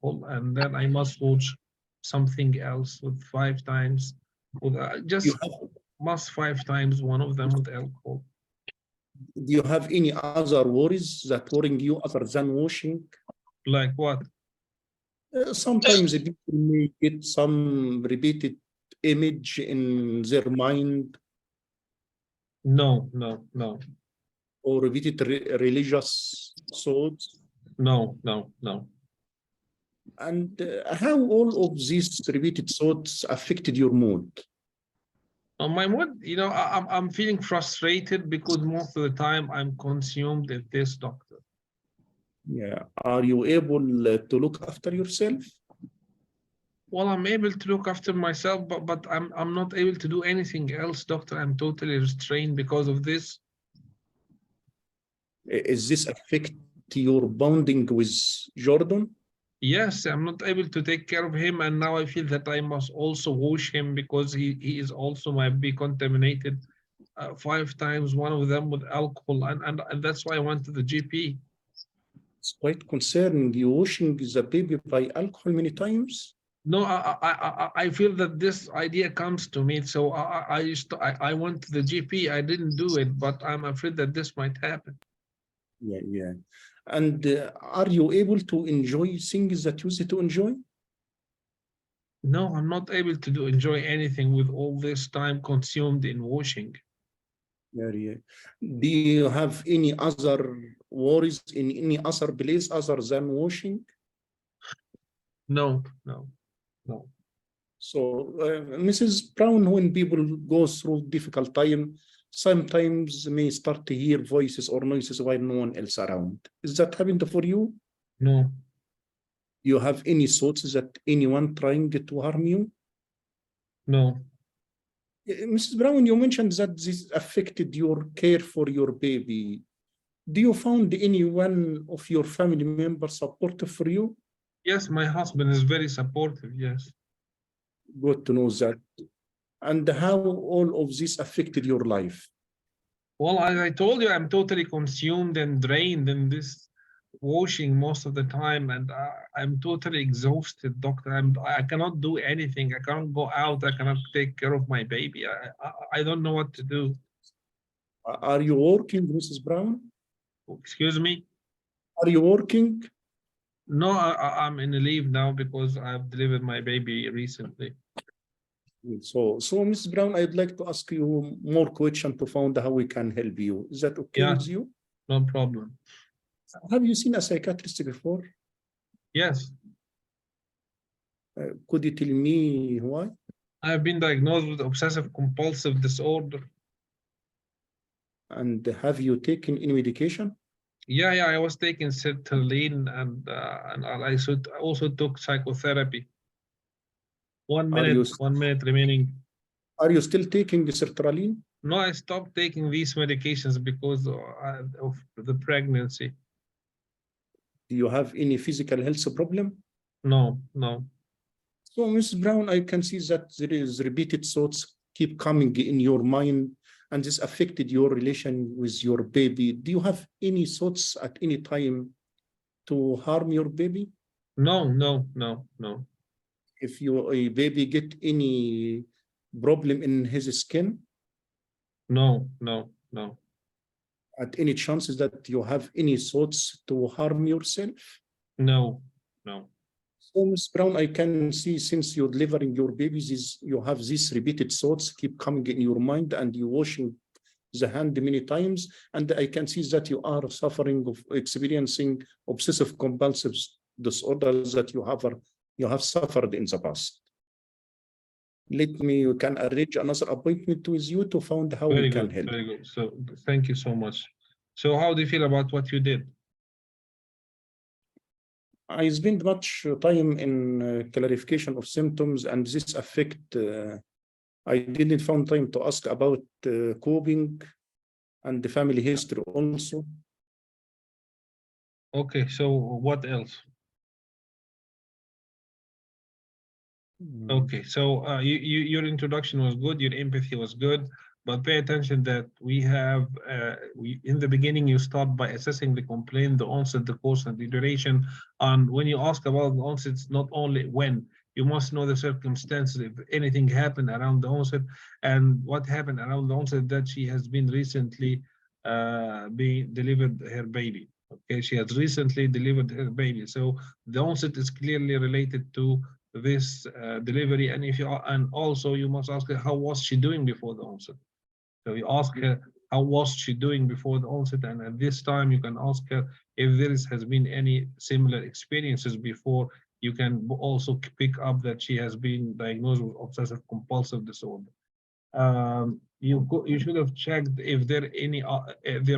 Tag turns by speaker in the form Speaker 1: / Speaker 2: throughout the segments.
Speaker 1: alcohol, and then I must watch something else with 5 times, with
Speaker 2: You
Speaker 1: just
Speaker 2: have,
Speaker 1: must 5 times, one of them with alcohol.
Speaker 2: do you have any other worries that worrying you other than washing?
Speaker 1: Like what?
Speaker 2: Sometimes people may get some repeated image in their mind
Speaker 1: No, no, no,
Speaker 2: or repeated religious thoughts.
Speaker 1: no, no, no.
Speaker 2: And how all of these repeated thoughts affected your mood?
Speaker 1: On my mood, I'm feeling frustrated because most of the time I'm consumed in this, doctor.
Speaker 2: Yeah. Are you able to look after yourself?
Speaker 1: Well, I'm able to look after myself, but I'm not able to do anything else, doctor. I'm totally restrained because of this.
Speaker 2: Is this affect your bonding with Jordan?
Speaker 1: Yes, I'm not able to take care of him, and now I feel that I must also wash him because he is also might be contaminated 5 times, one of them with alcohol, and that's why I went to the GP.
Speaker 2: It's quite concerning. You washing the baby by alcohol many times.
Speaker 1: No, I feel that this idea comes to me, so I went to the GP. I didn't do it, but I'm afraid that this might happen.
Speaker 2: Yeah, yeah. And are you able to enjoy things that you used to enjoy?
Speaker 1: No, I'm not able to enjoy anything with all this time consumed in washing.
Speaker 2: Yeah, yeah. Do you have any other worries in any other place other than washing?
Speaker 1: No, no, no.
Speaker 2: So, Mrs. Brown, when people go through difficult time, sometimes may start to hear voices or noises while no one else around. Is that happened for you?
Speaker 1: No,
Speaker 2: You have any thoughts that anyone trying to harm you?
Speaker 1: no.
Speaker 2: Mrs. Brown, you mentioned that this affected your care for your baby. Do you found any one of your family members supportive for you?
Speaker 1: Yes, my husband is very supportive, yes.
Speaker 2: Good to know that. And how all of this affected your life?
Speaker 1: Well, as I told you, I'm totally consumed and drained in this washing most of the time, and I'm totally exhausted, doctor. I cannot do anything. I cannot go out. I cannot take care of my baby. I don't know what to do.
Speaker 2: Are you working, Mrs. Brown?
Speaker 1: Excuse me?
Speaker 2: Are you working?
Speaker 1: No, I'm in a leave now because I've delivered my baby recently.
Speaker 2: So Mrs. Brown, I'd like to ask you more questions to find how we can help you. Is that okay
Speaker 1: Yeah,
Speaker 2: with you?
Speaker 1: no problem.
Speaker 2: Have you seen a psychiatrist before?
Speaker 1: Yes,
Speaker 2: Could you tell me why?
Speaker 1: I've been diagnosed with obsessive compulsive disorder.
Speaker 2: And have you taken any medication?
Speaker 1: Yeah, I was taking sertraline and I also took psychotherapy. 1 minute remaining.
Speaker 2: Are you still taking the sertraline?
Speaker 1: No, I stopped taking these medications because of the pregnancy.
Speaker 2: Do you have any physical health problem?
Speaker 1: No, no.
Speaker 2: So, Mrs. Brown, I can see that there is repeated thoughts keep coming in your mind, and this affected your relation with your baby. Do you have any thoughts at any time to harm your baby?
Speaker 1: No, no, no, no.
Speaker 2: If your baby get any problem in his skin,
Speaker 1: No, no, no.
Speaker 2: at any chances that you have any thoughts to harm yourself?
Speaker 1: No, no.
Speaker 2: So, Ms. Brown, I can see since you're delivering your babies, you have these repeated thoughts keep coming in your mind, and you washing the hand many times. And I can see that you are suffering of experiencing obsessive compulsive disorders that you have suffered in the past. We can arrange another appointment with you to find how we can help.
Speaker 1: Very good. So thank you so much. So how do you feel about what you did?
Speaker 2: I spend much time in clarification of symptoms, and this affect. I didn't find time to ask about coping and the family history also.
Speaker 1: Okay, so what else? Okay, so your introduction was good, your empathy was good. But pay attention that we have, in the beginning, you start by assessing the complaint, the onset, the course, and the duration. And when you ask about the onset, it's not only when, you must know the circumstances, if anything happened around the onset, and what happened around the onset, that she has been recently being delivered her baby. Okay, she has recently delivered her baby. So the onset is clearly related to this delivery. And if you are, and also you must ask her, how was she doing before the onset? So you ask her, how was she doing before the onset? And at this time, you can ask her if there has been any similar experiences before. You can also pick up that she has been diagnosed with obsessive compulsive disorder. You should have checked if there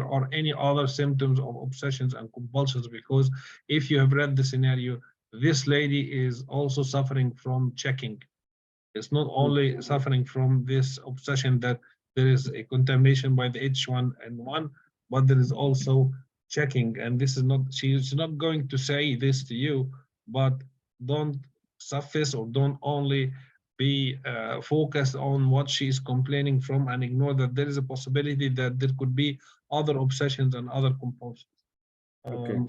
Speaker 1: are any other symptoms of obsessions and compulsions, because if you have read the scenario, this lady is also suffering from checking. It's not only suffering from this obsession that there is a contamination by the H1N1, but there is also checking. And this is not, she's not going to say this to you, but don't suffice or don't only be focused on what she's complaining from and ignore that there is a possibility that there could be other obsessions and other compulsions.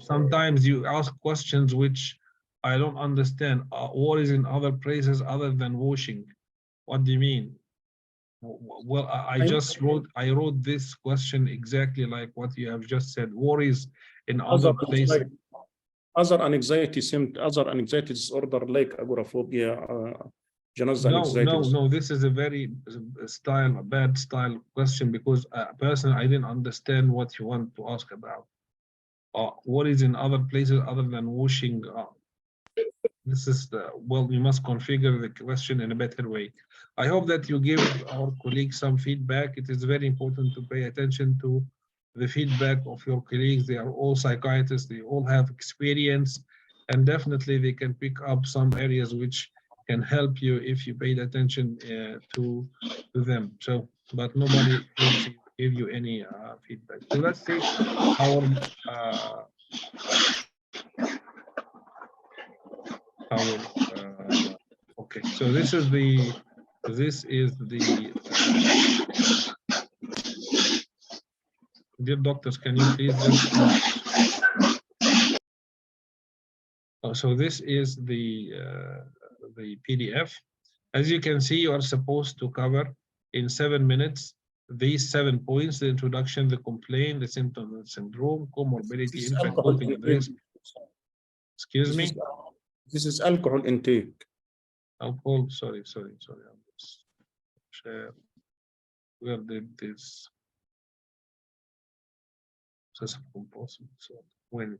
Speaker 1: Sometimes you ask questions which I don't understand. What is in other places other than washing? What do you mean? Well, I wrote this question exactly like what you have just said. Worries in other places.
Speaker 2: Other anxiety disorder like agoraphobia, generalized anxiety.
Speaker 1: No. This is a very bad style question, because personally I didn't understand what you want to ask about. What is in other places other than washing? This is well, we must configure the question in a better way. I hope that you give our colleagues some feedback. It is very important to pay attention to the feedback of your colleagues. They are all psychiatrists, they all have experience, and definitely they can pick up some areas which can help you if you paid attention to them. So, but nobody gave you any feedback. So let's see our okay, so this is the dear doctors, can you please just so this is the PDF. As you can see, you are supposed to cover in 7 minutes these 7 points: the introduction, the complaint, the symptoms and syndrome, comorbidity, impact, coping, and risk. Excuse me?
Speaker 2: This is alcohol intake.
Speaker 1: Alcohol, sorry. I'll just share. Where did this obsessive compulsive? So when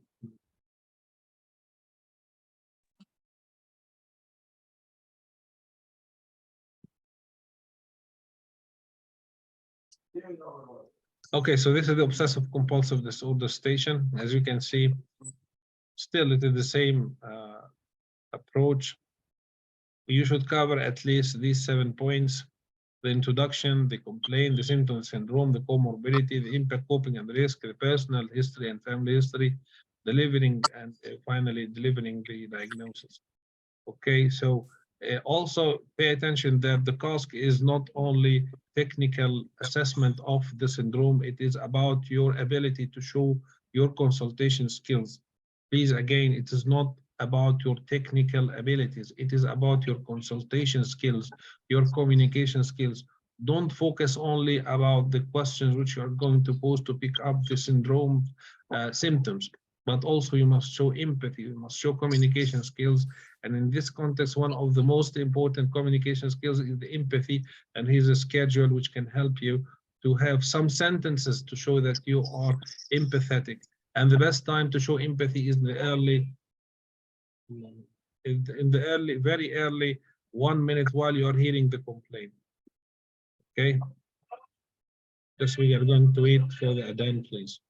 Speaker 1: okay, so this is the obsessive compulsive disorder station. As you can see, still it is the same approach. You should cover at least these 7 points: the introduction, the complaint, the symptoms, syndrome, the comorbidity, the impact, coping and risk, the personal history and family history, delivering, and finally delivering the diagnosis. Okay, so also pay attention that the COSC is not only technical assessment of the syndrome, it is about your ability to show your consultation skills. Please, again, it is not about your technical abilities, it is about your consultation skills, your communication skills. Don't focus only about the questions which you are going to pose to pick up the syndrome symptoms, but also you must show empathy, you must show communication skills. And in this context, one of the most important communication skills is the empathy, and here's a schedule which can help you to have some sentences to show that you are empathetic. And the best time to show empathy is very early 1 minute while you are hearing the complaint. Okay, just we are going to wait for the adhan, please.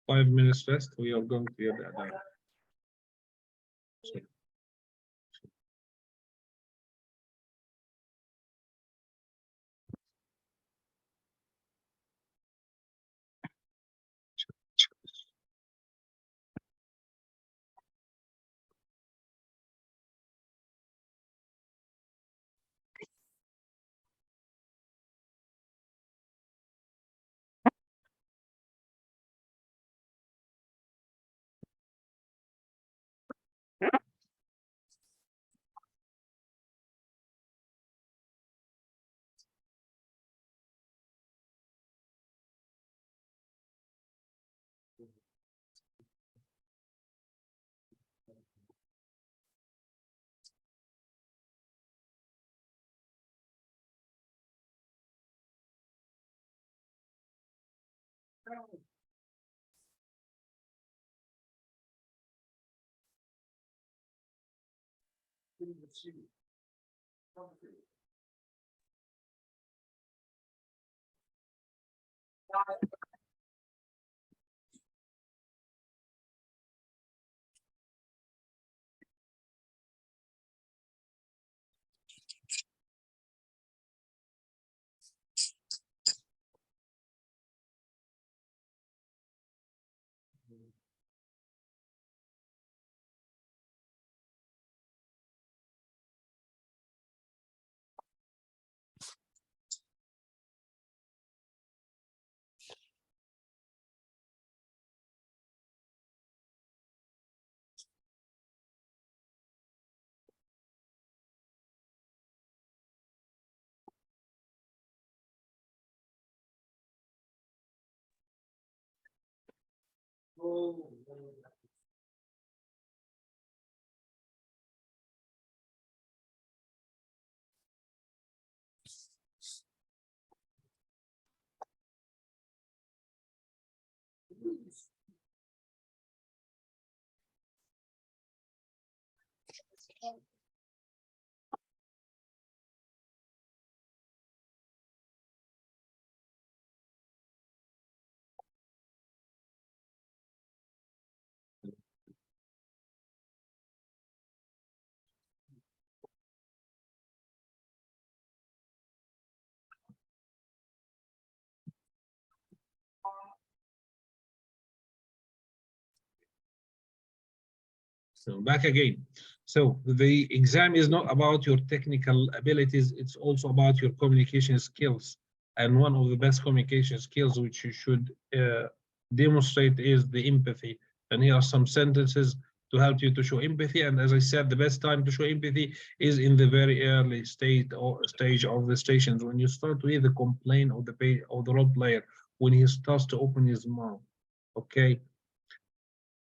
Speaker 1: Five minutes rest, we are going to hear the adhan. So back again. So the exam is not about your technical abilities, it's also about your communication skills. And one of the best communication skills which you should demonstrate is the empathy. And here are some sentences to help you to show empathy. And as I said, the best time to show empathy is in the very early stage of the stations, when you start to hear the complaint of the role player, when he starts to open his mouth. Okay.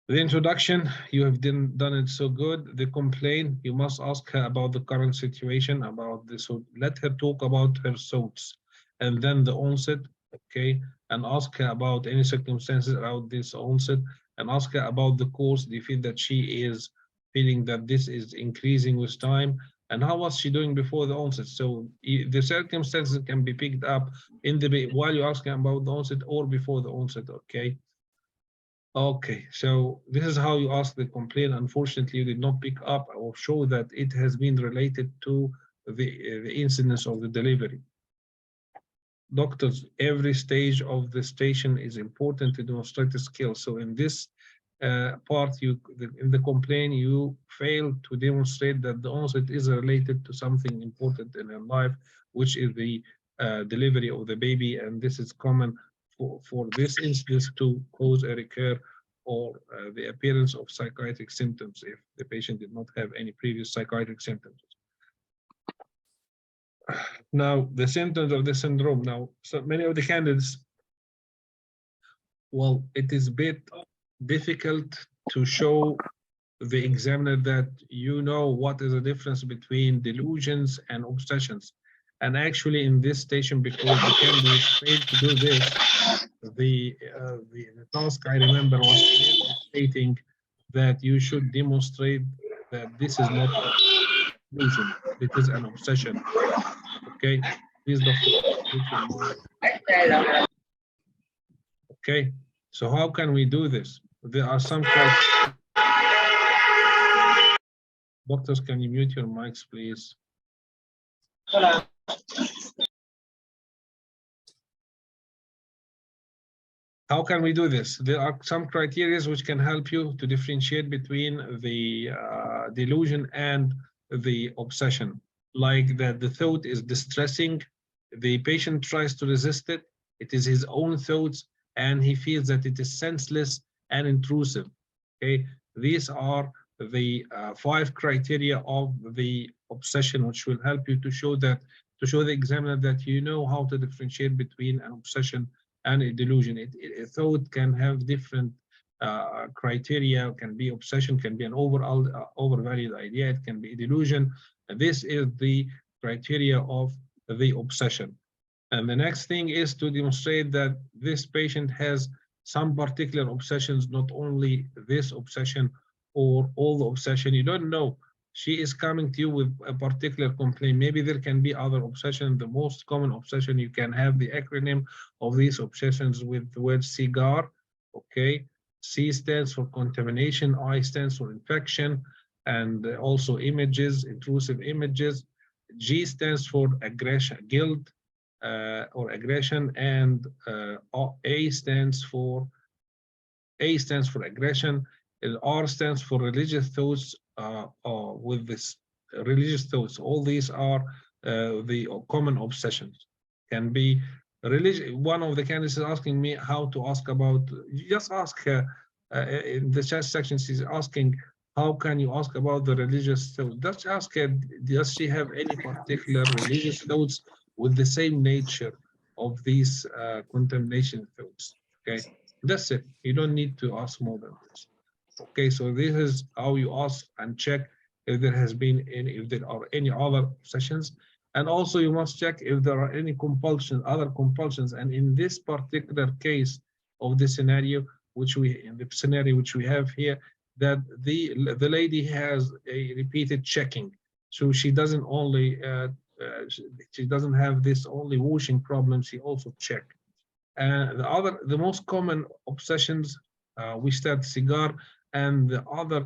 Speaker 1: The introduction, you have done it so good. The complaint, you must ask her about the current situation, about this. So let her talk about her thoughts. And then the onset, okay, and ask her about any circumstances around this onset, and ask her about the course. Do you feel that she is feeling that this is increasing with time? And how was she doing before the onset? So the circumstances can be picked up in the while you're asking about the onset or before the onset, okay? Okay, so this is how you ask the complaint. Unfortunately, you did not pick up or show that it has been related to the incidence of the delivery. Doctors, every stage of the station is important to demonstrate the skill. So in this part, in the complaint, you fail to demonstrate that the onset is related to something important in your life, which is the delivery of the baby, and this is common for this instance to cause a recur or the appearance of psychiatric symptoms if the patient did not have any previous psychiatric symptoms. Now, the symptoms of the syndrome. Now, so many of the candidates, well, it is a bit difficult to show the examiner that you know what is the difference between delusions and obsessions. And actually in this station, because the candidates failed to do this, the task I remember was stating that you should demonstrate that this is not a delusion, it is an obsession. Okay, please, doctor. Okay, so how can we do this? There are some criteria. Doctors, can you mute your mics, please? How can we do this? There are some criteria which can help you to differentiate between the delusion and the obsession. Like that the thought is distressing, the patient tries to resist it, it is his own thoughts, and he feels that it is senseless and intrusive. Okay, these are the 5 criteria of the obsession, which will help you to show that, to show the examiner that you know how to differentiate between an obsession and a delusion. A thought can have different criteria, can be obsession, can be an overvalued idea, it can be a delusion. And this is the criteria of the obsession. And the next thing is to demonstrate that this patient has some particular obsessions, not only this obsession or all the obsession. You don't know. She is coming to you with a particular complaint. Maybe there can be other obsession. The most common obsession, you can have the acronym of these obsessions with the word cigar. Okay. C stands for contamination, I stands for infection, and also images, intrusive images. G stands for aggression, guilt, or aggression, and A stands for aggression, and R stands for religious thoughts. With this religious thoughts, all these are the common obsessions. Can be religion. One of the candidates is asking me how to ask about. You just ask her in the chat section. She's asking, how can you ask about the religious thoughts? Just ask her, does she have any particular religious thoughts with the same nature of these contamination thoughts? Okay, that's it. You don't need to ask more than this. Okay, so this is how you ask and check if there has been any, if there are any other obsessions, and also you must check if there are any compulsions, other compulsions. And in this particular case of the scenario, which we have here, that the lady has a repeated checking, so she doesn't only she doesn't have this only washing problem, she also check. The most common obsessions, we start cigar, and the other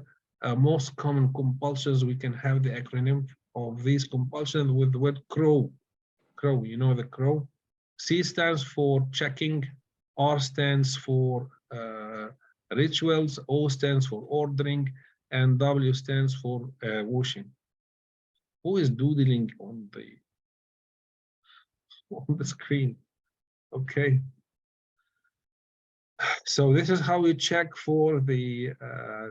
Speaker 1: most common compulsions, we can have the acronym of these compulsions with the word crow. Crow, you know the crow. C stands for checking, R stands for rituals, O stands for ordering, and W stands for washing. Who is doodling on the screen? Okay. So this is how we check for the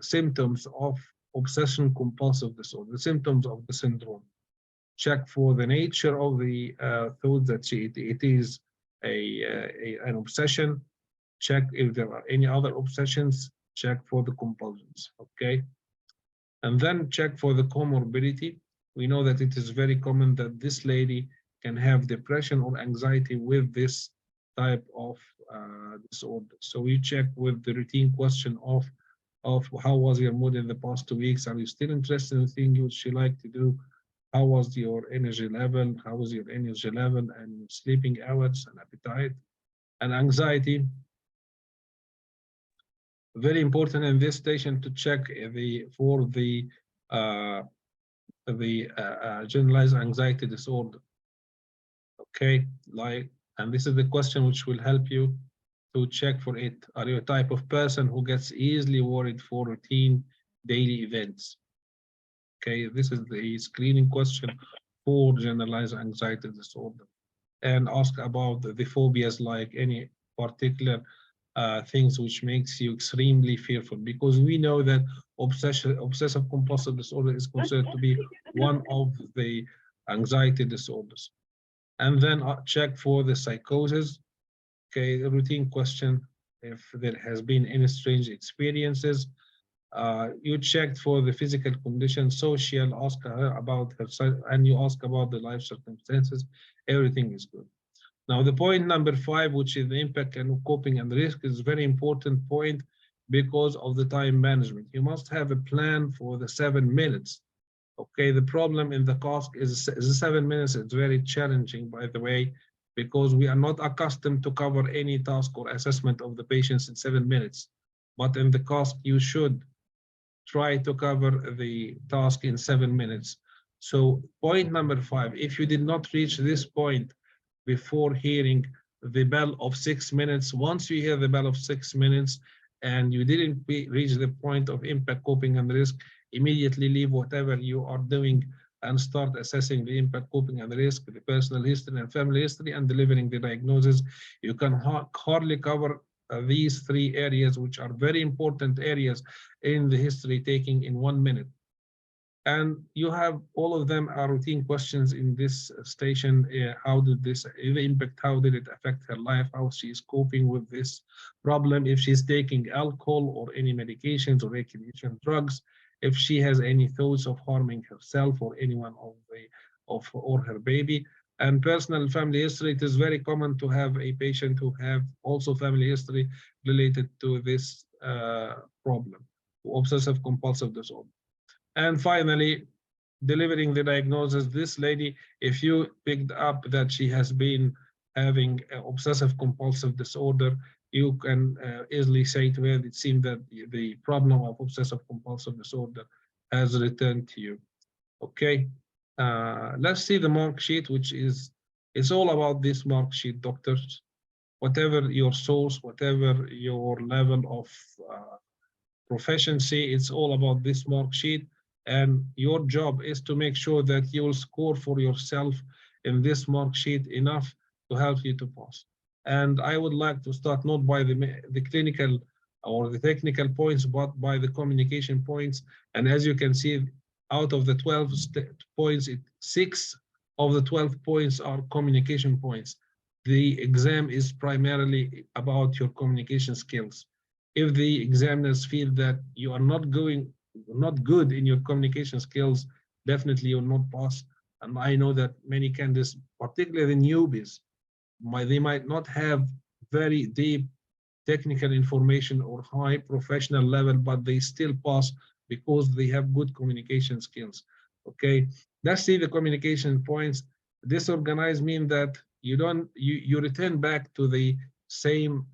Speaker 1: symptoms of obsession compulsive disorder, the symptoms of the syndrome. Check for the nature of the thought that it is an obsession. Check if there are any other obsessions. Check for the compulsions, okay? And then check for the comorbidity. We know that it is very common that this lady can have depression or anxiety with this type of disorder. So we check with the routine question of how was your mood in the past 2 weeks? Are you still interested in the thing you would like to do? How was your energy level? How was your energy level and sleeping hours and appetite and anxiety? Very important in this station to check for the generalized anxiety disorder. Okay, and this is the question which will help you to check for it. Are you a type of person who gets easily worried for routine daily events? Okay, this is the screening question for generalized anxiety disorder. And ask about the phobias, like any particular things which makes you extremely fearful, because we know that obsessive compulsive disorder is considered to be one of the anxiety disorders. And then check for the psychosis. Okay, the routine question, if there has been any strange experiences. You checked for the physical condition, social, ask her about herself, and you ask about the life circumstances. Everything is good. Now, the point number 5, which is the impact and coping and risk, is a very important point because of the time management. You must have a plan for the 7 minutes. Okay, the problem in the task is the 7 minutes. It's very challenging, by the way, because we are not accustomed to cover any task or assessment of the patients in 7 minutes. But in the task, you should try to cover the task in 7 minutes. So point number 5, if you did not reach this point before hearing the bell of 6 minutes, once you hear the bell of 6 minutes and you didn't reach the point of impact, coping, and risk, immediately leave whatever you are doing and start assessing the impact, coping, and risk, the personal history and family history, and delivering the diagnosis. You can hardly cover these 3 areas, which are very important areas in the history taking, in 1 minute. And you have all of them are routine questions in this station. How did this impact? How did it affect her life? How she is coping with this problem? If she's taking alcohol or any medications or recreational drugs, if she has any thoughts of harming herself or anyone or her baby, And personal family history, it is very common to have a patient who have also family history related to this problem, obsessive compulsive disorder. And finally, delivering the diagnosis. This lady, if you picked up that she has been having obsessive compulsive disorder, you can easily say to her, it seems that the problem of obsessive compulsive disorder has returned to you. Okay, let's see the mark sheet, which is, it's all about this mark sheet, doctors. Whatever your source, whatever your level of proficiency, it's all about this mark sheet. And your job is to make sure that you will score for yourself in this mark sheet enough to help you to pass. And I would like to start not by the clinical or the technical points, but by the communication points. And as you can see, out of the 12 points, 6 of the 12 points are communication points. The exam is primarily about your communication skills. If the examiners feel that you are not good in your communication skills, definitely you'll not pass. And I know that many candidates, particularly the newbies, they might not have very deep technical information or high professional level, but they still pass because they have good communication skills. Okay, let's see the communication points. Disorganized mean that you return back to the same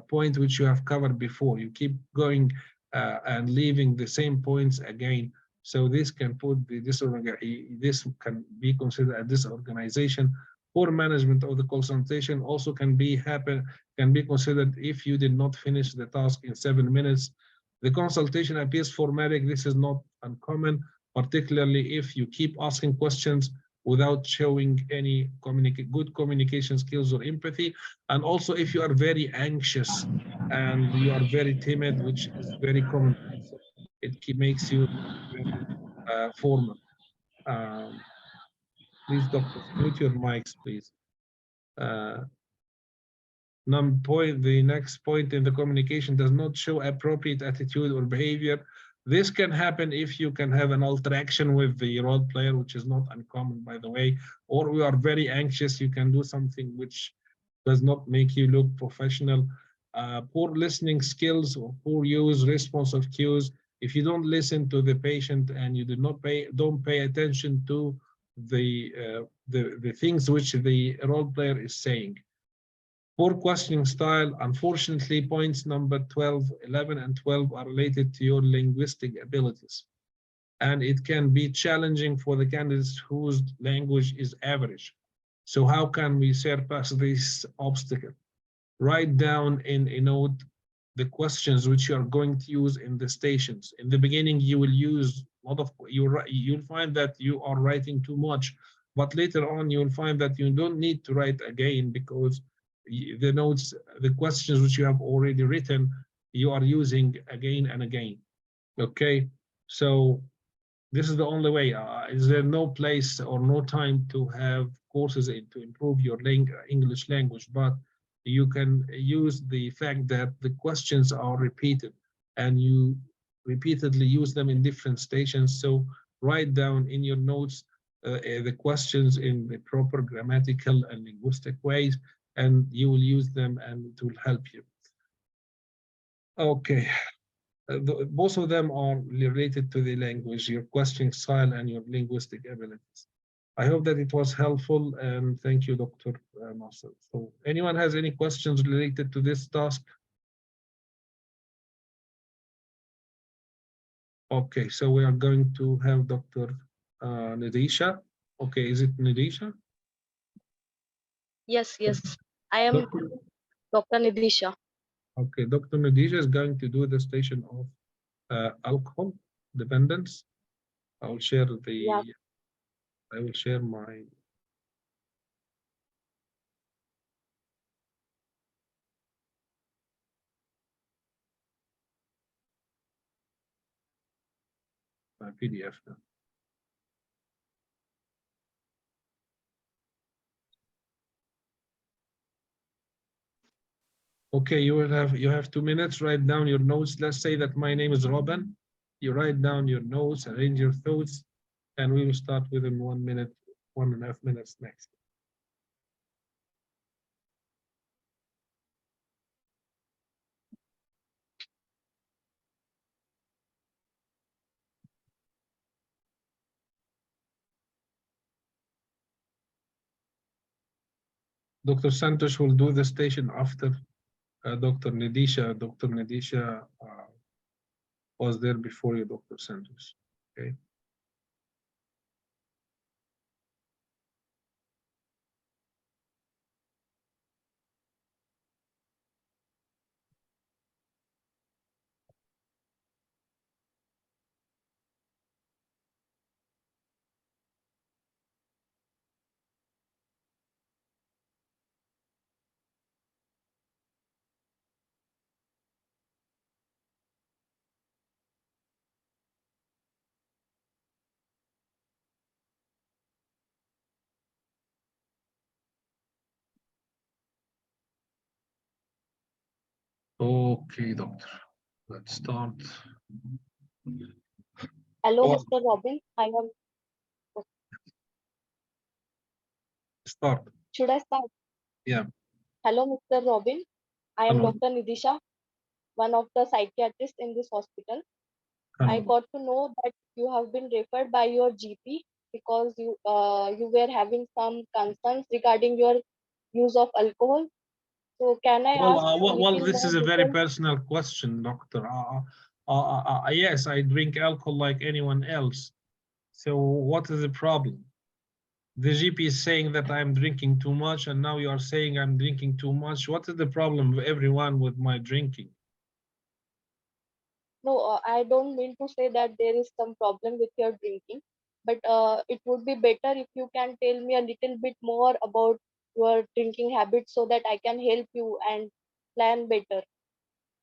Speaker 1: point which you have covered before. You keep going and leaving the same points again. So this can put this can be considered a disorganization. Poor management of the consultation also can be considered if you did not finish the task in 7 minutes. The consultation appears formatic. This is not uncommon, particularly if you keep asking questions without showing any good communication skills or empathy. And also if you are very anxious and you are very timid, which is very common, it makes you very formal. Please, doctors, mute your mics, please. The next point in the communication does not show appropriate attitude or behavior. This can happen if you can have an interaction with the role player, which is not uncommon, by the way, or we are very anxious, you can do something which does not make you look professional. Poor listening skills or poor use response of cues. If you don't listen to the patient and you don't pay attention to the things which the role player is saying. Poor questioning style. Unfortunately, points number 12, 11, and 12 are related to your linguistic abilities. And it can be challenging for the candidates whose language is average. So how can we surpass this obstacle? Write down in a note the questions which you are going to use in the stations. In the beginning, you will use a lot of, you'll find that you are writing too much, but later on, you'll find that you don't need to write again because the notes, the questions which you have already written, you are using again and again. Okay, so this is the only way. Is there no place or no time to have courses to improve your English language? But you can use the fact that the questions are repeated and you repeatedly use them in different stations. So write down in your notes the questions in the proper grammatical and linguistic ways, and you will use them and it will help you. Okay. Both of them are related to the language, your questioning style and your linguistic abilities. I hope that it was helpful, and thank you, Dr. Nasser. So anyone has any questions related to this task? Okay, so we are going to have Dr. Nadisha. Okay, is it Nadisha?
Speaker 3: Yes, I am Dr. Nidisha.
Speaker 1: Okay, Dr. Nadisha is going to do the station of alcohol dependence. I will share I will share my PDF now. Okay, you have 2 minutes. Write down your notes. Let's say that my name is Robin. You write down your notes, arrange your thoughts, and we will start within 1 minute, 1.5 minutes next. Dr. Santos will do the station after Dr. Nidisha. Dr. Nidisha was there before you, Dr. Santos. Okay. Okay, doctor. Let's start.
Speaker 3: Hello,
Speaker 1: Oh,
Speaker 3: Mr. Robin. I am.
Speaker 1: start.
Speaker 3: Should I start?
Speaker 1: Yeah.
Speaker 3: Hello, Mr. Robin. I am
Speaker 1: Hello.
Speaker 3: Dr. Nidisha, one of the psychiatrists in this hospital. I
Speaker 1: Hello.
Speaker 3: got to know that you have been referred by your GP because you were having some concerns regarding your use of alcohol. So can I ask
Speaker 1: Well,
Speaker 3: little
Speaker 1: this
Speaker 3: more
Speaker 1: is a very
Speaker 3: details?
Speaker 1: personal question, doctor. Yes, I drink alcohol like anyone else. So what is the problem? The GP is saying that I'm drinking too much, and now you are saying I'm drinking too much. What is the problem with everyone with my drinking?
Speaker 3: No, I don't mean to say that there is some problem with your drinking, but it would be better if you can tell me a little bit more about your drinking habits so that I can help you and plan better.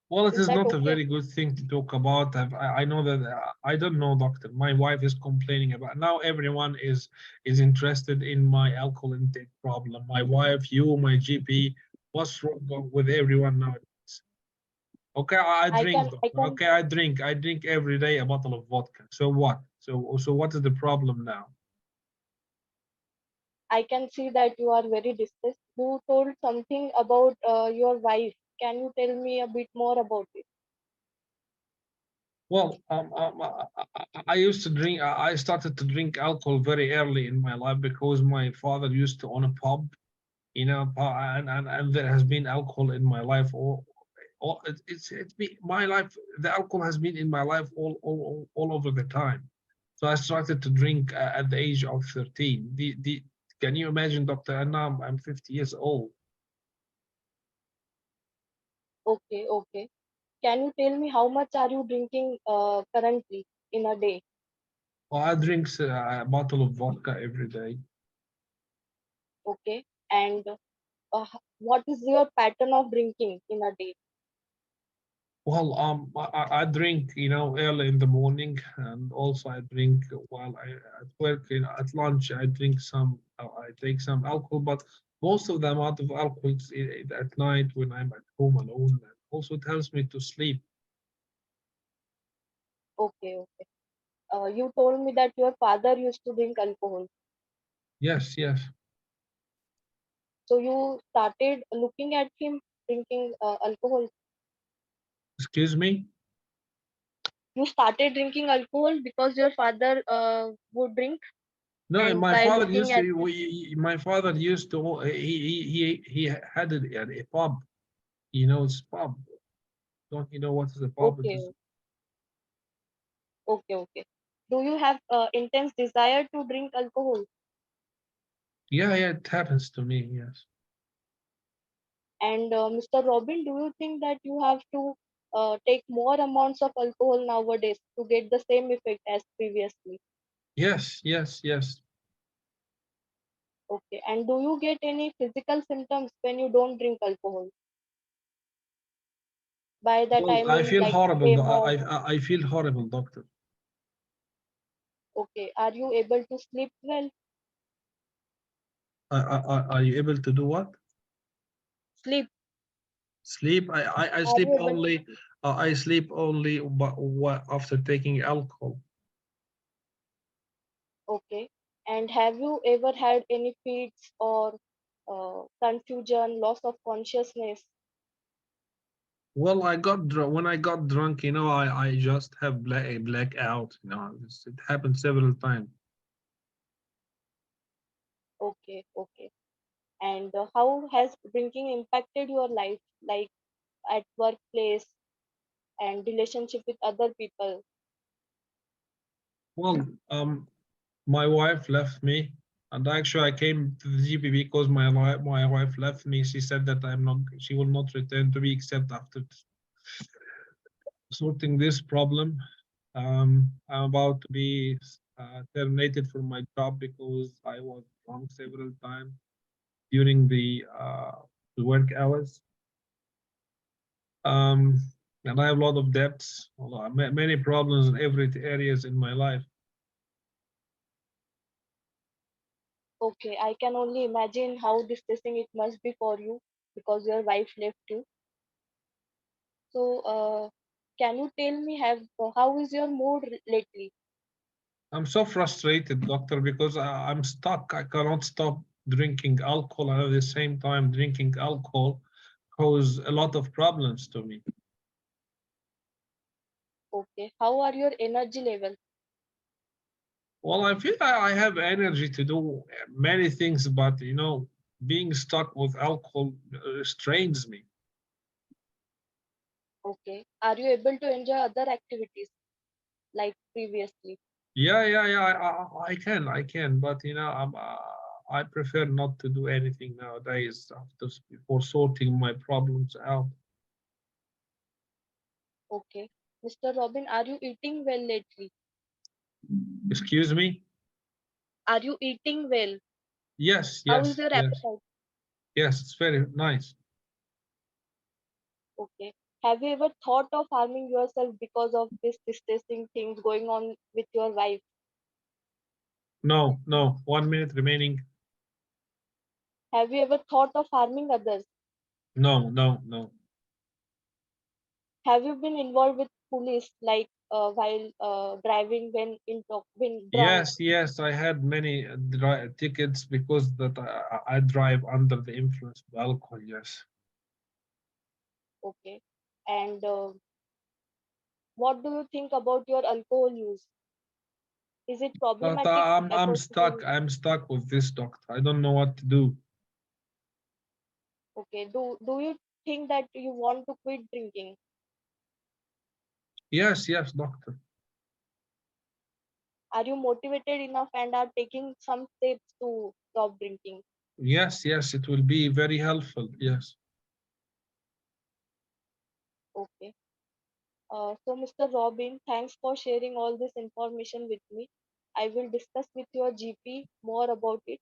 Speaker 1: Well, it
Speaker 3: Is
Speaker 1: is
Speaker 3: that
Speaker 1: not a
Speaker 3: okay?
Speaker 1: very good thing to talk about. I know that I don't know, doctor. My wife is complaining about now. Everyone is interested in my alcohol intake problem. My wife, you, my GP. What's wrong with everyone now? Okay, I drink,
Speaker 3: I
Speaker 1: doctor.
Speaker 3: can
Speaker 1: Okay, I drink. I drink every day a bottle of vodka. So what? So what is the problem now?
Speaker 3: I can see that you are very distressed. You told something about your wife. Can you tell me a bit more about it?
Speaker 1: Well, I used to drink. I started to drink alcohol very early in my life because my father used to own a pub, you know, and there has been alcohol in my life. All it's been my life. The alcohol has been in my life all over the time. So I started to drink at the age of 13. Can you imagine, Doctor? And now I'm 50 years old.
Speaker 3: Okay, okay. Can you tell me how much are you drinking currently in a day?
Speaker 1: Well, I drink a bottle of vodka every day.
Speaker 3: Okay. And what is your pattern of drinking in a day?
Speaker 1: Well, I drink, you know, early in the morning, and also I drink while I at work. At lunch, I drink some. I take some alcohol, but most of the amount of alcohol is at night when I'm at home alone. And also, it helps me to sleep.
Speaker 3: Okay, okay. You told me that your father used to drink alcohol.
Speaker 1: Yes, yes.
Speaker 3: So you started looking at him drinking alcohol.
Speaker 1: Excuse me.
Speaker 3: You started drinking alcohol because your father would drink,
Speaker 1: No,
Speaker 3: and
Speaker 1: my
Speaker 3: by
Speaker 1: father
Speaker 3: looking
Speaker 1: used
Speaker 3: at
Speaker 1: to.
Speaker 3: him,
Speaker 1: My father used to. He had a pub. You know, it's pub. Don't you know what is a pub? It is.
Speaker 3: okay, okay, okay. Do you have intense desire to drink alcohol?
Speaker 1: Yeah, yeah. It happens to me. Yes.
Speaker 3: And Mr. Robin, do you think that you have to take more amounts of alcohol nowadays to get the same effect as previously?
Speaker 1: Yes, yes, yes.
Speaker 3: Okay. And do you get any physical symptoms when you don't drink alcohol? By that I
Speaker 1: Well, I
Speaker 3: mean
Speaker 1: feel
Speaker 3: like
Speaker 1: horrible.
Speaker 3: tremor.
Speaker 1: I feel horrible, doctor.
Speaker 3: Okay. Are you able to sleep well?
Speaker 1: Are you able to do what?
Speaker 3: Sleep.
Speaker 1: Sleep? I
Speaker 3: Are
Speaker 1: sleep
Speaker 3: you able to
Speaker 1: only.
Speaker 3: sleep?
Speaker 1: I sleep only after taking alcohol.
Speaker 3: Okay. And have you ever had any fits or confusion, loss of consciousness?
Speaker 1: Well, I got drunk. When I got drunk, you know, I just have a blackout. You know, it happened several times.
Speaker 3: Okay. Okay. And how has drinking impacted your life, like at workplace and relationship with other people?
Speaker 1: Well, my wife left me, and actually I came to the GP because my wife left me. She said that she will not return to me except after sorting this problem. I'm about to be terminated from my job because I was drunk several times during the work hours. Um, and I have a lot of debts, many problems in every areas in my life.
Speaker 3: Okay, I can only imagine how distressing it must be for you because your wife left you. So, can you tell me how is your mood lately?
Speaker 1: I'm so frustrated, doctor, because I'm stuck. I cannot stop drinking alcohol, and at the same time, drinking alcohol cause a lot of problems to me.
Speaker 3: Okay, how are your energy level?
Speaker 1: Well, I feel I have energy to do many things, but being stuck with alcohol strains me.
Speaker 3: Okay, are you able to enjoy other activities like previously?
Speaker 1: Yeah. I can, but I prefer not to do anything nowadays before sorting my problems out.
Speaker 3: Okay, Mr. Robin, are you eating well lately?
Speaker 1: Excuse me?
Speaker 3: Are you eating well?
Speaker 1: Yes,
Speaker 3: How is
Speaker 1: yes,
Speaker 3: your
Speaker 1: yes,
Speaker 3: appetite?
Speaker 1: yes. It's very nice.
Speaker 3: Okay. Have you ever thought of harming yourself because of this distressing things going on with your wife?
Speaker 1: No, no. 1 minute remaining.
Speaker 3: Have you ever thought of harming others?
Speaker 1: No, no, no.
Speaker 3: Have you been involved with police, like while driving when drunk?
Speaker 1: Yes, yes. I had many tickets because that I drive under the influence of alcohol. Yes.
Speaker 3: Okay. And what do you think about your alcohol use? Is it
Speaker 1: But
Speaker 3: problematic
Speaker 1: I'm
Speaker 3: according to
Speaker 1: stuck.
Speaker 3: you?
Speaker 1: I'm stuck with this doctor. I don't know what to do.
Speaker 3: Okay. Do you think that you want to quit drinking?
Speaker 1: Yes, yes, doctor.
Speaker 3: Are you motivated enough and are taking some steps to stop drinking?
Speaker 1: Yes, yes. It will be very helpful. Yes.
Speaker 3: Okay. So, Mr. Robin, thanks for sharing all this information with me. I will discuss with your GP more about it.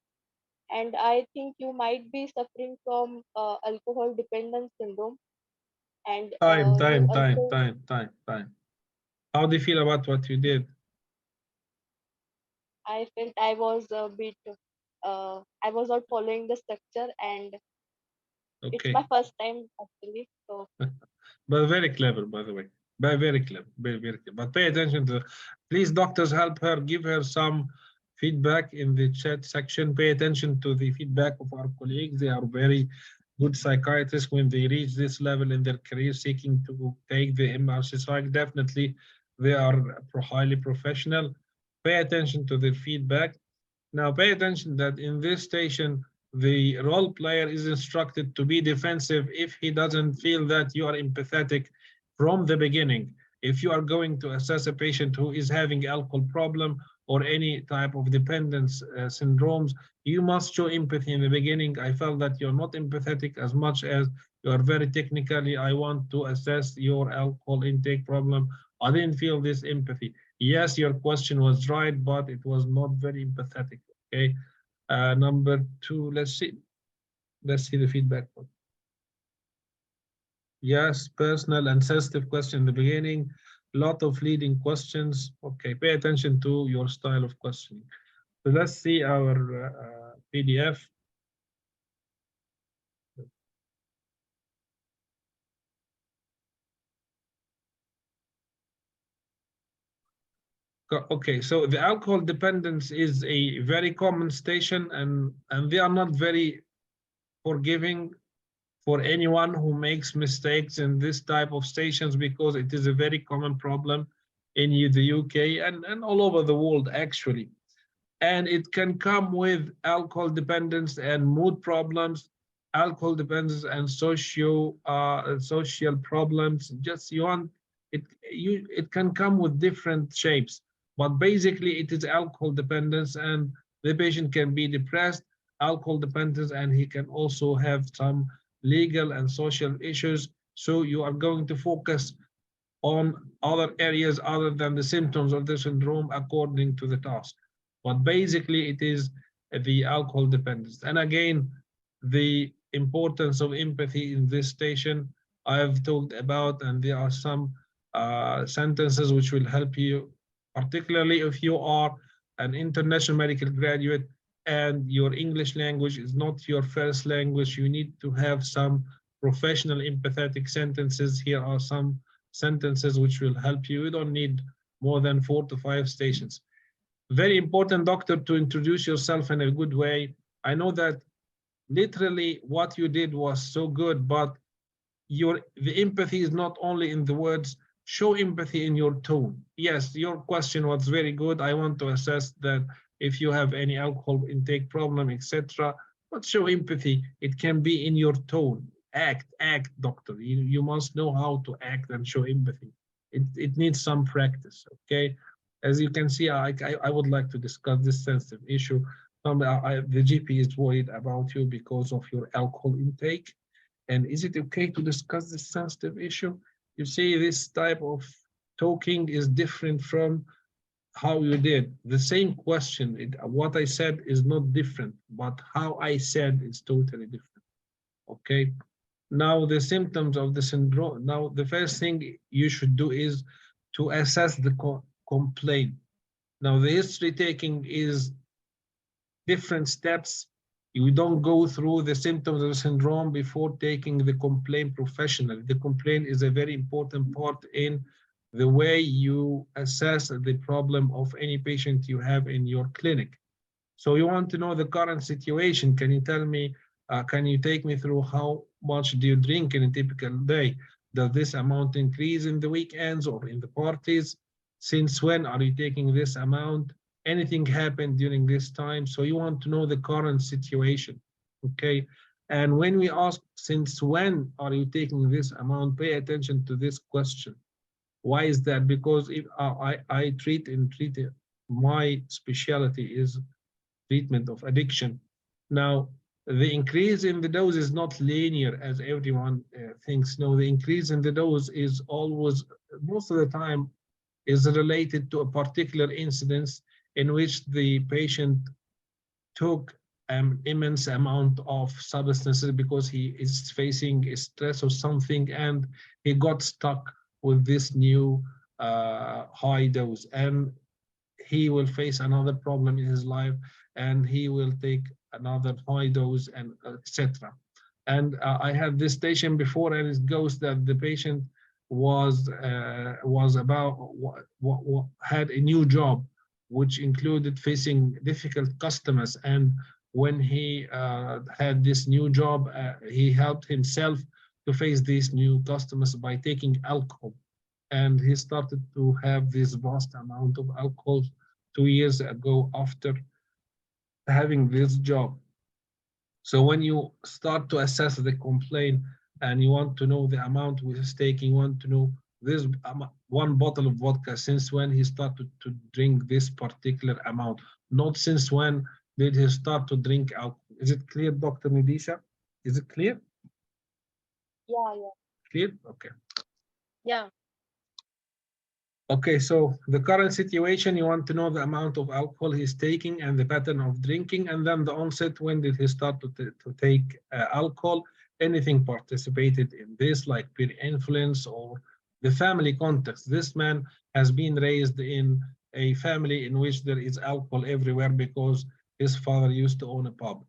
Speaker 3: And I think you might be suffering from alcohol dependence syndrome. And
Speaker 1: Time,
Speaker 3: you
Speaker 1: time, time,
Speaker 3: also,
Speaker 1: time, time, time. How do you feel about what you did?
Speaker 3: I felt I was a bit, I was not following the structure, and it's
Speaker 1: Okay.
Speaker 3: my first time actually. So,
Speaker 1: But very clever, by the way. Very clever. Very, very clever. But pay attention to, please, doctors, help her, give her some feedback in the chat section. Pay attention to the feedback of our colleagues. They are very good psychiatrists when they reach this level in their career seeking to take the MRC psych. Definitely, they are highly professional. Pay attention to their feedback. Now pay attention that in this station, the role player is instructed to be defensive if he doesn't feel that you are empathetic from the beginning. If you are going to assess a patient who is having alcohol problem or any type of dependence syndromes, you must show empathy in the beginning. I felt that you're not empathetic as much as you are very technically. I want to assess your alcohol intake problem. I didn't feel this empathy. Yes, your question was right, but it was not very empathetic. Okay. Number two, let's see. Let's see the feedback. Yes, personal and sensitive question in the beginning. Lot of leading questions. Okay, pay attention to your style of questioning. So let's see our PDF. Okay, so the alcohol dependence is a very common station, and they are not very forgiving for anyone who makes mistakes in this type of stations because it is a very common problem in the UK and all over the world actually. and it can come with alcohol dependence and mood problems, alcohol dependence and social problems. Just you want it, it can come with different shapes, but basically it is alcohol dependence, and the patient can be depressed, alcohol dependence, and he can also have some legal and social issues. So you are going to focus on other areas other than the symptoms of the syndrome according to the task. But basically it is the alcohol dependence. And again, the importance of empathy in this station I've talked about, and there are some sentences which will help you, particularly if you are an international medical graduate and your English language is not your first language. You need to have some professional empathetic sentences. Here are some sentences which will help you. You don't need more than 4 to 5 stations. Very important, doctor, to introduce yourself in a good way. I know that literally what you did was so good, but the empathy is not only in the words. Show empathy in your tone. Yes, your question was very good. I want to assess that if you have any alcohol intake problem, etc. But show empathy. It can be in your tone. Act, doctor. You must know how to act and show empathy. It needs some practice, okay? As you can see, I would like to discuss this sensitive issue. The GP is worried about you because of your alcohol intake. And is it okay to discuss this sensitive issue? You see, this type of talking is different from how you did. The same question, what I said is not different, but how I said is totally different, okay? Now, the symptoms of the syndrome. Now, the first thing you should do is to assess the complaint. Now, the history taking is different steps. You don't go through the symptoms of the syndrome before taking the complaint professionally. The complaint is a very important part in the way you assess the problem of any patient you have in your clinic. So you want to know the current situation. Can you tell me, can you take me through how much do you drink in a typical day? Does this amount increase in the weekends or in the parties? Since when are you taking this amount? Anything happened during this time? So you want to know the current situation, okay? And when we ask, since when are you taking this amount, pay attention to this question. Why is that? Because if I treat, my specialty is treatment of addiction. Now, the increase in the dose is not linear as everyone thinks. No, the increase in the dose is always, most of the time, is related to a particular incidence in which the patient took an immense amount of substances because he is facing a stress or something, and he got stuck with this new high dose, and he will face another problem in his life, and he will take another high dose, and etc. And I had this station before, and it goes that the patient was about had a new job, which included facing difficult customers. And when he had this new job, he helped himself to face these new customers by taking alcohol. And he started to have this vast amount of alcohol 2 years ago after having this job. So when you start to assess the complaint and you want to know the amount we is taking, you want to know this one bottle of vodka, since when he started to drink this particular amount, not since when did he start to drink alcohol. Is it clear, Dr. Nidisha? Is it clear?
Speaker 3: Yeah.
Speaker 1: Clear? Okay.
Speaker 3: Yeah.
Speaker 1: Okay, so the current situation, you want to know the amount of alcohol he's taking and the pattern of drinking, and then the onset, when did he start to take alcohol, anything participated in this, like peer influence or the family context. This man has been raised in a family in which there is alcohol everywhere because his father used to own a pub.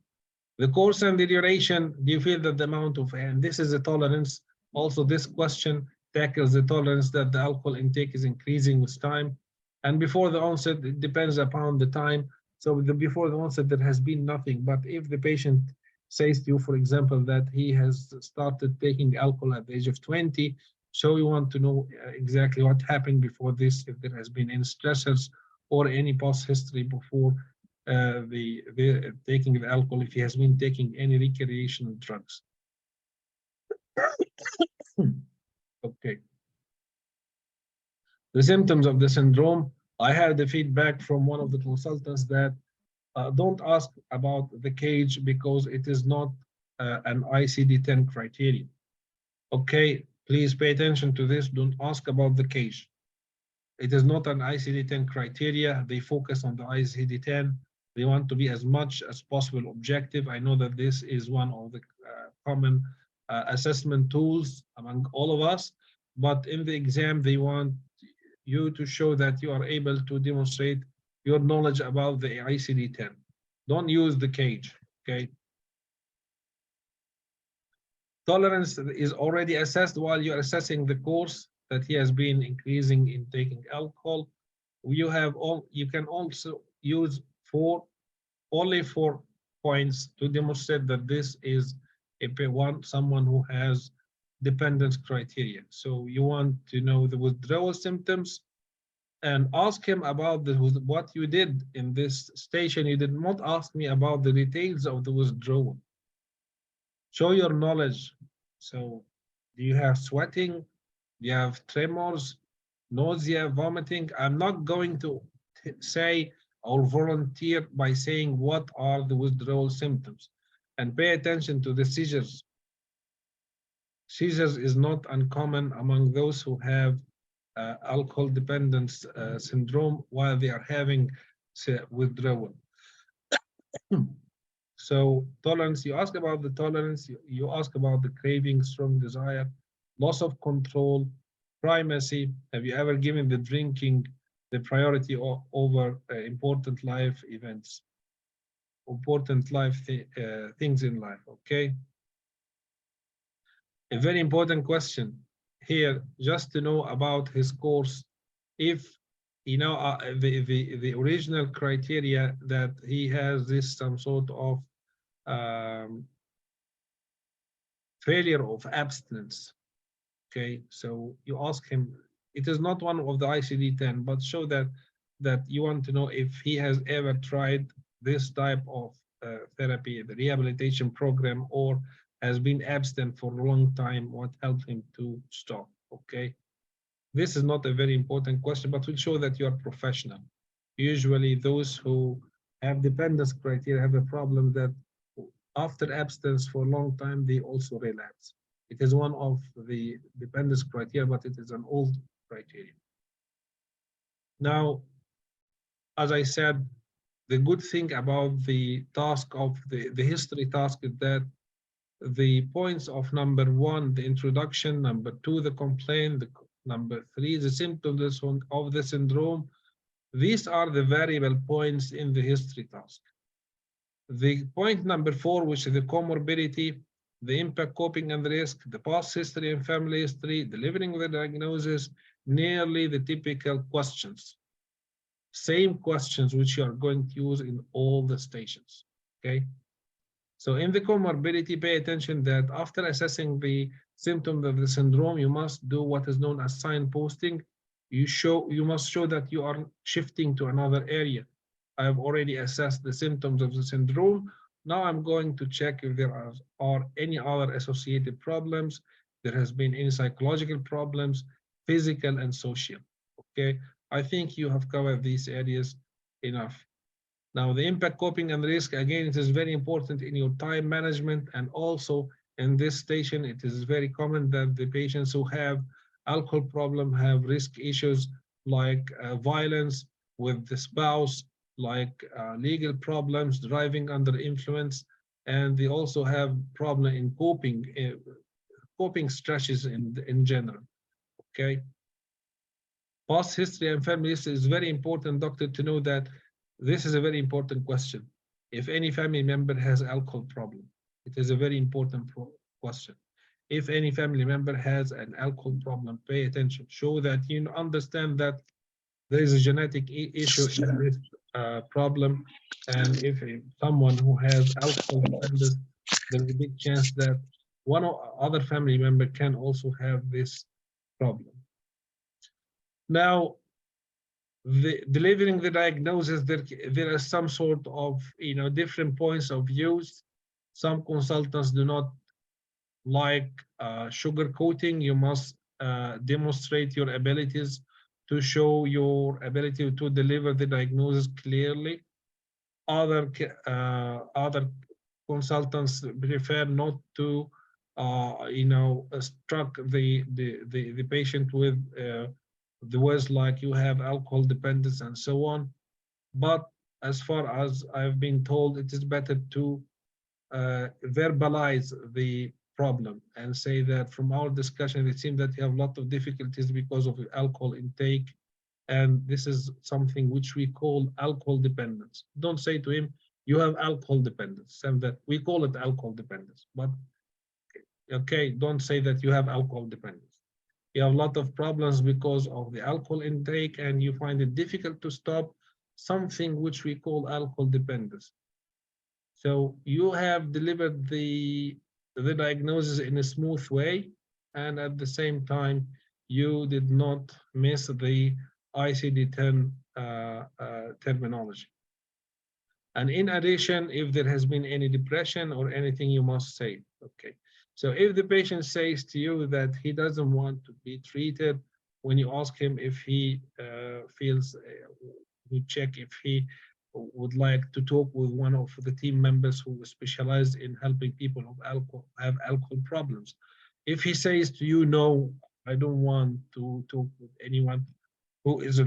Speaker 1: The course and the duration, do you feel that the amount of, and this is a tolerance, also this question tackles the tolerance that the alcohol intake is increasing with time. And before the onset, it depends upon the time. So before the onset, there has been nothing. But if the patient says to you, for example, that he has started taking alcohol at the age of 20, so you want to know exactly what happened before this, if there has been any stressors or any past history before the taking the alcohol, if he has been taking any recreational drugs. Okay. The symptoms of the syndrome, I had the feedback from one of the consultants that don't ask about the cage because it is not an ICD-10 criterion. Okay, please pay attention to this. Don't ask about the cage. It is not an ICD-10 criteria. They focus on the ICD-10. They want to be as much as possible objective. I know that this is one of the common assessment tools among all of us, but in the exam, they want you to show that you are able to demonstrate your knowledge about the ICD-10. Don't use the cage, okay? Tolerance is already assessed while you're assessing the course that he has been increasing in taking alcohol. You can also use only 4 points to demonstrate that this is someone who has dependence criteria. So you want to know the withdrawal symptoms and ask him about what you did in this station. You did not ask me about the details of the withdrawal. Show your knowledge. So do you have sweating? Do you have tremors, nausea, vomiting? I'm not going to say or volunteer by saying what are the withdrawal symptoms. And pay attention to the seizures. Seizures is not uncommon among those who have alcohol dependence syndrome while they are having withdrawal. So tolerance, you ask about the tolerance, you ask about the craving, strong desire, loss of control, primacy. Have you ever given the drinking the priority over important life events, important things in life, okay? A very important question here, just to know about his course. If you know the original criteria that he has this some sort of failure of abstinence. Okay, so you ask him. It is not one of the ICD-10, but show that you want to know if he has ever tried this type of therapy, the rehabilitation program, or has been abstinent for a long time. What helped him to stop? Okay. This is not a very important question, but will show that you are professional. Usually those who have dependence criteria have a problem that after abstinence for a long time, they also relapse. It is one of the dependence criteria, but it is an old criteria. Now, as I said, the good thing about the task of the history task is that the points of number 1, the introduction, number 2, the complaint, number 3, the symptoms of the syndrome. These are the variable points in the history task. The point number 4, which is the comorbidity, the impact, coping and risk, the past history and family history, delivering the diagnosis, nearly the typical questions. Same questions which you are going to use in all the stations, okay? So in the comorbidity, pay attention that after assessing the symptoms of the syndrome, you must do what is known as signposting. You must show that you are shifting to another area. I have already assessed the symptoms of the syndrome. Now I'm going to check if there are any other associated problems. There has been any psychological problems, physical and social. Okay, I think you have covered these areas enough. Now, the impact, coping and risk, again, it is very important in your time management, and also in this station, it is very common that the patients who have alcohol problem have risk issues like violence with the spouse, like legal problems, driving under influence, and they also have problem in coping stresses in general, okay? Past history and family history is very important, doctor, to know that this is a very important question. If any family member has alcohol problem, it is a very important question. If any family member has an alcohol problem, pay attention. Show that you understand that there is a genetic issue in this problem. And if someone who has alcohol dependence, there's a big chance that one or other family member can also have this problem. Now, delivering the diagnosis, there are some sort of different points of views. Some consultants do not like sugar coating. You must demonstrate your abilities to show your ability to deliver the diagnosis clearly. Other consultants prefer not to struck the patient with the words like you have alcohol dependence and so on. But as far as I've been told, it is better to verbalize the problem and say that from our discussion, it seems that you have a lot of difficulties because of alcohol intake. And this is something which we call alcohol dependence. Don't say to him, you have alcohol dependence. And that we call it alcohol dependence. But okay, don't say that you have alcohol dependence. You have a lot of problems because of the alcohol intake, and you find it difficult to stop something which we call alcohol dependence. So you have delivered the diagnosis in a smooth way, and at the same time, you did not miss the ICD-10 terminology. And in addition, if there has been any depression or anything, you must say, okay. So if the patient says to you that he doesn't want to be treated, when you ask him if he feels, you check if he would like to talk with one of the team members who specialize in helping people who have alcohol problems. If he says to you, no, I don't want to talk with anyone who is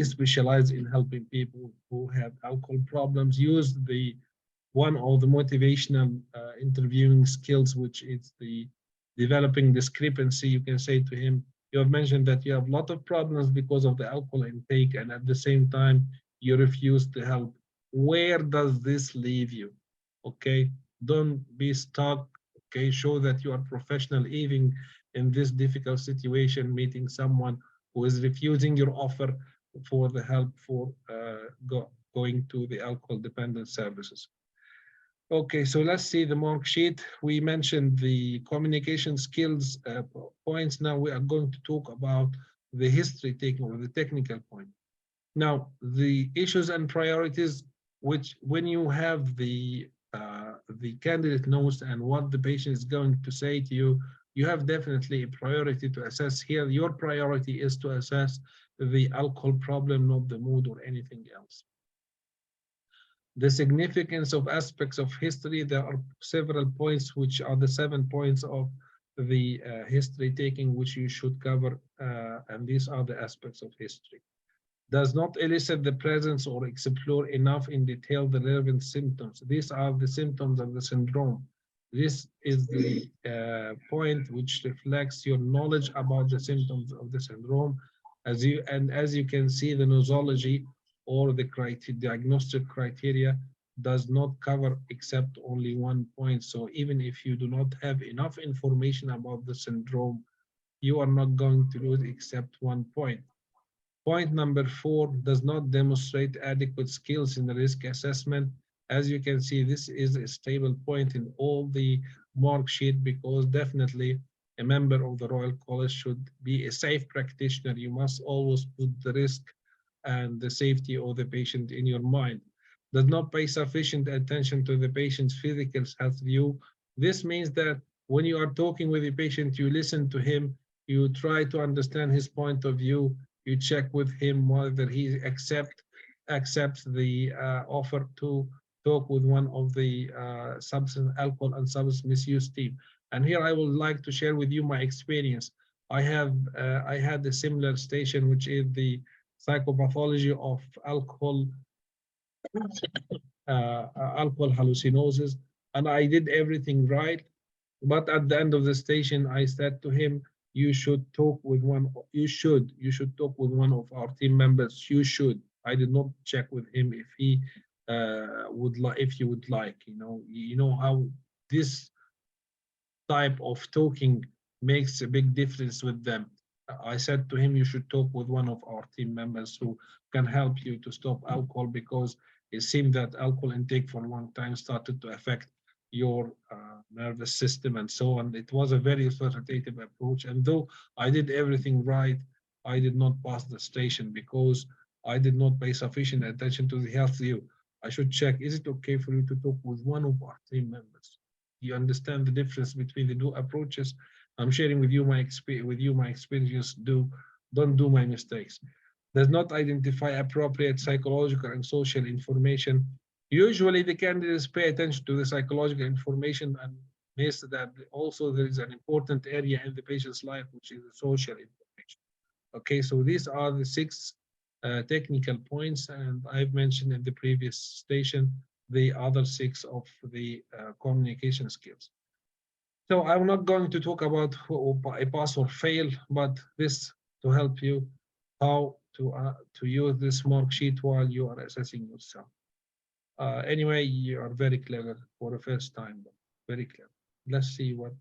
Speaker 1: specialized in helping people who have alcohol problems, use the one of the motivational interviewing skills, which is the developing discrepancy. You can say to him, you have mentioned that you have a lot of problems because of the alcohol intake, and at the same time, you refuse to help. Where does this leave you? Okay, don't be stuck. Okay, show that you are professional even in this difficult situation, meeting someone who is refusing your offer for the help for going to the alcohol dependent services. Okay, so let's see the mark sheet. We mentioned the communication skills points. Now we are going to talk about the history taking, or the technical point. Now, the issues and priorities, which when you have the candidate notes and what the patient is going to say to you, you have definitely a priority to assess here. Your priority is to assess the alcohol problem, not the mood or anything else. The significance of aspects of history, there are several points, which are the 7 points of the history taking, which you should cover, and these are the aspects of history. Does not elicit the presence or explore enough in detail the relevant symptoms. These are the symptoms of the syndrome. This is the point which reflects your knowledge about the symptoms of the syndrome. As you can see, the nosology or the diagnostic criteria does not cover except only 1 point. So even if you do not have enough information about the syndrome, you are not going to lose except 1 point. Point number 4, does not demonstrate adequate skills in the risk assessment. As you can see, this is a stable point in all the mark sheet, because definitely a member of the Royal College should be a safe practitioner. You must always put the risk and the safety of the patient in your mind. Does not pay sufficient attention to the patient's physical health view. This means that when you are talking with the patient, you listen to him, you try to understand his point of view, you check with him whether he accepts the offer to talk with one of the alcohol and substance misuse team. And here I would like to share with you my experience. I had a similar station, which is the psychopathology of alcohol hallucinosis, and I did everything right. But at the end of the station, I said to him, you should talk with you should talk with one of our team members. You should. I did not check with him if he if you would like. You know how this type of talking makes a big difference with them. I said to him, you should talk with one of our team members who can help you to stop alcohol, because it seemed that alcohol intake for a long time started to affect your nervous system and so on. It was a very authoritative approach. And though I did everything right, I did not pass the station because I did not pay sufficient attention to the health view. I should check, is it okay for you to talk with one of our team members? You understand the difference between the two approaches? I'm sharing with you my experience. Don't do my mistakes. Does not identify appropriate psychological and social information. Usually the candidates pay attention to the psychological information and miss that also there is an important area in the patient's life, which is the social information. Okay, so these are the 6 technical points, and I've mentioned in the previous station the other 6 of the communication skills. So I'm not going to talk about a pass or fail, but this to help you how to use this mark sheet while you are assessing yourself. Anyway, you are very clever for the first time, very clever. Let's see what.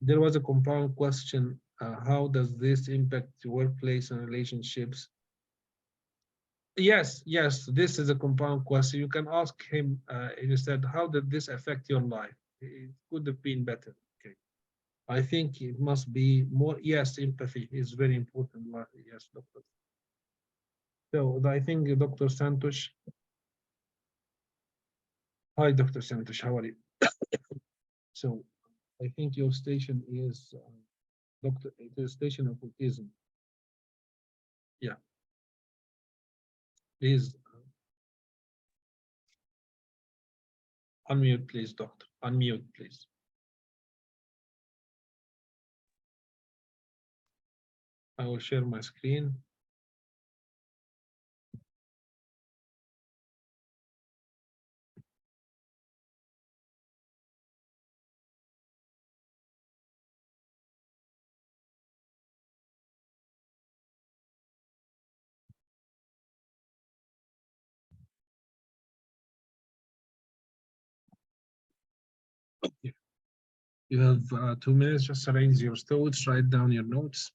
Speaker 1: There was a compound question. How does this impact the workplace and relationships? Yes, this is a compound question. You can ask him instead, how did this affect your life? It could have been better. Okay. I think it must be more. Yes, empathy is very important. Yes, doctor. So I think Dr. Santosh. Hi, Dr. Santosh. How are you? So I think your station is Doctor. It is station of autism. Yeah. Please unmute, please, doctor. Unmute, please. I will share my screen. You have 2 minutes, just arrange your thoughts, write down your notes.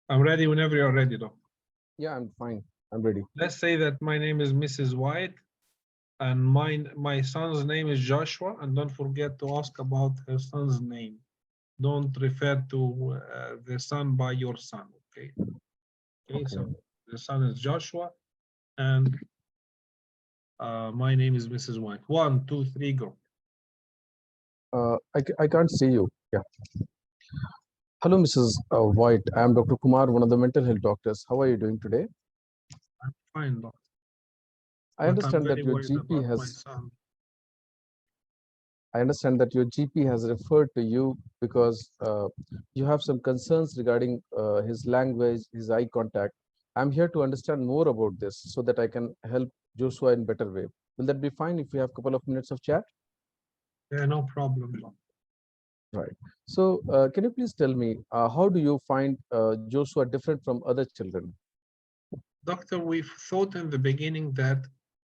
Speaker 1: I'm ready whenever you're ready, doctor.
Speaker 4: Yeah, I'm fine. I'm ready.
Speaker 1: Let's say that my name is Mrs. White and my son's name is Joshua, and don't forget to ask about her son's name. Don't refer to the son by your son, okay? Okay, so the son is Joshua, and my name is Mrs. White. 1, 2, 3, go.
Speaker 4: I can't see you. Yeah. Hello, Mrs. White. I am Dr. Kumar, one of the mental health doctors. How are you doing today?
Speaker 1: I'm fine, doctor.
Speaker 4: I understand that your GP has. I understand that your GP has referred to you because you have some concerns regarding his language, his eye contact. I'm here to understand more about this so that I can help Joshua in better way. Will that be fine if we have a couple of minutes of chat?
Speaker 1: Yeah, no problem.
Speaker 4: Right. So can you please tell me, how do you find Joshua different from other children?
Speaker 1: Doctor, we've thought in the beginning that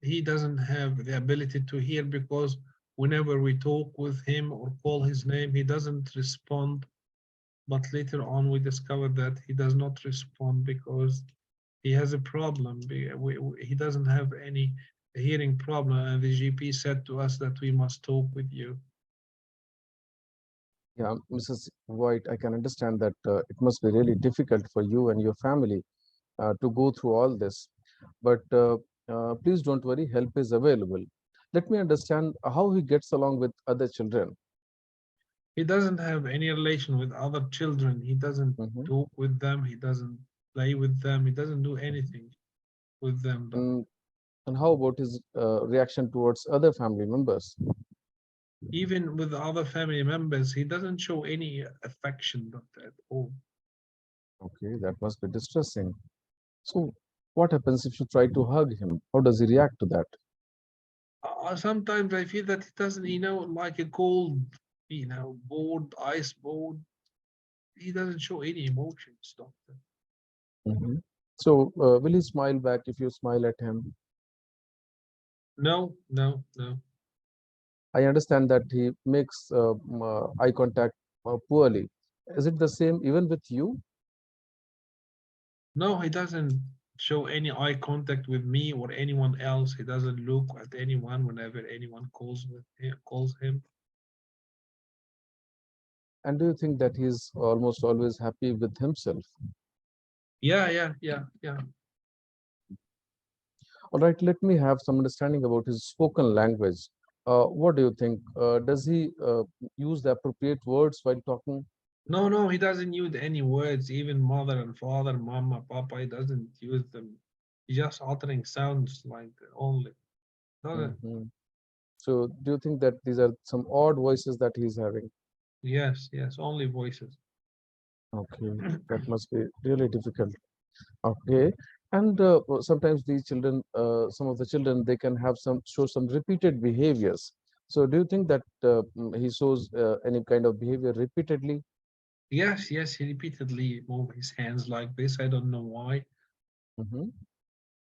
Speaker 1: he doesn't have the ability to hear because whenever we talk with him or call his name, he doesn't respond. But later on, we discovered that he does not respond because he has a problem. He doesn't have any hearing problem, and the GP said to us that we must talk with you.
Speaker 4: Yeah, Mrs. White, I can understand that it must be really difficult for you and your family to go through all this. But please don't worry, help is available. Let me understand how he gets along with other children.
Speaker 1: He doesn't have any relation with other children. He doesn't
Speaker 4: Mhm.
Speaker 1: talk with them. He doesn't play with them. He doesn't do anything with them.
Speaker 4: And, and how about his reaction towards other family members?
Speaker 1: Even with other family members, he doesn't show any affection, doctor, at all.
Speaker 4: Okay, that must be distressing. So, what happens if you try to hug him? How does he react to that?
Speaker 1: Sometimes I feel that he doesn't, like a cold, board, ice board. He doesn't show any emotions, doctor.
Speaker 4: Mhm. So, will he smile back if you smile at him?
Speaker 1: No, no, no.
Speaker 4: I understand that he makes eye contact poorly. Is it the same even with you?
Speaker 1: No, he doesn't show any eye contact with me or anyone else. He doesn't look at anyone whenever anyone calls him.
Speaker 4: And do you think that he's almost always happy with himself?
Speaker 1: Yeah, yeah, yeah, yeah.
Speaker 4: All right, let me have some understanding about his spoken language. What do you think? Does he use the appropriate words while talking?
Speaker 1: No, no, he doesn't use any words, even mother and father, mama, papa, he doesn't use them. He just uttering sounds like only. Doesn't.
Speaker 4: Mhm. So, do you think that these are some odd voices that he's having?
Speaker 1: Yes, yes, only voices.
Speaker 4: Okay, that must be really difficult. Okay, and sometimes these children, some of the children, they can have show some repeated behaviors. So, do you think that he shows any kind of behavior repeatedly?
Speaker 1: Yes, yes, he repeatedly move his hands like this. I don't know why.
Speaker 4: Mhm.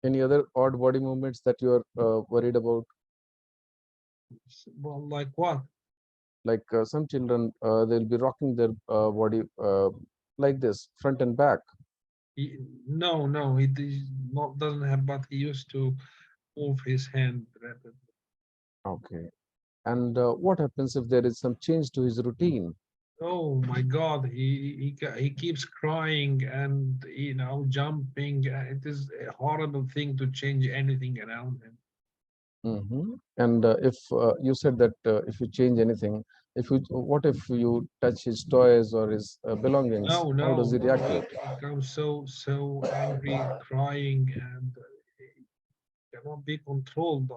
Speaker 4: Any other odd body movements that you are worried about?
Speaker 1: Well, like what?
Speaker 4: Like some children, they'll be rocking their body like this, front and back.
Speaker 1: No, no, not doesn't have, but he used to move his hand rapidly.
Speaker 4: Okay. And what happens if there is some change to his routine?
Speaker 1: Oh my God, he keeps crying and jumping. It is a horrible thing to change anything around him.
Speaker 4: And if you said that if you change anything, what if you touch his toys or his belongings?
Speaker 1: No,
Speaker 4: How does
Speaker 1: no,
Speaker 4: he
Speaker 1: no.
Speaker 4: react to
Speaker 1: He
Speaker 4: it?
Speaker 1: becomes so angry, crying, and he cannot be controlled.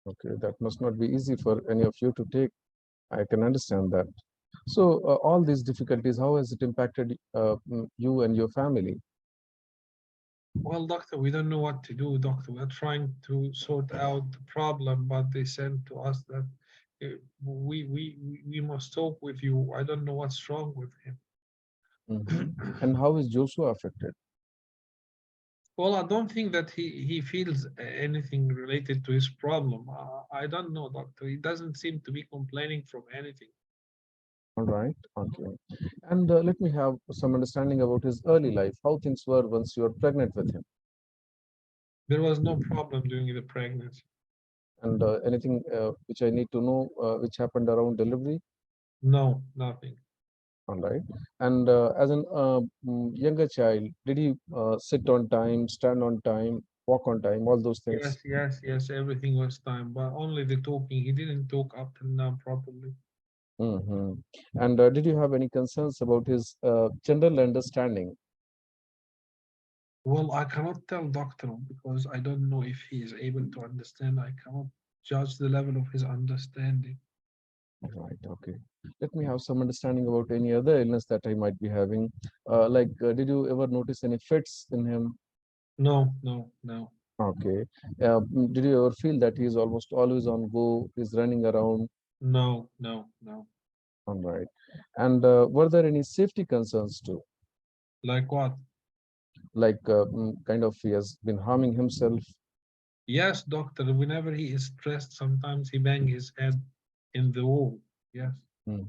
Speaker 4: Okay, that must not be easy for any of you to take. I can understand that. So, all these difficulties, how has it impacted you and your family?
Speaker 1: Well, doctor, we don't know what to do, doctor. We're trying to sort out the problem, but they sent to us that we must talk with you. I don't know what's wrong with him.
Speaker 4: Mhm. And how is Joshua affected?
Speaker 1: Well, I don't think that he feels anything related to his problem. I don't know, doctor. He doesn't seem to be complaining from anything.
Speaker 4: All right, okay. And let me have some understanding about his early life, how things were once you were pregnant with him,
Speaker 1: There was no problem during the pregnancy.
Speaker 4: and anything which I need to know which happened around delivery.
Speaker 1: No, nothing.
Speaker 4: All right. And as an younger child, did he sit on time, stand on time, walk on time, all those things?
Speaker 1: Yes, yes, yes. Everything was time, but only the talking. He didn't talk up till now properly.
Speaker 4: Hmm. And did you have any concerns about his general understanding?
Speaker 1: Well, I cannot tell doctor because I don't know if he is able to understand. I cannot judge the level of his understanding.
Speaker 4: Right. Okay. Let me have some understanding about any other illness that I might be having. Did you ever notice any fits in him?
Speaker 1: No, no, no,
Speaker 4: Okay. Did you ever feel that he's almost always on go, he's running around?
Speaker 1: no, no, no.
Speaker 4: All right. And were there any safety concerns too?
Speaker 1: Like what?
Speaker 4: Like kind of he has been harming himself?
Speaker 1: Yes, doctor. Whenever he is stressed, sometimes he bang his head in the wall. Yes.
Speaker 4: Mhm.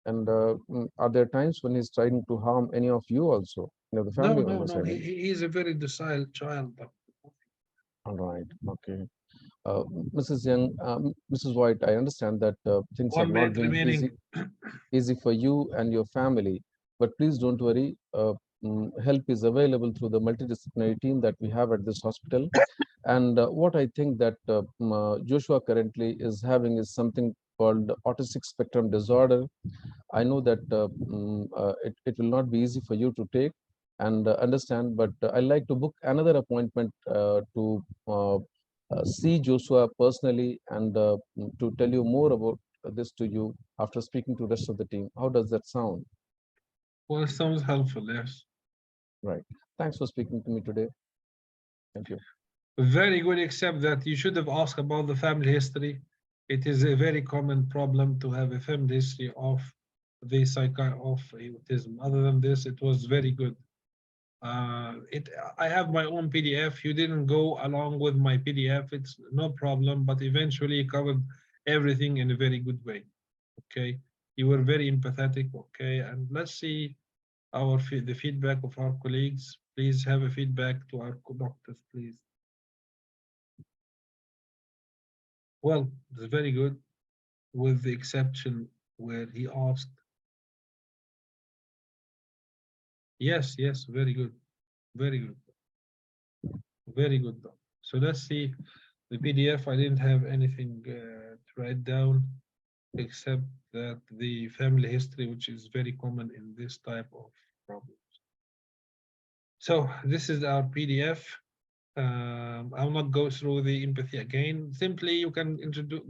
Speaker 4: And are there times when he's trying to harm any of you also? The
Speaker 1: No,
Speaker 4: family
Speaker 1: no,
Speaker 4: members,
Speaker 1: no.
Speaker 4: I
Speaker 1: He
Speaker 4: mean.
Speaker 1: he is a very docile child, doctor.
Speaker 4: All right. Okay. Mrs. Young, Mrs. White, I understand that things have
Speaker 1: 1
Speaker 4: not
Speaker 1: minute
Speaker 4: been
Speaker 1: remaining.
Speaker 4: easy for you and your family, but please don't worry. Help is available through the multidisciplinary team that we have at this hospital. And what I think that Joshua currently is having is something called autistic spectrum disorder. I know that it will not be easy for you to take and understand, but I like to book another appointment to see Joshua personally and to tell you more about this to you after speaking to the rest of the team. How does that sound?
Speaker 1: Well, it sounds helpful, yes.
Speaker 4: Right. Thanks for speaking to me today. Thank you.
Speaker 1: Very good, except that you should have asked about the family history. It is a very common problem to have a family history of the of autism. Other than this, it was very good. I have my own PDF. You didn't go along with my PDF. It's no problem, but eventually you covered everything in a very good way. Okay, you were very empathetic. Okay, and let's see the feedback of our colleagues. Please have a feedback to our doctors, please. Well, it's very good, with the exception where he asked. Yes, yes, very good, very good, very good. So let's see the PDF. I didn't have anything to write down except that the family history, which is very common in this type of problems. So this is our PDF. I'll not go through the empathy again. Simply, you can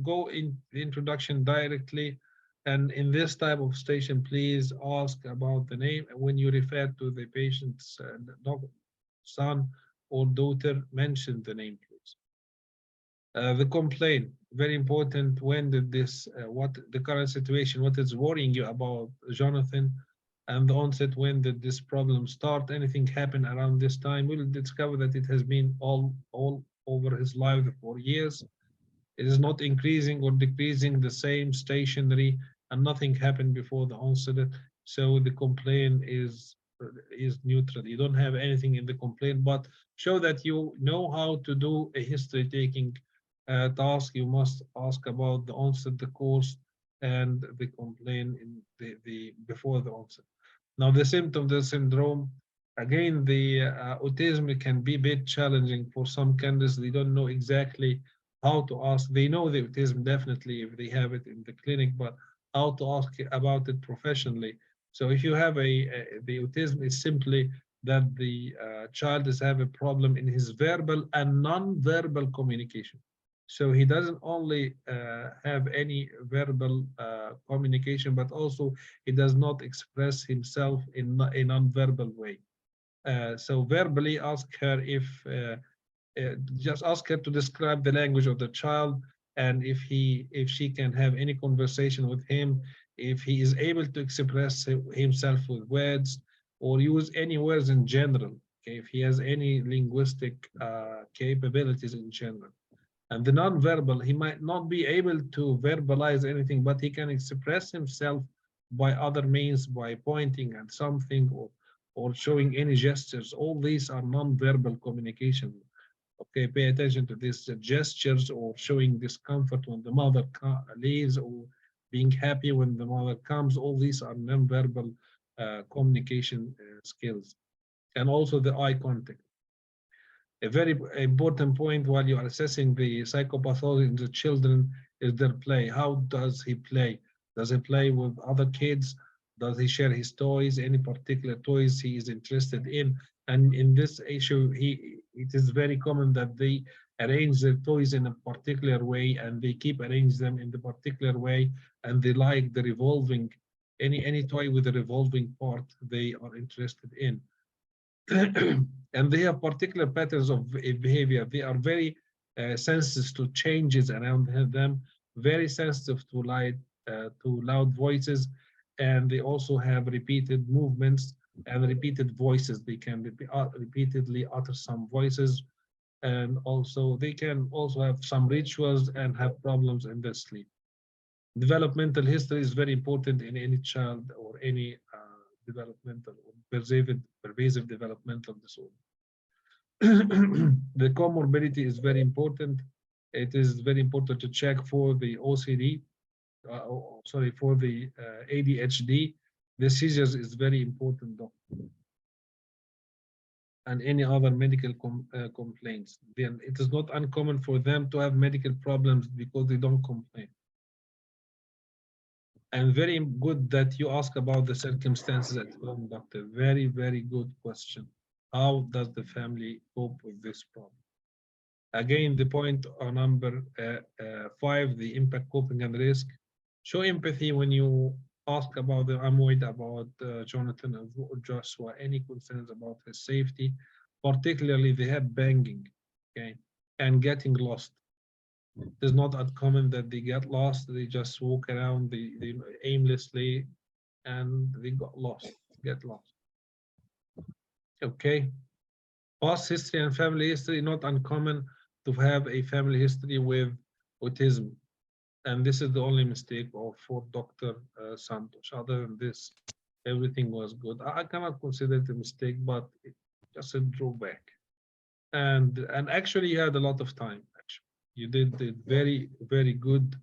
Speaker 1: go in the introduction directly. And in this type of station, please ask about the name. When you refer to the patient's son or daughter, mention the name, please. The complaint, very important. When did this, what the current situation, what is worrying you about Jonathan? And the onset, when did this problem start? Anything happen around this time? We'll discover that it has been all over his life for years. It is not increasing or decreasing, the same stationary, and nothing happened before the onset. So the complaint is neutral. You don't have anything in the complaint, but show that you know how to do a history taking task. You must ask about the onset, the course, and the complaint in the before the onset. Now, the symptom, the syndrome, again, the autism can be a bit challenging for some candidates. They don't know exactly how to ask. They know the autism definitely if they have it in the clinic, but how to ask about it professionally. So if you have the autism is simply that the child is have a problem in his verbal and non-verbal communication. So he doesn't only have any verbal communication, but also he does not express himself in a non-verbal way. So verbally ask her if, just ask her to describe the language of the child, and if she can have any conversation with him, if he is able to express himself with words or use any words in general, okay, if he has any linguistic capabilities in general. And the non-verbal, he might not be able to verbalize anything, but he can express himself by other means, by pointing at something or showing any gestures. All these are non-verbal communication. Okay, pay attention to these gestures or showing discomfort when the mother leaves or being happy when the mother comes. All these are non-verbal communication skills. And also the eye contact. A very important point while you are assessing the psychopathology in the children is their play. How does he play? Does he play with other kids? Does he share his toys? Any particular toys he is interested in? And in this issue, it is very common that they arrange their toys in a particular way and they keep arrange them in the particular way, and they like the revolving, any toy with a revolving part they are interested in. And they have particular patterns of behavior. They are very sensitive to changes around them, very sensitive to light, to loud voices, and they also have repeated movements and repeated voices. They can repeatedly utter some voices, and also they can also have some rituals and have problems in their sleep. Developmental history is very important in any child or any developmental or pervasive developmental disorder. The comorbidity is very important. It is very important to check for the OCD, sorry, for the ADHD. The seizures is very important, though. And any other medical complaints. Then it is not uncommon for them to have medical problems because they don't complain. And very good that you ask about the circumstances at home, doctor. Very, very good question. How does the family cope with this problem? Again, the point on number 5, the impact, coping, and risk. Show empathy when you ask about the worried about Jonathan or Joshua, any concerns about his safety, particularly the head banging, okay, and getting lost. It is not uncommon that they get lost. They just walk around they aimlessly, and they get lost. Okay. Past history and family history, not uncommon to have a family history with autism. And this is the only mistake for Dr. Santosh. Other than this, everything was good. I cannot consider it a mistake, but it just a drawback. And actually, you had a lot of time. Actually, you did it very, very good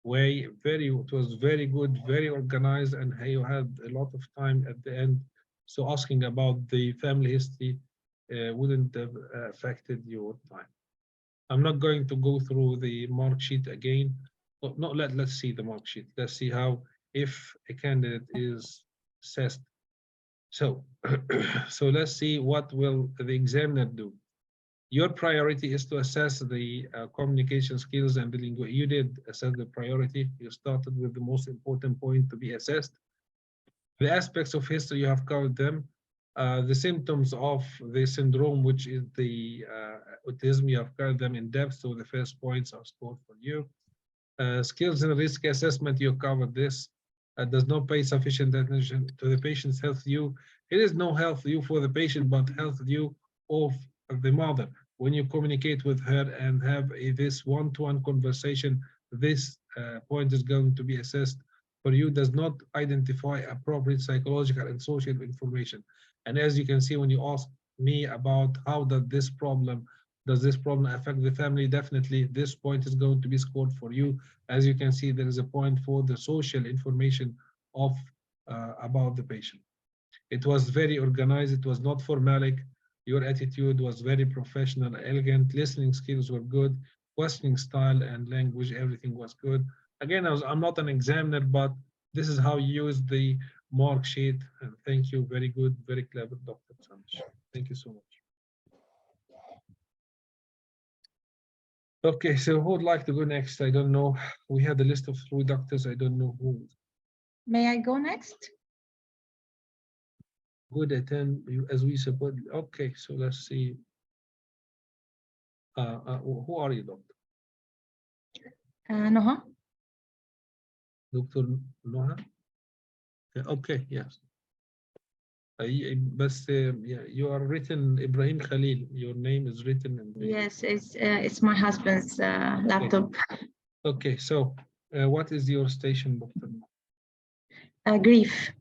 Speaker 1: way. It was very good, very organized, and you had a lot of time at the end. So asking about the family history wouldn't have affected your time. I'm not going to go through the mark sheet again. Well, no, let's see the mark sheet. Let's see how, if a candidate is assessed. So, so let's see what will the examiner do. Your priority is to assess the communication skills and the language. You did assess the priority. You started with the most important point to be assessed. The aspects of history, you have covered them. The symptoms of the syndrome, which is the autism, you have covered them in depth. So the first points are scored for you. Skills and risk assessment, you covered this. Does not pay sufficient attention to the patient's health view. It is no health view for the patient, but health view of the mother. When you communicate with her and have this one-to-one conversation, this point is going to be assessed for you. Does not identify appropriate psychological and social information. And as you can see, when you ask me about how does this problem affect the family, definitely this point is going to be scored for you. As you can see, there is a point for the social information of about the patient. It was very organized. It was not formalic. Your attitude was very professional, elegant. Listening skills were good. Questioning style and language, everything was good. Again, I'm not an examiner, but this is how you use the mark sheet. And thank you. Very good, very clever, Dr. Santosh. Thank you so much. Okay, so who would like to go next? I don't know. We had a list of 3 doctors. I don't know who.
Speaker 5: May I go next?
Speaker 1: Good attend as we support. Okay, so let's see. Who are you, doctor?
Speaker 5: Noha.
Speaker 1: Dr. Noha? Okay, yes. But yeah, you are written Ibrahim Khalil. Your name is written in the...
Speaker 5: Yes, it's my husband's laptop.
Speaker 1: Okay, so what is your station, doctor?
Speaker 5: Grief.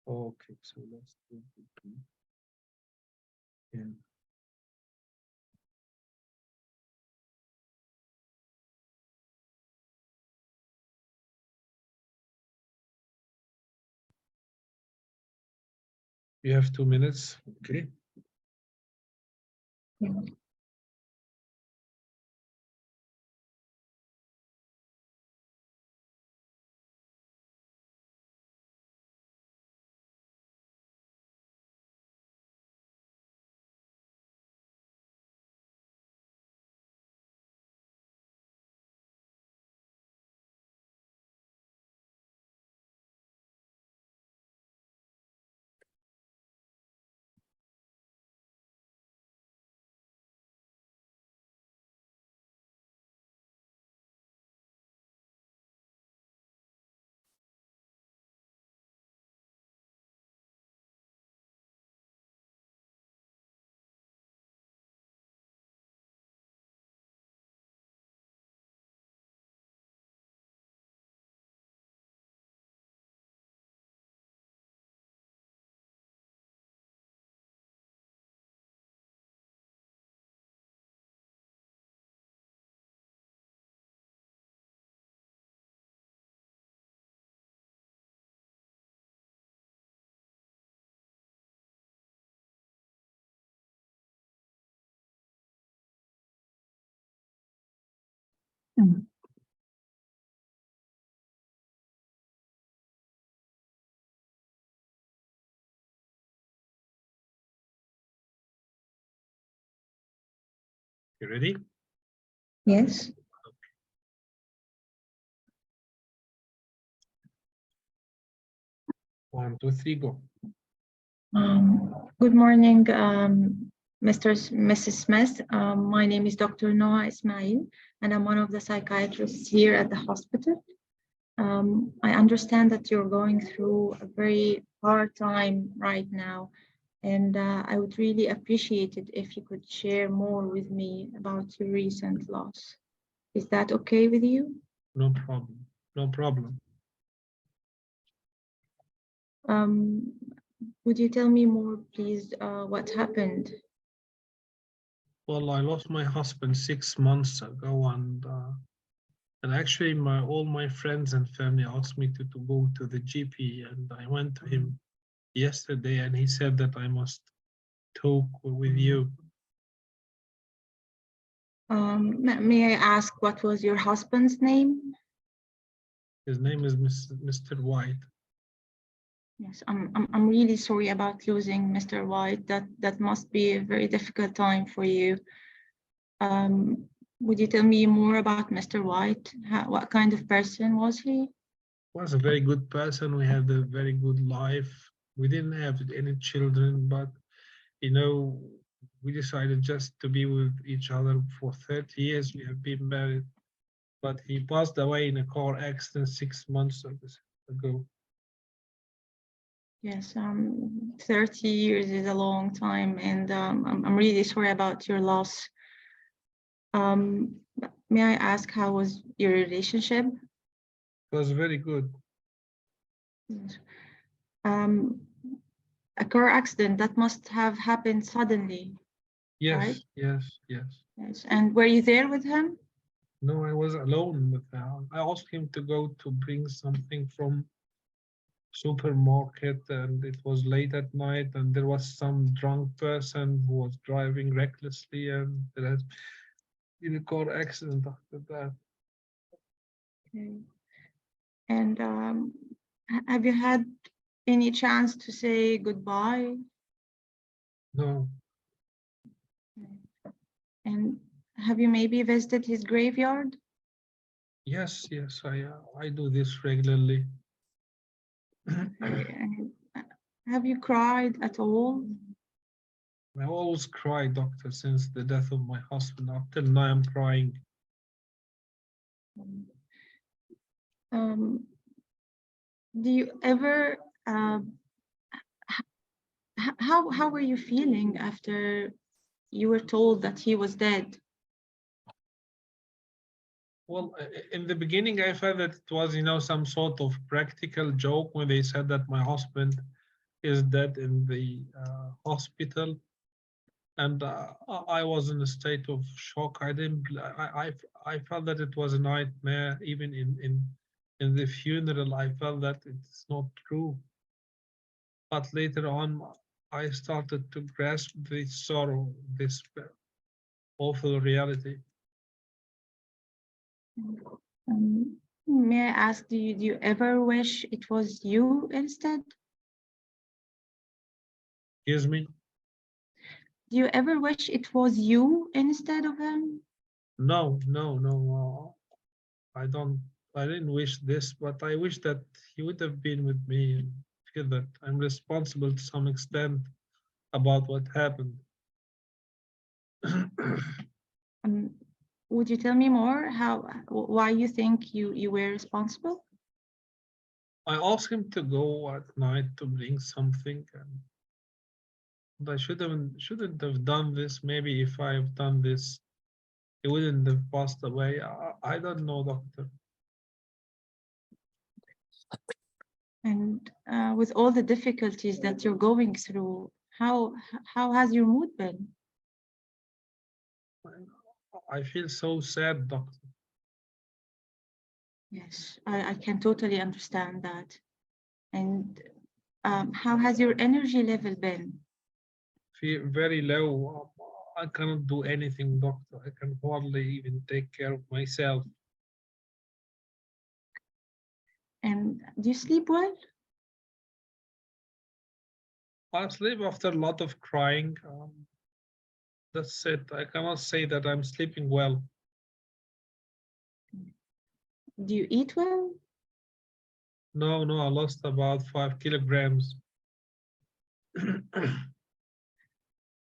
Speaker 1: Okay, so let's do it. Yeah. You have 2 minutes. Okay. You ready?
Speaker 5: Yes.
Speaker 1: One, two, three, go.
Speaker 5: Good morning, Mrs. Smith. My name is Dr. Noah Ismail, and I'm one of the psychiatrists here at the hospital. I understand that you're going through a very hard time right now, and I would really appreciate it if you could share more with me about your recent loss. Is that okay with you?
Speaker 1: No problem. No problem.
Speaker 5: Would you tell me more, please, what happened?
Speaker 1: Well, I lost my husband 6 months ago, and actually all my friends and family asked me to go to the GP, and I went to him yesterday, and he said that I must talk with you.
Speaker 5: May I ask what was your husband's name?
Speaker 1: His name is Mr. White.
Speaker 5: Yes, I'm really sorry about losing Mr. White. That must be a very difficult time for you. Would you tell me more about Mr. White? What kind of person was he?
Speaker 1: Was a very good person. We had a very good life. We didn't have any children, but you know, we decided just to be with each other for 30 years. We have been married, but he passed away in a car accident 6 months ago.
Speaker 5: Yes, 30 years is a long time, and I'm really sorry about your loss. May I ask, how was your relationship?
Speaker 1: It was very good.
Speaker 5: Yes. A car accident, that must have happened suddenly.
Speaker 1: Yes,
Speaker 5: right?
Speaker 1: yes, yes.
Speaker 5: Yes. And were you there with him?
Speaker 1: No, I was alone with him. I asked him to go to bring something from supermarket, and it was late at night, and there was some drunk person who was driving recklessly, and there has been a car accident after that.
Speaker 5: Okay. And have you had any chance to say goodbye?
Speaker 1: No.
Speaker 5: And have you maybe visited his graveyard?
Speaker 1: Yes, yes, I do this regularly.
Speaker 5: Okay. And have you cried at all?
Speaker 1: I always cry, doctor, since the death of my husband. Up till now, I'm crying.
Speaker 5: Do you ever how were you feeling after you were told that he was dead?
Speaker 1: Well, in the beginning, I felt that it was, you know, some sort of practical joke when they said that my husband is dead in the hospital, and I was in a state of shock. I didn't. I felt that it was a nightmare. Even in the funeral, I felt that it's not true. But later on, I started to grasp the sorrow, this awful reality.
Speaker 5: May I ask, do you ever wish it was you instead?
Speaker 1: Excuse me?
Speaker 5: Do you ever wish it was you instead of him?
Speaker 1: No, no, no. I didn't wish this, but I wish that he would have been with me and feel that I'm responsible to some extent about what happened.
Speaker 5: Would you tell me more why you think you were responsible?
Speaker 1: I asked him to go at night to bring something, and I shouldn't have done this. Maybe if I've done this, he wouldn't have passed away. I don't know, doctor.
Speaker 5: And with all the difficulties that you're going through, how has your mood been?
Speaker 1: I feel so sad, doctor.
Speaker 5: Yes, I can totally understand that. And how has your energy level been?
Speaker 1: Feel very low. I cannot do anything, doctor. I can hardly even take care of myself.
Speaker 5: And do you sleep well?
Speaker 1: I sleep after a lot of crying. That's it. I cannot say that I'm sleeping well.
Speaker 5: Do you eat well?
Speaker 1: No, I lost about 5 kilograms.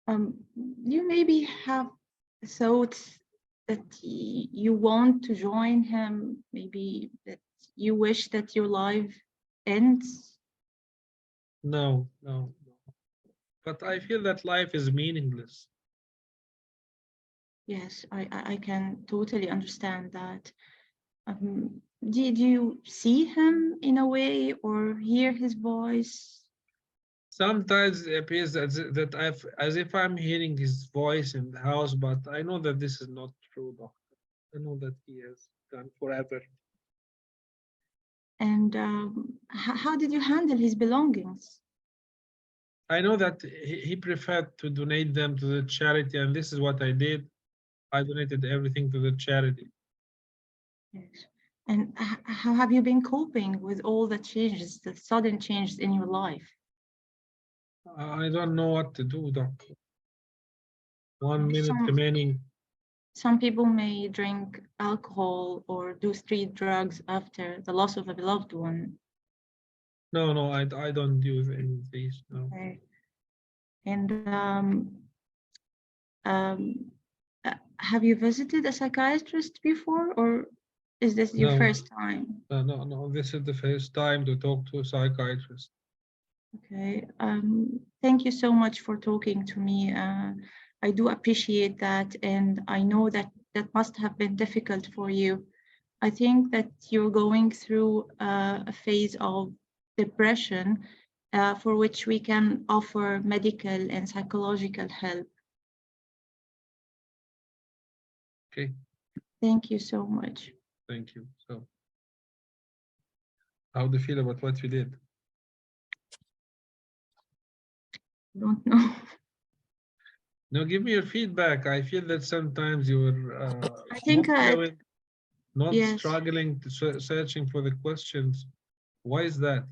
Speaker 5: You maybe have thoughts that you want to join him, maybe that you wish that your life ends.
Speaker 1: No. But I feel that life is meaningless.
Speaker 5: Yes, I can totally understand that. Did you see him in a way or hear his voice?
Speaker 1: Sometimes it appears as if I'm hearing his voice in the house, but I know that this is not true, doctor. I know that he has gone forever.
Speaker 5: And how did you handle his belongings?
Speaker 1: I know that he preferred to donate them to the charity, and this is what I did. I donated everything to the charity.
Speaker 5: Yes. And how have you been coping with all the changes, the sudden changes in your life?
Speaker 1: I don't know what to do, doctor. 1 minute
Speaker 5: Some,
Speaker 1: remaining.
Speaker 5: some people may drink alcohol or do street drugs after the loss of a beloved one.
Speaker 1: No, I don't use any of these. No.
Speaker 5: Okay. And have you visited a psychiatrist before, or is this your
Speaker 1: No.
Speaker 5: first time?
Speaker 1: No. This is the first time to talk to a psychiatrist.
Speaker 5: Okay. Thank you so much for talking to me. I do appreciate that, and I know that that must have been difficult for you. I think that you're going through a phase of depression for which we can offer medical and psychological help.
Speaker 1: Okay.
Speaker 5: Thank you so much.
Speaker 1: Thank you. So, how do you feel about what you did?
Speaker 5: Don't know.
Speaker 1: No, give me your feedback. I feel that sometimes you're
Speaker 5: I think
Speaker 1: not
Speaker 5: yes.
Speaker 1: struggling to searching for the questions. Why is that?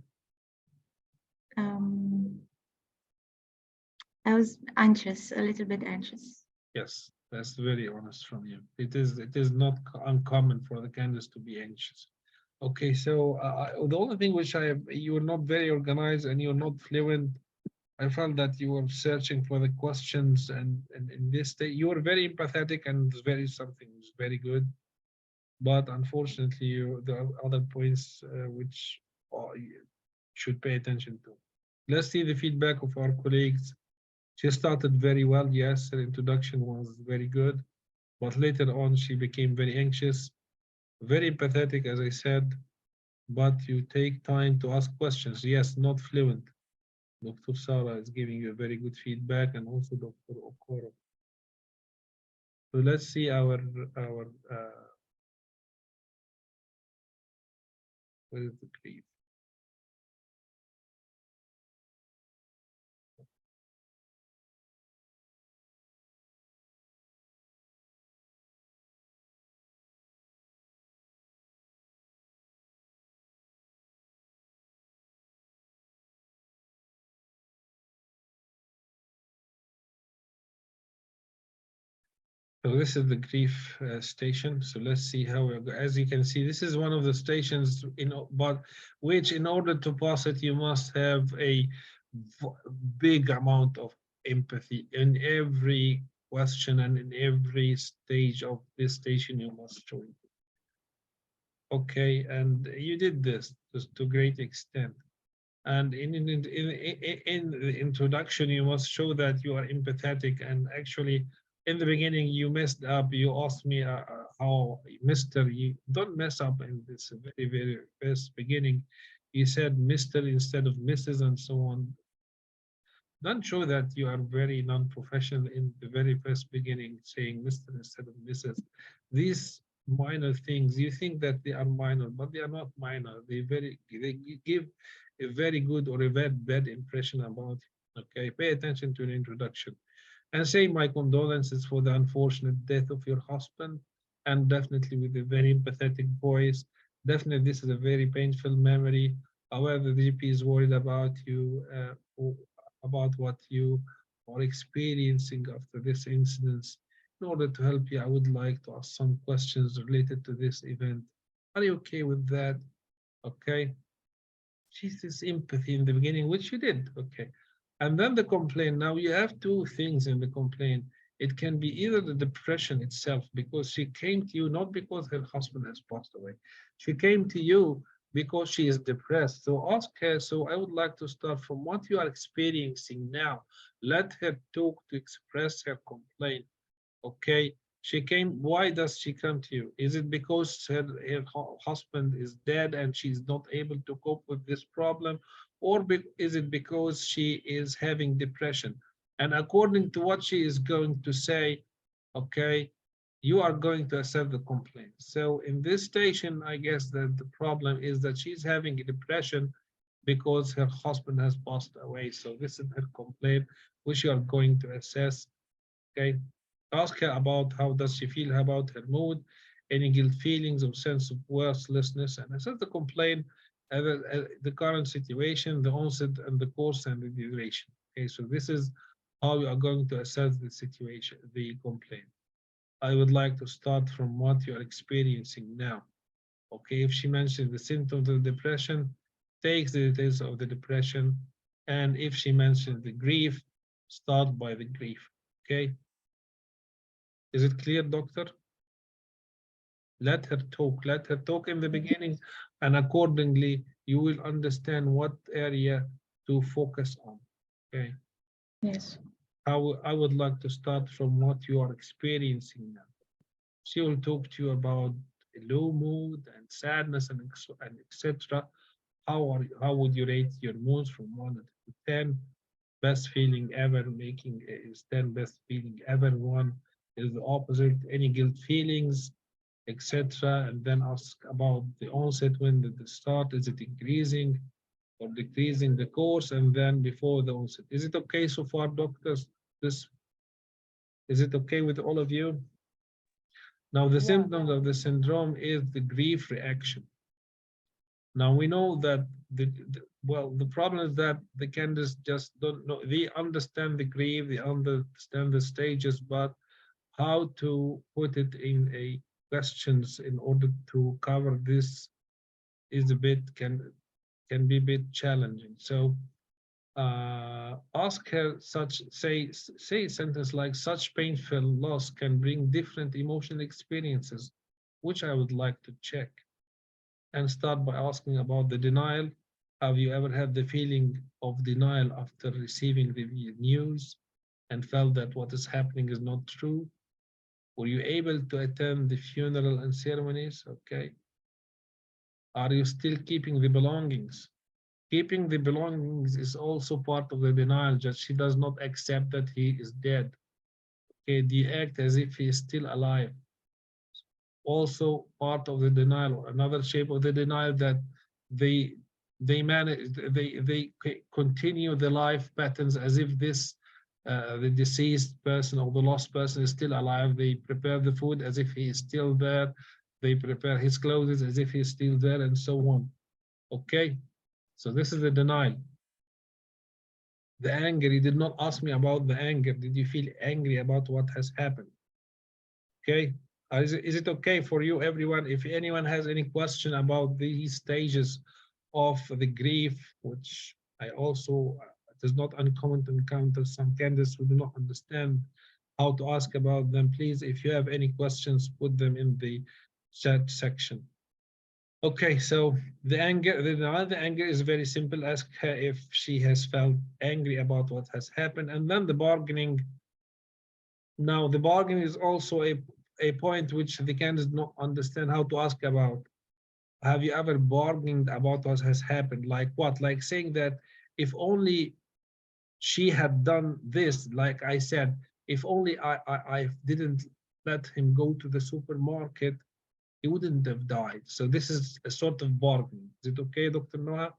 Speaker 5: I was anxious, a little bit anxious.
Speaker 1: Yes, that's very honest from you. It is not uncommon for the candidates to be anxious. Okay, so the only thing which you're not very organized and you're not fluent. I felt that you were searching for the questions, and in this state, you were very empathetic and something was very good. But unfortunately, there are other points which you should pay attention to. Let's see the feedback of our colleagues. She started very well. Yes, her introduction was very good, but later on she became very anxious, very empathetic, as I said. But you take time to ask questions. Yes, not fluent. Dr. Sarah is giving you a very good feedback, and also Dr. Okoro. So let's see our where is the grief? So this is the grief station. So let's see how we go. As you can see, this is one of the stations but which in order to pass it, you must have a big amount of empathy in every question and in every stage of this station you must show it. Okay, and you did this to a great extent. And in the introduction, you must show that you are empathetic. And actually, in the beginning, you messed up. You asked me how, Mr. You don't mess up in this very first beginning. You said Mr. instead of Mrs. and so on. Don't show that you are very non-professional in the very first beginning, saying Mr. instead of Mrs. These minor things, you think that they are minor, but they are not minor. They give a very good or a very bad impression about you. Okay, pay attention to the introduction and say my condolences for the unfortunate death of your husband, and definitely with a very empathetic voice. Definitely, this is a very painful memory. However, the GP is worried about you, about what you are experiencing after this incident. In order to help you, I would like to ask some questions related to this event. Are you okay with that? Okay. She says empathy in the beginning, which you did. Okay. And then the complaint. Now you have two things in the complaint. It can be either the depression itself, because she came to you not because her husband has passed away. She came to you because she is depressed. So ask her. So I would like to start from what you are experiencing now. Let her talk to express her complaint. Okay. She came. Why does she come to you? Is it because her husband is dead and she's not able to cope with this problem? Or is it because she is having depression? And according to what she is going to say, okay, you are going to accept the complaint. So in this station, I guess that the problem is that she's having a depression because her husband has passed away. So this is her complaint, which you are going to assess. Okay. Ask her about how does she feel about her mood, any guilt feelings or sense of worthlessness, and assess the complaint, the current situation, the onset and the course and the duration. Okay, so this is how you are going to assess the situation, the complaint. I would like to start from what you are experiencing now. Okay, if she mentions the symptoms of depression, takes the details of the depression, and if she mentions the grief, start by the grief. Okay. Is it clear, doctor? Let her talk. Let her talk in the beginning, and accordingly, you will understand what area to focus on. Okay.
Speaker 5: Yes.
Speaker 1: I would like to start from what you are experiencing now. She will talk to you about low mood and sadness and etc. How would you rate your moods from 1 to 10? Best feeling ever, making is 10 best feeling ever. 1 is the opposite, any guilt feelings, etc. And then ask about the onset, when did it start, is it increasing or decreasing the course, and then before the onset. Is it okay so far, doctors? This is it okay with all of you? Now the
Speaker 3: Yeah.
Speaker 1: symptoms of the syndrome is the grief reaction. Now we know that well, the problem is that the candidates just don't know. They understand the grief, they understand the stages, but how to put it in a questions in order to cover this is a bit can be a bit challenging. So ask her say a sentence like such painful loss can bring different emotional experiences, which I would like to check, and start by asking about the denial. Have you ever had the feeling of denial after receiving the news and felt that what is happening is not true? Were you able to attend the funeral and ceremonies? Okay. Are you still keeping the belongings? Keeping the belongings is also part of the denial, just she does not accept that he is dead. Okay, they act as if he is still alive. Also part of the denial, or another shape of the denial, that they manage, they continue the life patterns as if this the deceased person or the lost person is still alive. They prepare the food as if he is still there. They prepare his clothes as if he's still there, and so on. Okay, so this is the denial. The anger, you did not ask me about the anger. Did you feel angry about what has happened? Okay, is it okay for you, everyone? If anyone has any question about these stages of the grief, which I also, it is not uncommon to encounter some candidates who do not understand how to ask about them. Please, if you have any questions, put them in the chat section. Okay, so the anger is very simple. Ask her if she has felt angry about what has happened, and then the bargaining. Now, the bargaining is also a point which the candidates don't understand how to ask about. Have you ever bargained about what has happened? Like what? Like saying that if only she had done this, like I said, if only I didn't let him go to the supermarket, he wouldn't have died. So this is a sort of bargain. Is it okay, Dr. Noah?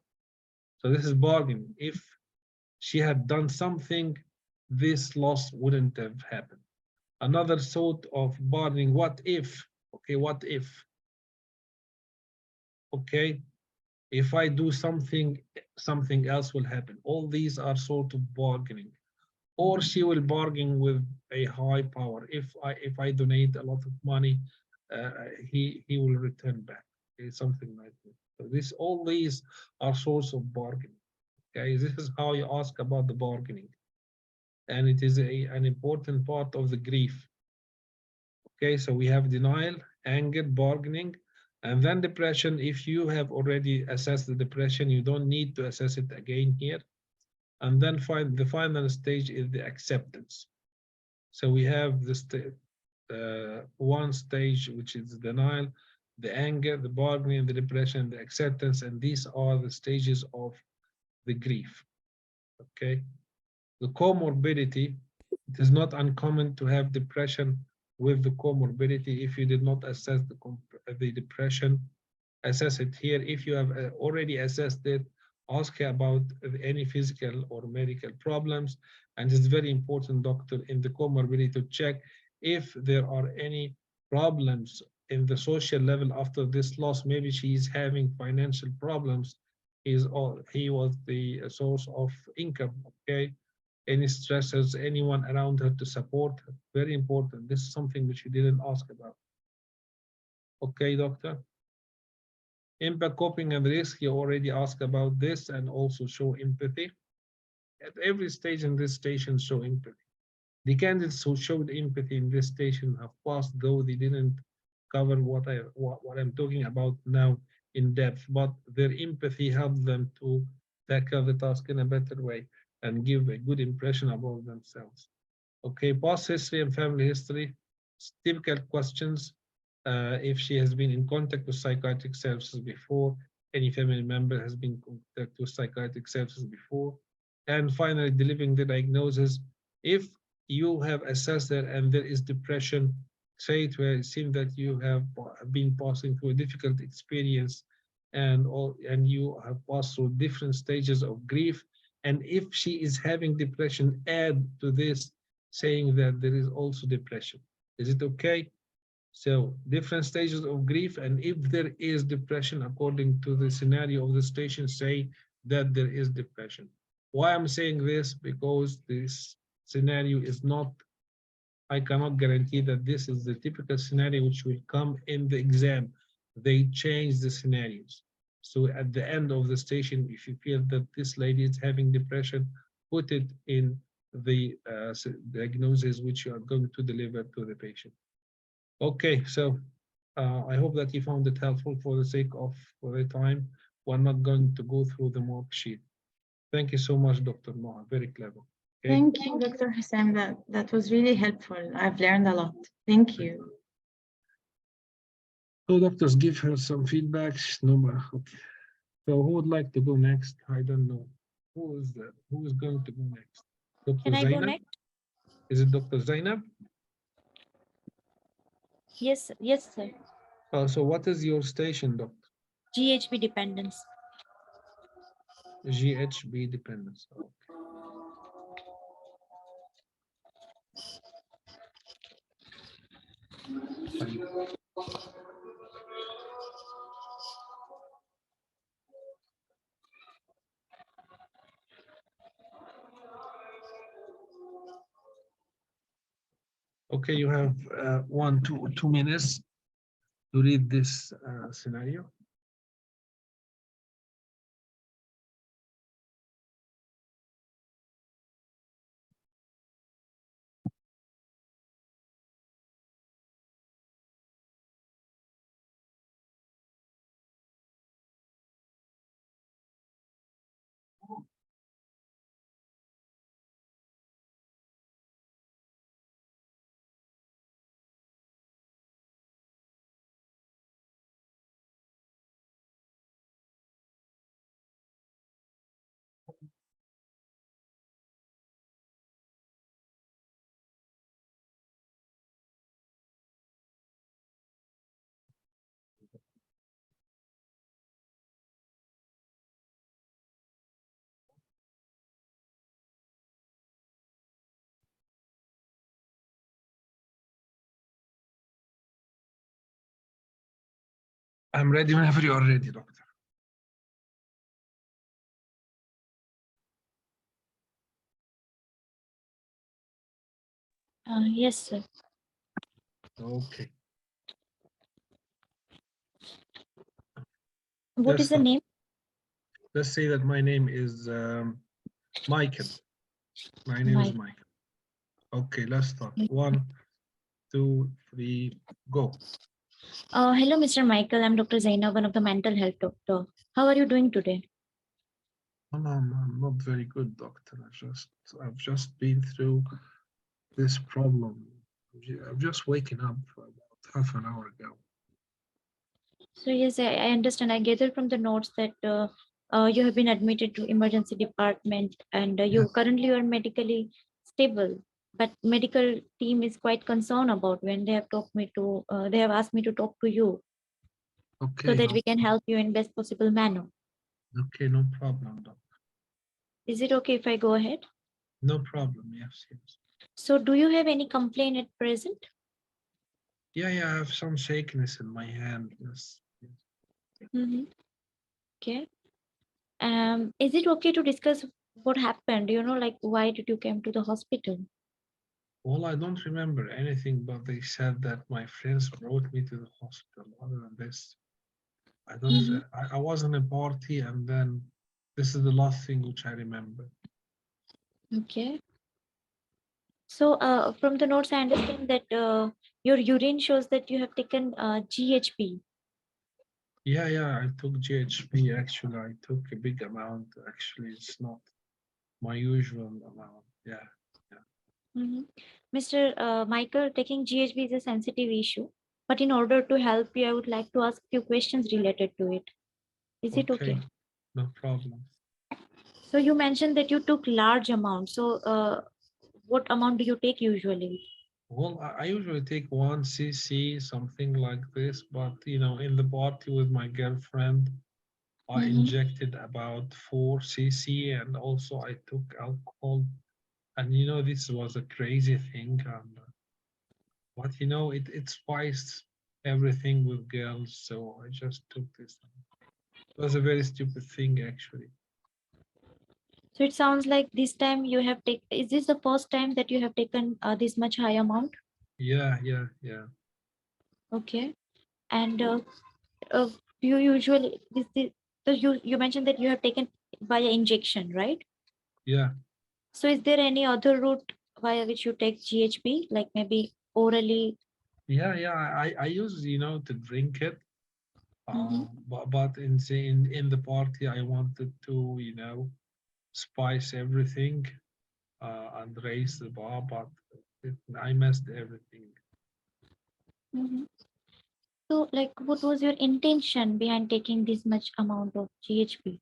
Speaker 1: So this is bargain. If she had done something, this loss wouldn't have happened. Another sort of bargaining, what if? Okay, what if? Okay, if I do something, something else will happen. All these are sort of bargaining, or she will bargain with a high power. If I donate a lot of money, he will return back. It's something like that. So this, all these are source of bargaining. Okay, this is how you ask about the bargaining, and it is an important part of the grief. Okay, so we have denial, anger, bargaining, and then depression. If you have already assessed the depression, you don't need to assess it again here. And then the final stage is the acceptance. So we have this one stage, which is denial, the anger, the bargaining, the depression, the acceptance, and these are the stages of the grief. Okay, the comorbidity, it is not uncommon to have depression with the comorbidity. If you did not assess the depression, assess it here. If you have already assessed it, ask about any physical or medical problems. And it's very important, doctor, in the comorbidity to check if there are any problems in the social level after this loss. Maybe she's having financial problems. He was the source of income, okay? Any stressors, anyone around her to support her. Very important. This is something which you didn't ask about. Okay, doctor? Impact, coping, and risk, you already asked about this, and also show empathy. At every stage in this station, show empathy. The candidates who showed empathy in this station have passed, though they didn't cover what I'm talking about now in depth, but their empathy helped them to tackle the task in a better way and give a good impression about themselves. Okay, past history and family history, typical questions. If she has been in contact with psychiatric services before, any family member has been in contact with psychiatric services before, and finally delivering the diagnosis. If you have assessed that and there is depression, say it where it seems that you have been passing through a difficult experience, and you have passed through different stages of grief, and if she is having depression, add to this saying that there is also depression. Is it okay? So different stages of grief, and if there is depression, according to the scenario of the station, say that there is depression. Why I'm saying this? Because this scenario is not, I cannot guarantee that this is the typical scenario which will come in the exam. They change the scenarios. So at the end of the station, if you feel that this lady is having depression, put it in the diagnosis which you are going to deliver to the patient. Okay, so I hope that you found it helpful. For the sake of the time, we're not going to go through the worksheet. Thank you so much, Dr. Noah. Very clever. Okay.
Speaker 5: Thank you, Dr. Hussein. That was really helpful. I've learned a lot. Thank you.
Speaker 1: So doctors, give her some feedback. No, okay. So who would like to go next? I don't know. Who is that? Who is going to go next? Dr.
Speaker 6: Can I go
Speaker 1: Zainab?
Speaker 6: next?
Speaker 1: Is it Dr. Zainab?
Speaker 6: Yes, yes, sir.
Speaker 1: So what is your station, doctor?
Speaker 6: GHB dependence.
Speaker 1: GHB dependence. Okay. Fine. Okay, you have 2 minutes to read this scenario. I'm ready whenever you are ready, doctor.
Speaker 6: Yes, sir.
Speaker 1: Okay.
Speaker 6: What is the name?
Speaker 1: Let's say that my name is Michael. My name is Michael. Okay, let's start. 1, 2, 3, go.
Speaker 6: Hello, Mr. Michael. I'm Dr. Zaina, one of the mental health doctor. How are you doing today?
Speaker 1: I'm not very good, doctor. I've just been through this problem. I've just waken up about half an hour ago.
Speaker 6: So yes, I understand. I gathered from the notes that you have been admitted to emergency department, and you currently are medically stable. But medical team is quite concerned about when they have they have asked me to talk to you,
Speaker 1: Okay.
Speaker 6: so that we can help you in best possible manner.
Speaker 1: Okay, no problem, doctor.
Speaker 6: Is it okay if I go ahead?
Speaker 1: No problem. Yes, yes.
Speaker 6: So do you have any complaint at present?
Speaker 1: Yeah, I have some shakiness in my hand. Yes.
Speaker 6: Okay. Is it okay to discuss what happened? Like why did you come to the hospital?
Speaker 1: Well, I don't remember anything, but they said that my friends brought me to the hospital. Other than this, I don't. I was in a party, and then this is the last thing which I remember.
Speaker 6: Okay. So from the notes, I understand that your urine shows that you have taken GHB.
Speaker 1: Yeah, I took GHB. Actually, I took a big amount. Actually, it's not my usual amount. Yeah.
Speaker 6: Mr. Michael, taking GHB is a sensitive issue, but in order to help you, I would like to ask few questions related to it. Is it okay?
Speaker 1: No problem.
Speaker 6: So you mentioned that you took large amounts. So what amount do you take usually?
Speaker 1: Well, I usually take 1 cc, something like this, but in the party with my girlfriend, I injected about 4 cc, and also I took alcohol. And this was a crazy thing, but it spiced everything with girls, so I just took this. It was a very stupid thing, actually.
Speaker 6: So it sounds like this time you have taken, is this the first time that you have taken this much high amount?
Speaker 1: Yeah.
Speaker 6: Okay. And you usually, so you mentioned that you have taken via injection, right?
Speaker 1: Yeah.
Speaker 6: So is there any other route via which you take GHB, like maybe orally?
Speaker 1: Yeah, I use, to drink it. But in the party, I wanted to, spice everything and raise the bar, but I messed everything.
Speaker 6: So like, what was your intention behind taking this much amount of GHB?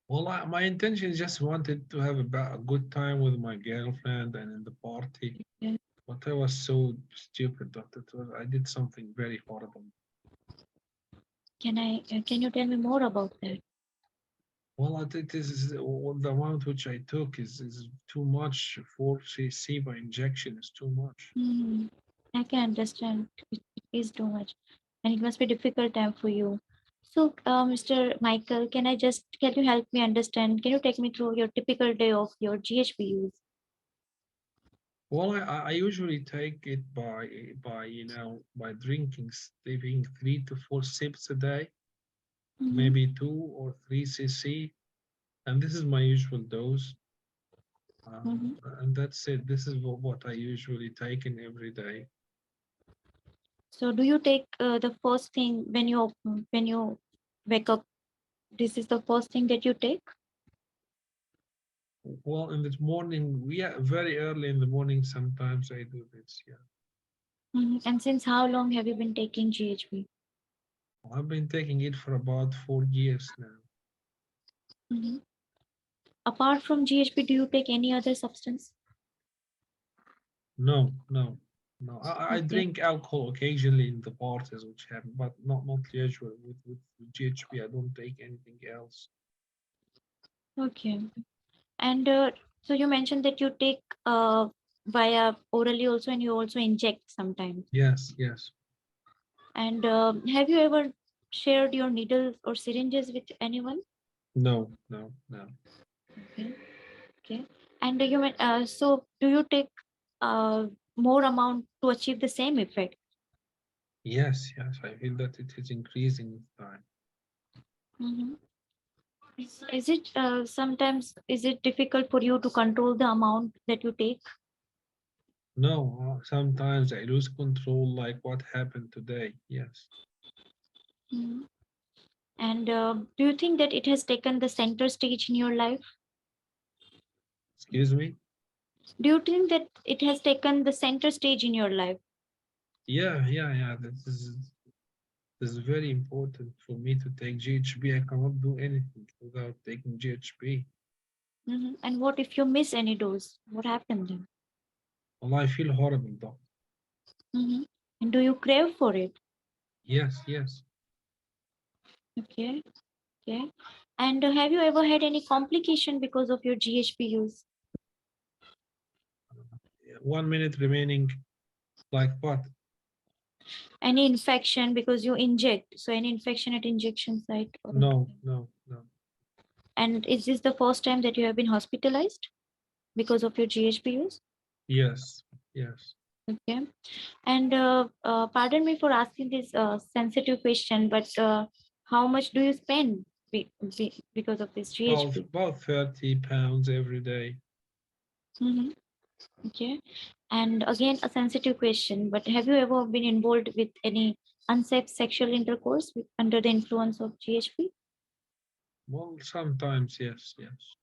Speaker 1: Well, my intention is just wanted to have a good time with my girlfriend and in the party.
Speaker 6: Yeah.
Speaker 1: But I was so stupid that I did something very horrible.
Speaker 6: Can you tell me more about that?
Speaker 1: Well, it is the amount which I took is too much. 4 cc by injection is too much.
Speaker 6: I can understand. It is too much, and it must be a difficult time for you. So, Mr. Michael, can you help me understand? Can you take me through your typical day of your GHB use?
Speaker 1: Well, I usually take it by by taking 3 to 4 sips a day, maybe 2 or 3 cc, and this is my usual dose. And that's it. This is what I usually take in every day.
Speaker 6: So, do you take the first thing when you wake up? This is the first thing that you take?
Speaker 1: Well, in the morning, very early in the morning, sometimes I do this. Yeah.
Speaker 6: And since how long have you been taking GHB?
Speaker 1: I've been taking it for about 4 years now.
Speaker 6: Apart from GHB, do you take any other substance?
Speaker 1: No. I drink alcohol occasionally in the parties which happen, but not usually. With GHB, I don't take anything else.
Speaker 6: Okay. And so you mentioned that you take via orally also, and you also inject sometimes.
Speaker 1: Yes.
Speaker 6: And have you ever shared your needles or syringes with anyone?
Speaker 1: No, no, no.
Speaker 6: Okay. Okay. And so do you take more amount to achieve the same effect?
Speaker 1: Yes, yes. I feel that it is increasing with time.
Speaker 6: Mhm. Is it sometimes is it difficult for you to control the amount that you take?
Speaker 1: No, sometimes I lose control, like what happened today. Yes.
Speaker 6: Mhm. And do you think that it has taken the center stage in your life?
Speaker 1: Excuse me?
Speaker 6: Do you think that it has taken the center stage in your life?
Speaker 1: Yeah, yeah, yeah. This is very important for me to take GHB. I cannot do anything without taking GHB.
Speaker 6: Mhm. And what if you miss any dose? What happened then?
Speaker 1: Well, I feel horrible, though.
Speaker 6: Mhm. And do you crave for it?
Speaker 1: Yes, yes.
Speaker 6: Okay. Okay. And have you ever had any complication because of your GHB use?
Speaker 1: 1 minute remaining. Like what?
Speaker 6: Any infection because you inject? So any infection at injection site? Or
Speaker 1: No, no, no.
Speaker 6: and is this the first time that you have been hospitalized because of your GHB use?
Speaker 1: Yes, yes.
Speaker 6: Okay. And pardon me for asking this sensitive question, but how much do you spend because of this GHB?
Speaker 1: About 30 pounds every day.
Speaker 6: Mhm. Okay. And again, a sensitive question, but have you ever been involved with any unsafe sexual intercourse under the influence of GHB?
Speaker 1: Well, sometimes, yes, yes.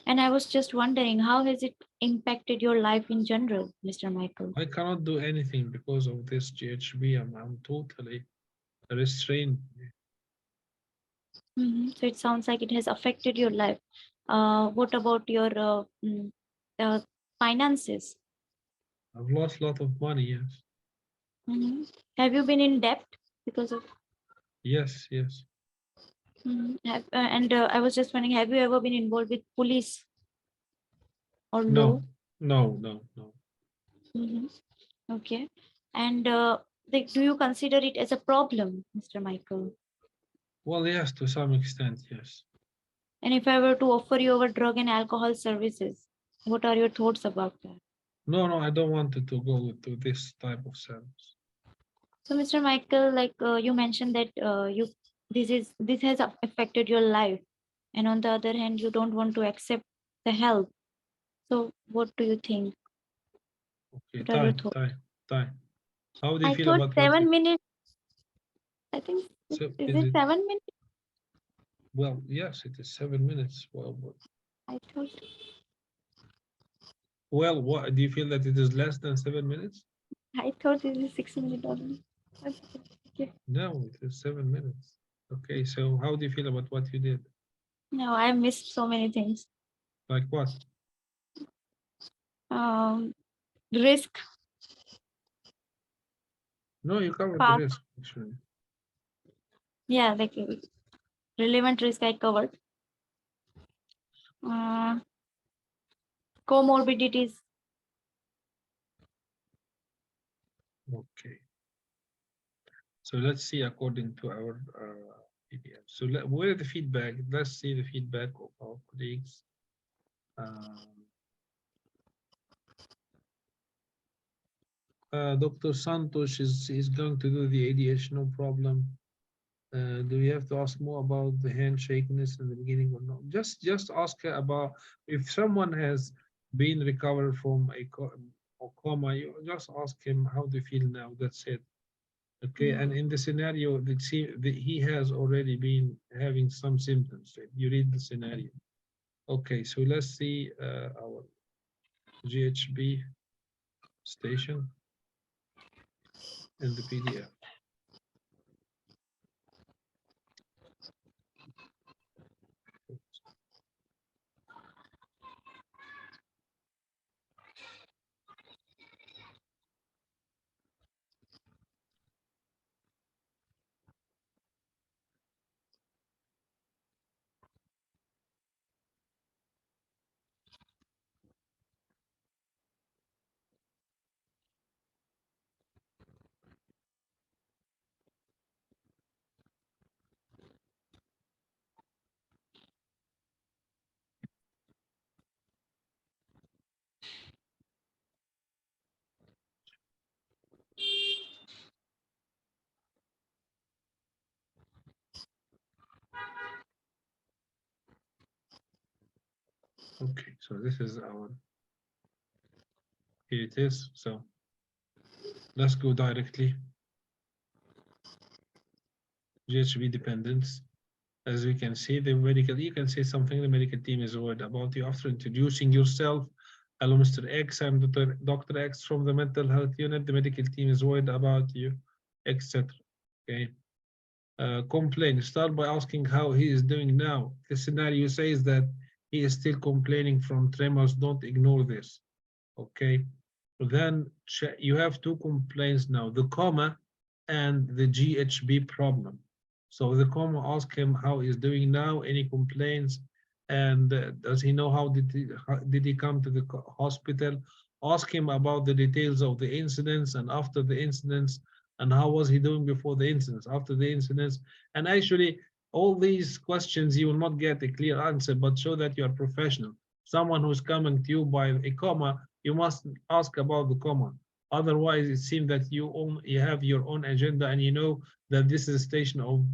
Speaker 6: And I was just wondering, how has it impacted your life in general, Mr. Michael?
Speaker 1: I cannot do anything because of this GHB. I'm totally restrained.
Speaker 6: So it sounds like it has affected your life. What about your uh, finances?
Speaker 1: I've lost a lot of money, yes.
Speaker 6: Mhm. Have you been in debt because of?
Speaker 1: Yes, yes.
Speaker 6: And I was just wondering, have you ever been involved with police or law?
Speaker 1: No, no, no, no.
Speaker 6: Mhm. Okay. And do you consider it as a problem, Mr. Michael?
Speaker 1: Well, yes, to some extent, yes.
Speaker 6: And if I were to offer you our drug and alcohol services, what are your thoughts about that?
Speaker 1: No, no, I don't want it to go to this type of service.
Speaker 6: So, Mr. Michael, like you mentioned that this has affected your life, and on the other hand, you don't want to accept the help. So, what do you think?
Speaker 1: Okay,
Speaker 6: What are your
Speaker 1: time,
Speaker 6: thoughts?
Speaker 1: time, time. How do you
Speaker 6: I
Speaker 1: feel
Speaker 6: thought
Speaker 1: about what you
Speaker 6: 7 minutes. I think
Speaker 1: so
Speaker 6: is
Speaker 1: is
Speaker 6: it
Speaker 1: it
Speaker 6: 7 minutes?
Speaker 1: well, yes, it is 7 minutes.
Speaker 6: I thought
Speaker 1: Well, what do you feel that it is less than 7 minutes?
Speaker 6: it is 6 minutes only. Okay.
Speaker 1: No, it is 7 minutes. Okay, so how do you feel about what you did?
Speaker 6: No, I missed so many things.
Speaker 1: Like what?
Speaker 6: Um, risk,
Speaker 1: No, you covered the
Speaker 6: path.
Speaker 1: risk, actually.
Speaker 6: Yeah, like relevant risk I covered. Uh, comorbidities.
Speaker 1: Okay. So let's see according to our PDF. So where are the feedback? Let's see the feedback of our colleagues. Dr. Santosh is going to do the ADHD, no problem. Do we have to ask more about the handshakiness in the beginning or not? Just ask her about if someone has been recovered from a coma, you just ask him how do you feel now. That's it. Okay, and in the scenario that he has already been having some symptoms. Right? You read the scenario. Okay, so let's see our GHB station in the PDF. Okay, so this is our, here it is. So let's go directly. GHB dependence. As we can see, the medical, you can say something, the medical team is worried about you after introducing yourself. Hello, Mr. X, I'm Dr. X from the mental health unit. The medical team is worried about you, etc. Okay. Complain. Start by asking how he is doing now. The scenario says that he is still complaining from tremors. Don't ignore this. Okay. Then you have two complaints now, the coma and the GHB problem. So the coma, ask him how he's doing now, any complaints, and does he know how did he come to the hospital? Ask him about the details of the incidents and after the incidents, and how was he doing before the incidents, after the incidents. And actually, all these questions you will not get a clear answer, but show that you are professional. Someone who's coming to you by a coma, you must ask about the coma. Otherwise, it seems that you have your own agenda, and you know that this is a station of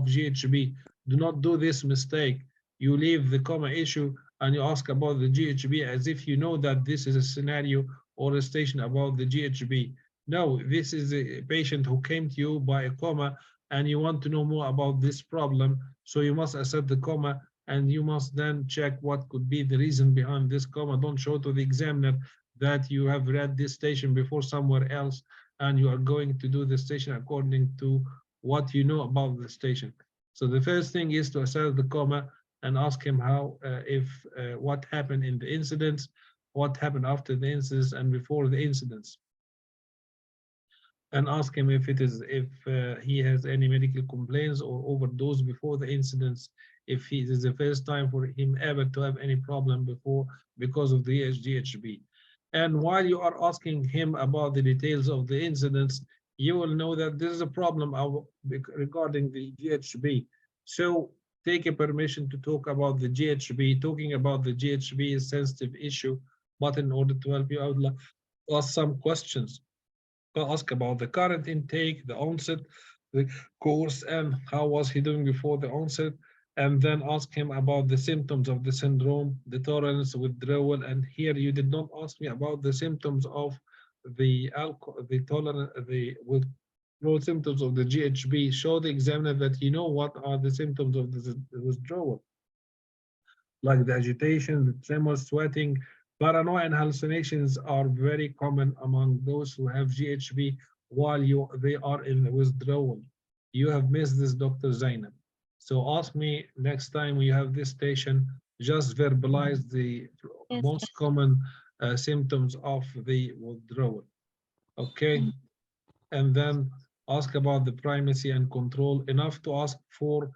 Speaker 1: GHB. Do not do this mistake. You leave the coma issue and you ask about the GHB as if you know that this is a scenario or a station about the GHB. No, this is a patient who came to you by a coma and you want to know more about this problem. So you must accept the coma and you must then check what could be the reason behind this coma. Don't show to the examiner that you have read this station before somewhere else and you are going to do the station according to what you know about the station. So the first thing is to assess the coma and ask him how, what happened in the incidents, what happened after the incidents and before the incidents. And ask him if he has any medical complaints or overdose before the incidents, if it is the first time for him ever to have any problem before because of the GHB. And while you are asking him about the details of the incidents, you will know that this is a problem regarding the GHB. So take a permission to talk about the GHB. Talking about the GHB is a sensitive issue, but in order to help you, I would like to ask some questions. Ask about the current intake, the onset, the course, and how was he doing before the onset, and then ask him about the symptoms of the syndrome, the tolerance, withdrawal. And here you did not ask me about the symptoms of the alcohol, the tolerance, the withdrawal symptoms of the GHB. Show the examiner that you know what are the symptoms of the withdrawal, like the agitation, the tremor, sweating. Paranoia and hallucinations are very common among those who have GHB while they are in the withdrawal. You have missed this, Dr. Zainab. So ask me next time you have this station, just verbalize the most common symptoms of the withdrawal. Okay. And then ask about the primacy and control, enough to ask for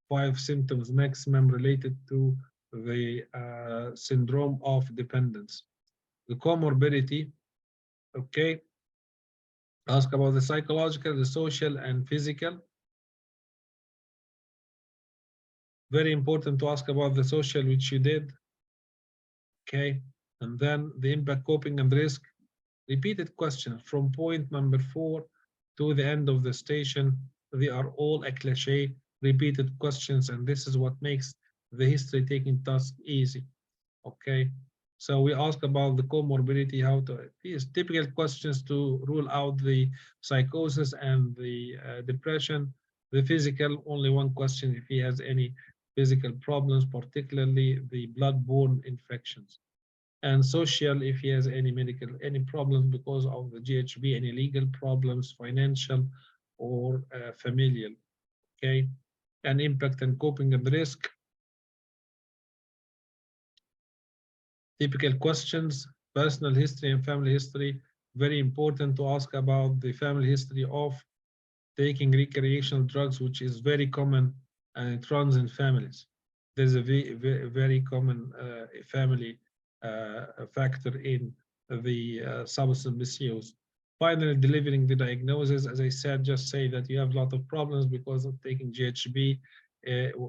Speaker 1: 5 symptoms maximum related to the syndrome of dependence. The comorbidity, okay. Ask about the psychological, the social, and physical. Very important to ask about the social, which you did. Okay. And then the impact, coping, and risk. Repeated questions from point number 4 to the end of the station. They are all a cliche, repeated questions, and this is what makes the history taking task easy. Okay. So we ask about the comorbidity, how to, these typical questions to rule out the psychosis and the depression. The physical, only one question if he has any physical problems, particularly the blood-borne infections. And social, if he has any any problems because of the GHB, any legal problems, financial or familial. Okay. And impact and coping and risk. Typical questions, personal history and family history. Very important to ask about the family history of taking recreational drugs, which is very common and it runs in families. There's a very common family factor in the substance misuse. Finally, delivering the diagnosis, as I said, just say that you have a lot of problems because of taking GHB,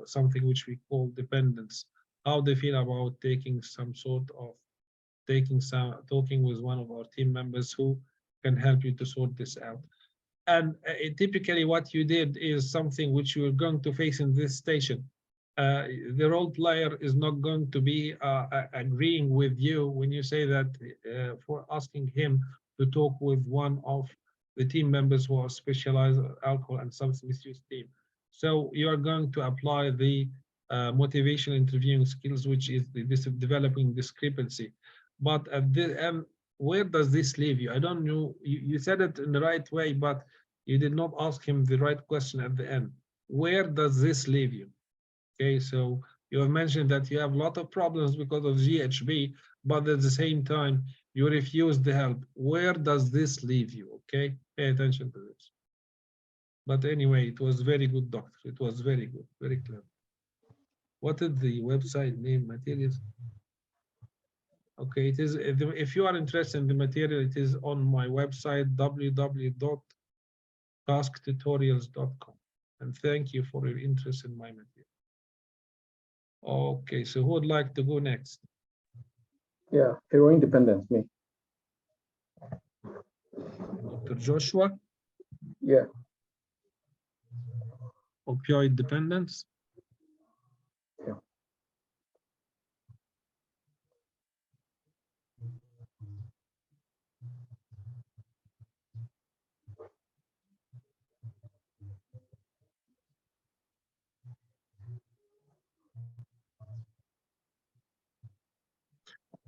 Speaker 1: something which we call dependence. How they feel about taking some sort of talking with one of our team members who can help you to sort this out. And typically what you did is something which you are going to face in this station. the role player is not going to be agreeing with you when you say that for asking him to talk with one of the team members who are specialized alcohol and substance misuse team. So you are going to apply the motivation interviewing skills, which is this developing discrepancy. But at the end, where does this leave you? I don't know. You said it in the right way, but you did not ask him the right question at the end. Where does this leave you? Okay, so you have mentioned that you have a lot of problems because of GHB, but at the same time, you refuse the help. Where does this leave you? Okay, pay attention to this. But anyway, it was very good, doctor. It was very good, very clear. What is the website name, materials? Okay, it is, if you are interested in the material, it is on my website, www.tasktutorials.com. And thank you for your interest in my material. Okay, so who would like to go next?
Speaker 7: Yeah, heroin dependence, me.
Speaker 1: Dr. Joshua?
Speaker 7: Yeah.
Speaker 1: Opioid dependence?
Speaker 7: Yeah.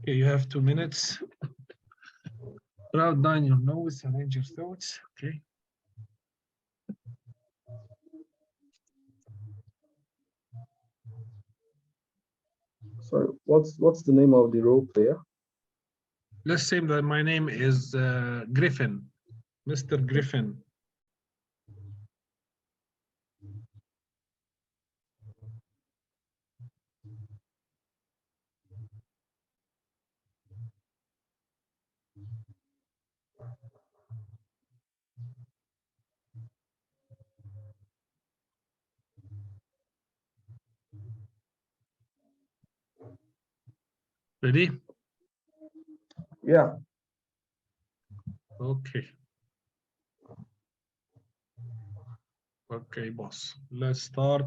Speaker 1: Okay, you have 2 minutes. Write down your notes, arrange your thoughts. Okay.
Speaker 7: Sorry, what's the name of the role player?
Speaker 1: Let's say that my name is Griffin, Mr. Griffin. Ready?
Speaker 7: Yeah.
Speaker 1: Okay. Okay, boss. Let's start.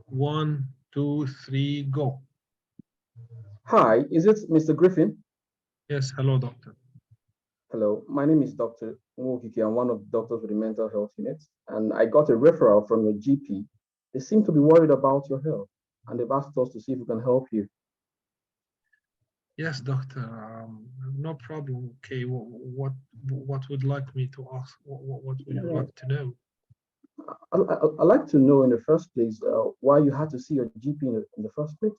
Speaker 1: 1, 2, 3, go.
Speaker 7: Hi, is it Mr. Griffin?
Speaker 1: Yes, hello, doctor.
Speaker 7: Hello, my name is Dr. Nwokike. I'm one of the doctors with the mental health unit, and I got a referral from your GP. They seem to be worried about your health, and they've asked us to see if we can help you.
Speaker 1: Yes, doctor. No problem. Okay, what would like me to ask? What would you like to know?
Speaker 7: I'd like to know in the first place why you had to see your GP in the first place.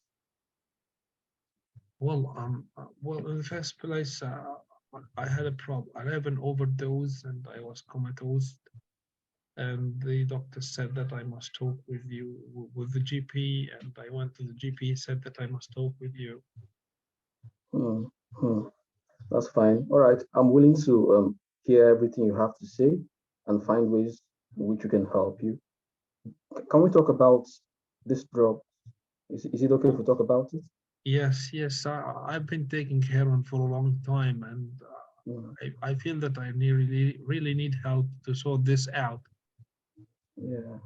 Speaker 1: Well, in the first place, I had a problem. I have an overdose, and I was comatose. And the doctor said that I must talk with you, with the GP, and I went to the GP. Said that I must talk with you.
Speaker 7: That's fine. All right, I'm willing to hear everything you have to say and find ways in which we can help you. Can we talk about this drug? Is it okay if we talk about it?
Speaker 1: Yes, yes. I've been taking heroin for a long time, and I feel that I really need help to sort this out.
Speaker 7: Yeah.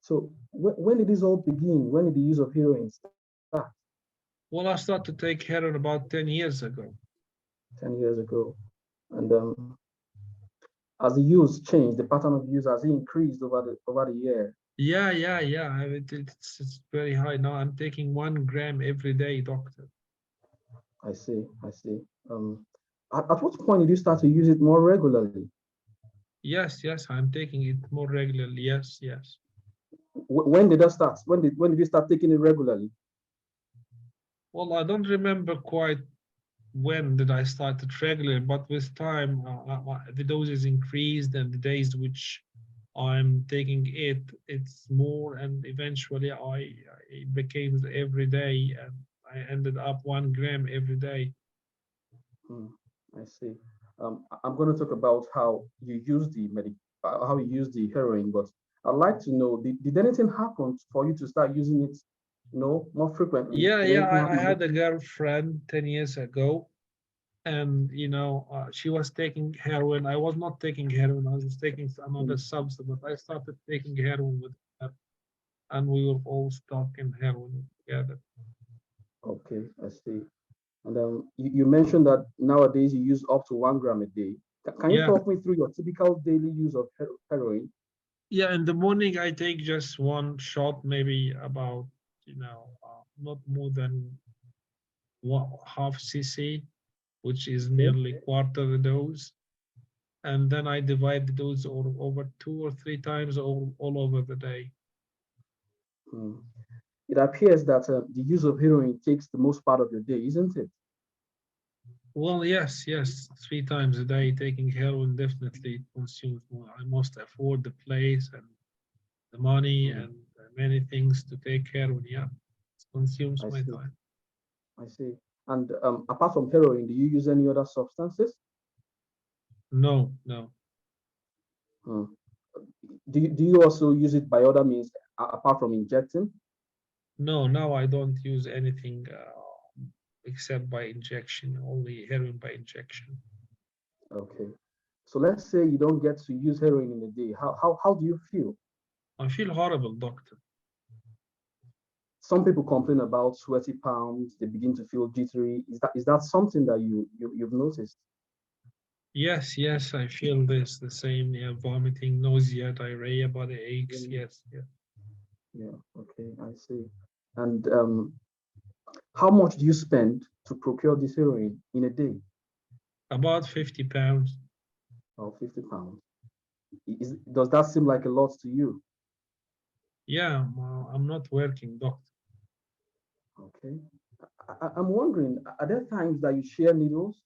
Speaker 7: So when did this all begin? When did the use of heroin start?
Speaker 1: Well, I started to take heroin about 10 years ago.
Speaker 7: 10 years ago. And as the use changed, the pattern of use has increased over the year.
Speaker 1: Yeah. It's very high now. I'm taking 1 gram every day, doctor.
Speaker 7: I see. At what point did you start to use it more regularly?
Speaker 1: Yes, I'm taking it more regularly. Yes.
Speaker 7: When did that start? When did you start taking it regularly?
Speaker 1: Well, I don't remember quite when did I start it regularly, but with time, the doses increased, and the days which I'm taking it, it's more, and eventually it became every day, and I ended up 1 gram every day.
Speaker 7: I see. I'm going to talk about how you use the heroin, but I'd like to know, did anything happen for you to start using it, more frequently?
Speaker 1: Yeah. I had a girlfriend 10 years ago, and she was taking heroin. I was not taking heroin. I was taking another substance, but I started taking heroin with her. and we were all stuck in heroin together.
Speaker 7: Okay, I see. And you mentioned that nowadays you use up to 1 gram a day. Can you
Speaker 1: Yeah,
Speaker 7: talk me through your typical daily use of heroin?
Speaker 1: yeah. In the morning, I take just one shot, maybe about not more than half cc, which is
Speaker 7: Okay.
Speaker 1: nearly quarter the dose. And then I divide the dose over 2 or 3 times all over the day.
Speaker 7: Hmm. It appears that the use of heroin takes the most part of your day, isn't it?
Speaker 1: Well, yes, yes, 3 times a day taking heroin definitely consumes more. I must afford the place and the money
Speaker 7: Hmm.
Speaker 1: and many things to take heroin. Yeah, it consumes
Speaker 7: I
Speaker 1: my
Speaker 7: see.
Speaker 1: time.
Speaker 7: I see. And apart from heroin, do you use any other substances?
Speaker 1: No, no,
Speaker 7: Hmm. Do you also use it by other means apart from injecting?
Speaker 1: no. Now I don't use anything except by injection. Only heroin by injection.
Speaker 7: Okay. So let's say you don't get to use heroin in a day. How do you feel?
Speaker 1: I feel horrible, doctor.
Speaker 7: Some people complain about sweaty palms. They begin to feel jittery. Is that something that you've noticed?
Speaker 1: Yes, yes, I feel this the same. Yeah, vomiting, nausea, diarrhea, body aches.
Speaker 7: Mm,
Speaker 1: Yes, yeah.
Speaker 7: yeah. Okay, I see. And how much do you spend to procure this heroin in a day?
Speaker 1: About 50 pounds.
Speaker 7: Or 50 pounds. Does that seem like a lot to you?
Speaker 1: Yeah, well, I'm not working, doctor.
Speaker 7: Okay. I'm wondering, are there times that you share needles?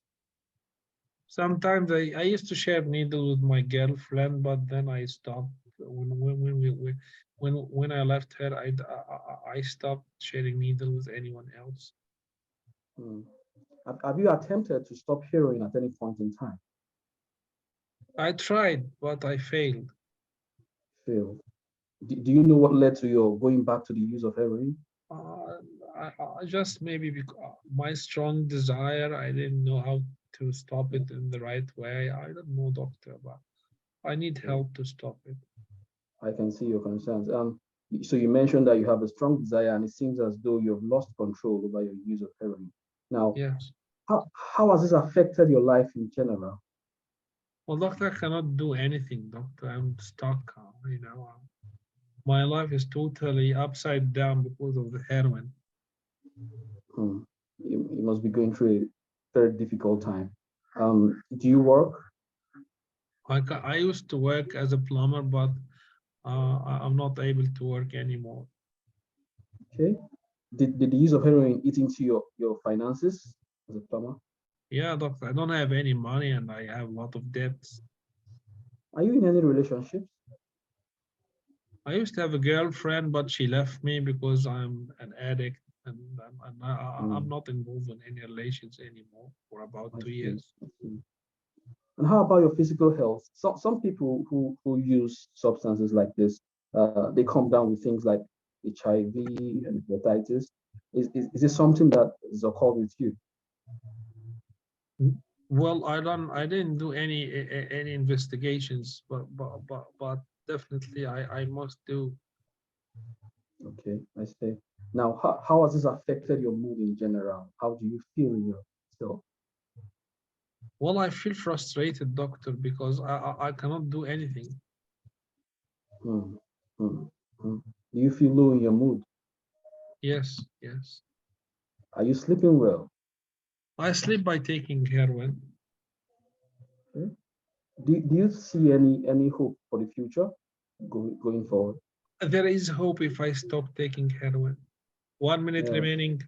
Speaker 1: Sometimes I used to share needle with my girlfriend, but then I stopped when I left her. I stopped sharing needle with anyone else.
Speaker 7: Hmm. Have you attempted to stop heroin at any point in time?
Speaker 1: I tried, but I failed.
Speaker 7: Failed. Do you know what led to your going back to the use of heroin?
Speaker 1: Uh, I just maybe because my strong desire, I didn't know how to stop it in the right way. I don't know, doctor, but I need
Speaker 7: Okay.
Speaker 1: help to stop it.
Speaker 7: I can see your concerns. So you mentioned that you have a strong desire, and it seems as though you've lost control over your use of heroin. Now,
Speaker 1: Yes.
Speaker 7: how has this affected your life in general?
Speaker 1: Well, doctor, I cannot do anything, doctor. I'm stuck. My life is totally upside down because of the heroin.
Speaker 7: Hmm. You must be going through a very difficult time. Do you work?
Speaker 1: I used to work as a plumber, but I'm not able to work anymore.
Speaker 7: Okay. Did the use of heroin eat into your finances as a plumber?
Speaker 1: Yeah, doctor, I don't have any money and I have a lot of debts.
Speaker 7: Are you in any relationships?
Speaker 1: I used to have a girlfriend, but she left me because I'm an addict and I'm
Speaker 7: Hmm.
Speaker 1: not involved in any relations anymore for about
Speaker 7: I
Speaker 1: two
Speaker 7: see.
Speaker 1: years.
Speaker 7: I see. And how about your physical health? Some people who use substances like this, they come down with things like HIV and hepatitis. Is this something that is occurred with you?
Speaker 1: Well, I didn't do any investigations, but definitely I must do.
Speaker 7: Okay, I see. Now, how has this affected your mood in general? How do you feel in yourself?
Speaker 1: Well, I feel frustrated, doctor, because I cannot do anything.
Speaker 7: Hmm, hmm, hmm. Do you feel low in your mood?
Speaker 1: Yes, yes.
Speaker 7: Are you sleeping well?
Speaker 1: I sleep by taking heroin.
Speaker 7: Okay. Do you see any hope for the future going forward?
Speaker 1: There is hope if I stop taking heroin. 1 minute
Speaker 7: Yeah.
Speaker 1: remaining.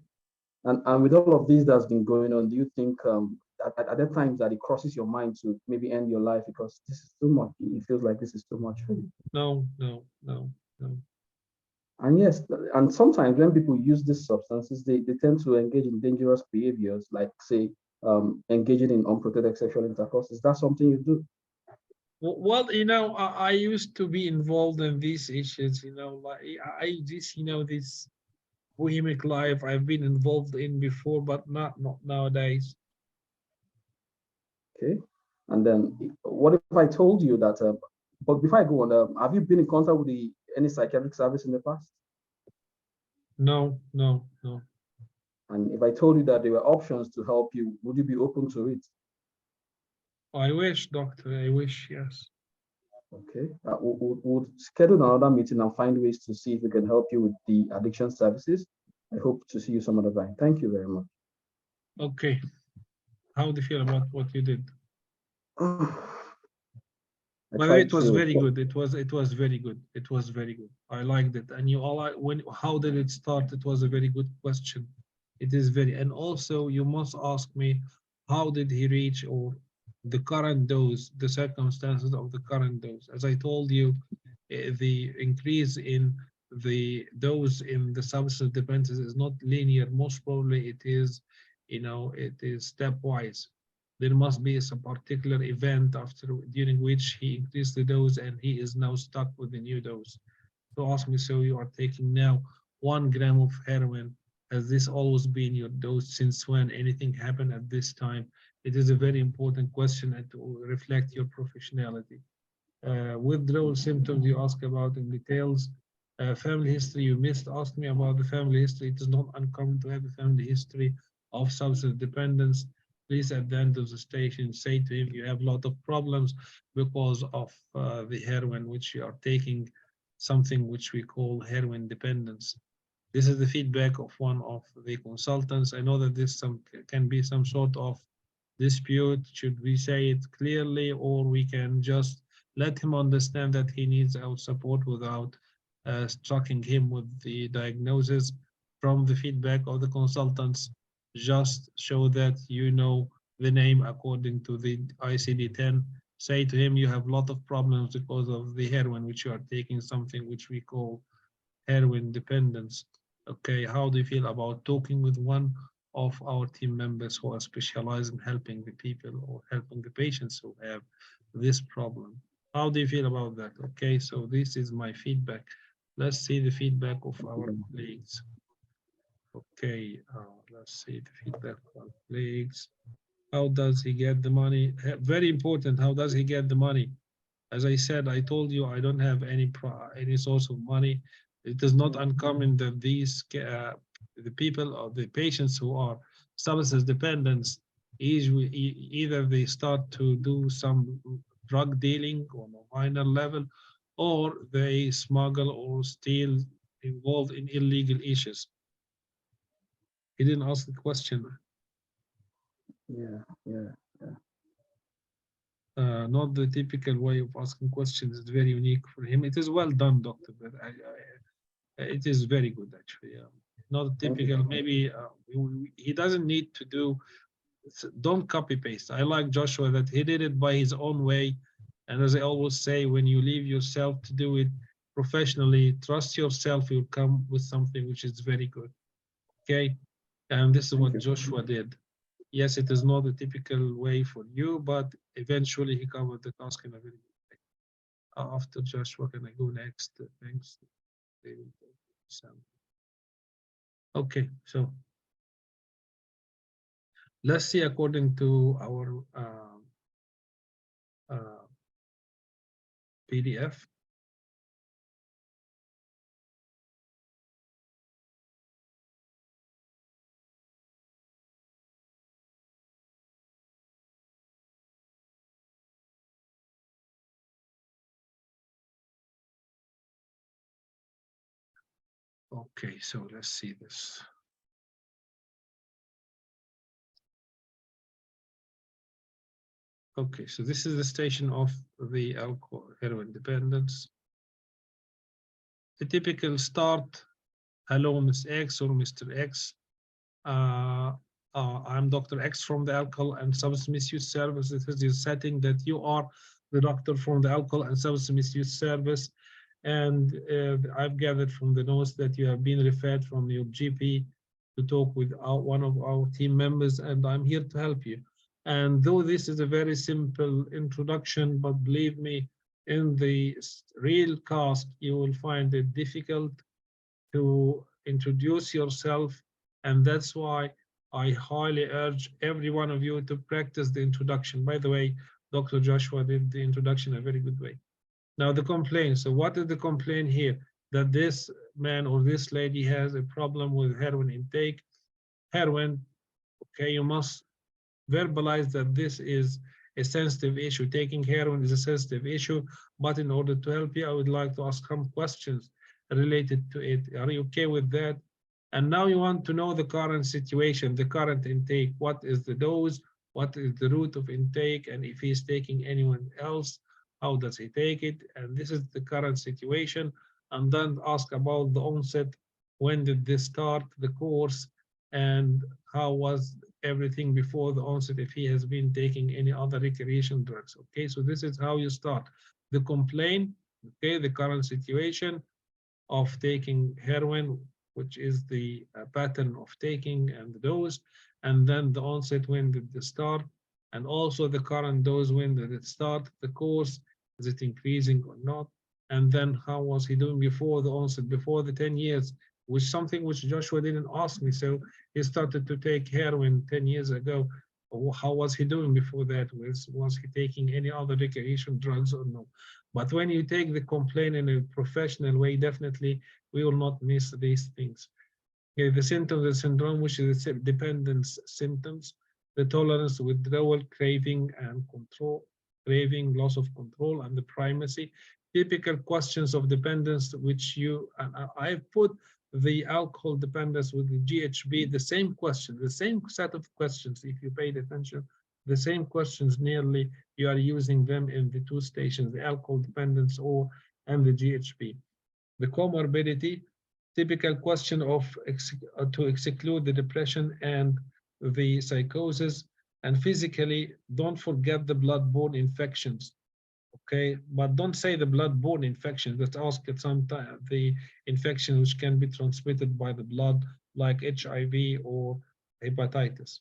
Speaker 7: And with all of this that's been going on, do you think at the times that it crosses your mind to maybe end your life because this is too much? It feels like this is too much for you.
Speaker 1: No, no, no, no.
Speaker 7: And yes, and sometimes when people use these substances, they tend to engage in dangerous behaviors, like say engaging in unprotected sexual intercourse. Is that something you do?
Speaker 1: Well, I used to be involved in these issues. Like this bohemic life I've been involved in before, but not nowadays.
Speaker 7: Okay. And then what if I told you that? But before I go on, have you been in contact with any psychiatric service in the past?
Speaker 1: No, no, no.
Speaker 7: And if I told you that there were options to help you, would you be open to it?
Speaker 1: I wish, doctor, I wish, yes.
Speaker 7: Okay. We'll schedule another meeting and find ways to see if we can help you with the addiction services. I hope to see you some other time. Thank you very much.
Speaker 1: Okay. How do you feel about what you did? By the way, it was very good. It was very good. It was very good. I liked it. And you all, how did it start? It was a very good question. It is very, and also you must ask me, how did he reach, or the current dose, the circumstances of the current dose? As I told you, the increase in the dose in the substance dependence is not linear. Most probably it is, it is stepwise. There must be some particular event during which he increased the dose and he is now stuck with the new dose. So ask me, so you are taking now 1 gram of heroin. Has this always been your dose? Since when? Anything happened at this time? It is a very important question and to reflect your professionality. Withdrawal symptoms you ask about in details. Family history, you missed ask me about the family history. It is not uncommon to have a family history of substance dependence. Please, at the end of the station, say to him you have a lot of problems because of the heroin which you are taking, something which we call heroin dependence. This is the feedback of one of the consultants. I know that this can be some sort of dispute. Should we say it clearly, or we can just let him understand that he needs our support without striking him with the diagnosis? From the feedback of the consultants, just show that you know the name according to the ICD-10. Say to him you have a lot of problems because of the heroin which you are taking, something which we call heroin dependence. Okay, how do you feel about talking with one of our team members who are specialized in helping the people or helping the patients who have this problem? How do you feel about that? Okay, so this is my feedback. Let's see the feedback of our colleagues. Okay, let's see the feedback of our colleagues. How does he get the money? Very important, how does he get the money? As I said, I told you I don't have any source of money. It is not uncommon that these the people or the patients who are substance dependent, either they start to do some drug dealing on a minor level, or they smuggle or steal, involved in illegal issues. He didn't ask the question.
Speaker 7: Yeah.
Speaker 1: Not the typical way of asking questions. It's very unique for him. It is well done, doctor, but it is very good actually. Not typical. Maybe he doesn't need to do. Don't copy paste. I like Joshua that he did it by his own way. And as I always say, when you leave yourself to do it professionally, trust yourself. You'll come with something which is very good. Okay, and this is what Joshua did. Yes, it is not a typical way for you, but eventually he covered the task in a very good way. After Joshua, can I go next? Thanks. Okay, so let's see according to our PDF. Okay, so let's see this. Okay, so this is the station of the alcohol heroin dependence. The typical start. Hello, Ms. X or Mr. X. I'm Dr. X from the Alcohol and Substance Misuse Service. This is your setting that you are the doctor from the Alcohol and Substance Misuse Service. And I've gathered from the notes that you have been referred from your GP to talk with one of our team members, and I'm here to help you. And though this is a very simple introduction, but believe me, in the real cast, you will find it difficult to introduce yourself. And that's why I highly urge every one of you to practice the introduction. By the way, Dr. Joshua did the introduction in a very good way. Now the complaint. So what is the complaint here? that this man or this lady has a problem with heroin intake. Heroin, okay, you must verbalize that this is a sensitive issue. Taking heroin is a sensitive issue, but in order to help you, I would like to ask some questions related to it. Are you okay with that? And now you want to know the current situation, the current intake. What is the dose? What is the route of intake? And if he's taking anyone else, how does he take it? And this is the current situation. And then ask about the onset. When did this start, the course, and how was everything before the onset if he has been taking any other recreation drugs. Okay, so this is how you start. The complaint, okay, the current situation of taking heroin, which is the pattern of taking and the dose, and then the onset, when did it start, and also the current dose, when did it start, the course, is it increasing or not, and then how was he doing before the onset, before the 10 years, which something which Joshua didn't ask me. So he started to take heroin 10 years ago. How was he doing before that? Was he taking any other recreation drugs or no? But when you take the complaint in a professional way, definitely we will not miss these things. Okay, the symptoms of the syndrome, which is the dependence symptoms, the tolerance, withdrawal, craving, and control, craving, loss of control, and the primacy. Typical questions of dependence, which you, and I put the alcohol dependence with the GHB, the same question, the same set of questions, if you paid attention, the same questions nearly, you are using them in the two stations, the alcohol dependence or and the GHB. The comorbidity, typical question of to exclude the depression and the psychosis, and physically, don't forget the blood-borne infections. Okay, but don't say the blood-borne infections. Let's ask at some time the infection which can be transmitted by the blood, like HIV or hepatitis.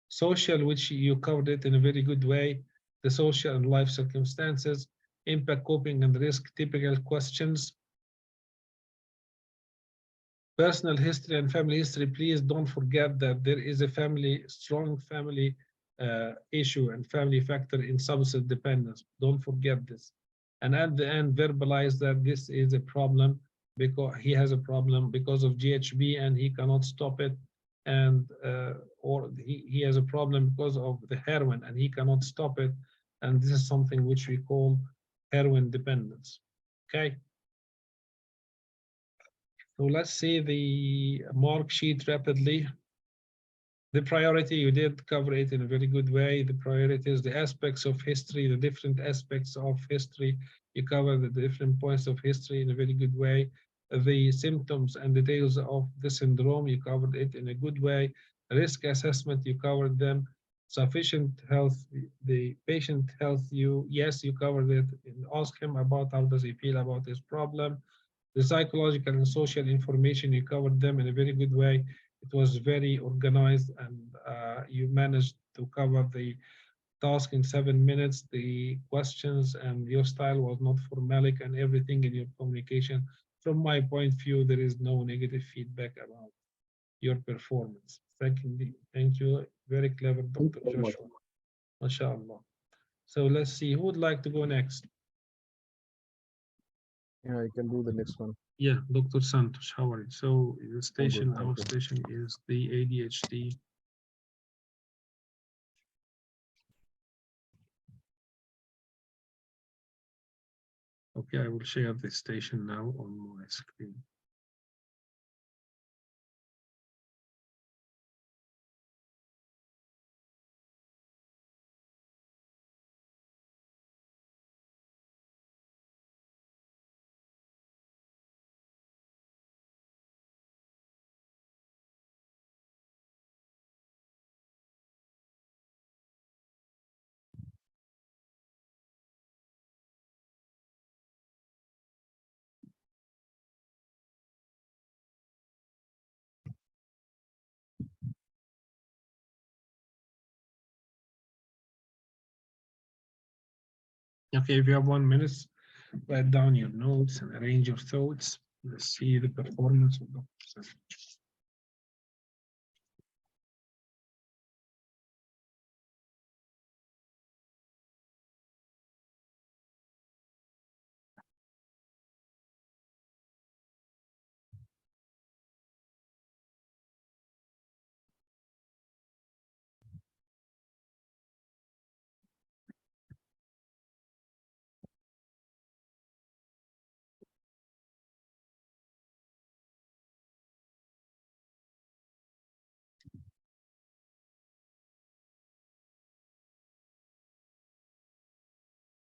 Speaker 1: Social, which you covered it in a very good way, the social and life circumstances, impact, coping, and risk, typical questions. Personal history and family history, please don't forget that there is a strong family issue and family factor in substance dependence. Don't forget this. And at the end, verbalize that this is a problem because he has a problem because of GHB and he cannot stop it. And or he has a problem because of the heroin and he cannot stop it. And this is something which we call heroin dependence. Okay. So let's see the mark sheet rapidly. The priority, you did cover it in a very good way. The priorities, the aspects of history, the different aspects of history, you cover the different points of history in a very good way. The symptoms and details of the syndrome, you covered it in a good way. Risk assessment, you covered them. Sufficient health, the patient health, yes, you covered it. And ask him about how does he feel about this problem. The psychological and social information, you covered them in a very good way. It was very organized and you managed to cover the task in 7 minutes, the questions, and your style was not formalic and everything in your communication. From my point of view, there is no negative feedback about your performance. Thank you. Very clever, Dr. Joshua. MashaAllah. So let's see, who would like to go next?
Speaker 4: Yeah, I can do the next one.
Speaker 1: Yeah, Dr. Santos, how are you? So the station,
Speaker 4: thank
Speaker 1: our
Speaker 4: you.
Speaker 1: station is the ADHD. Okay, I will share the station now on my screen. Okay, if you have 1 minute, write down your notes and arrange your thoughts. Let's see the performance of Dr. Santos.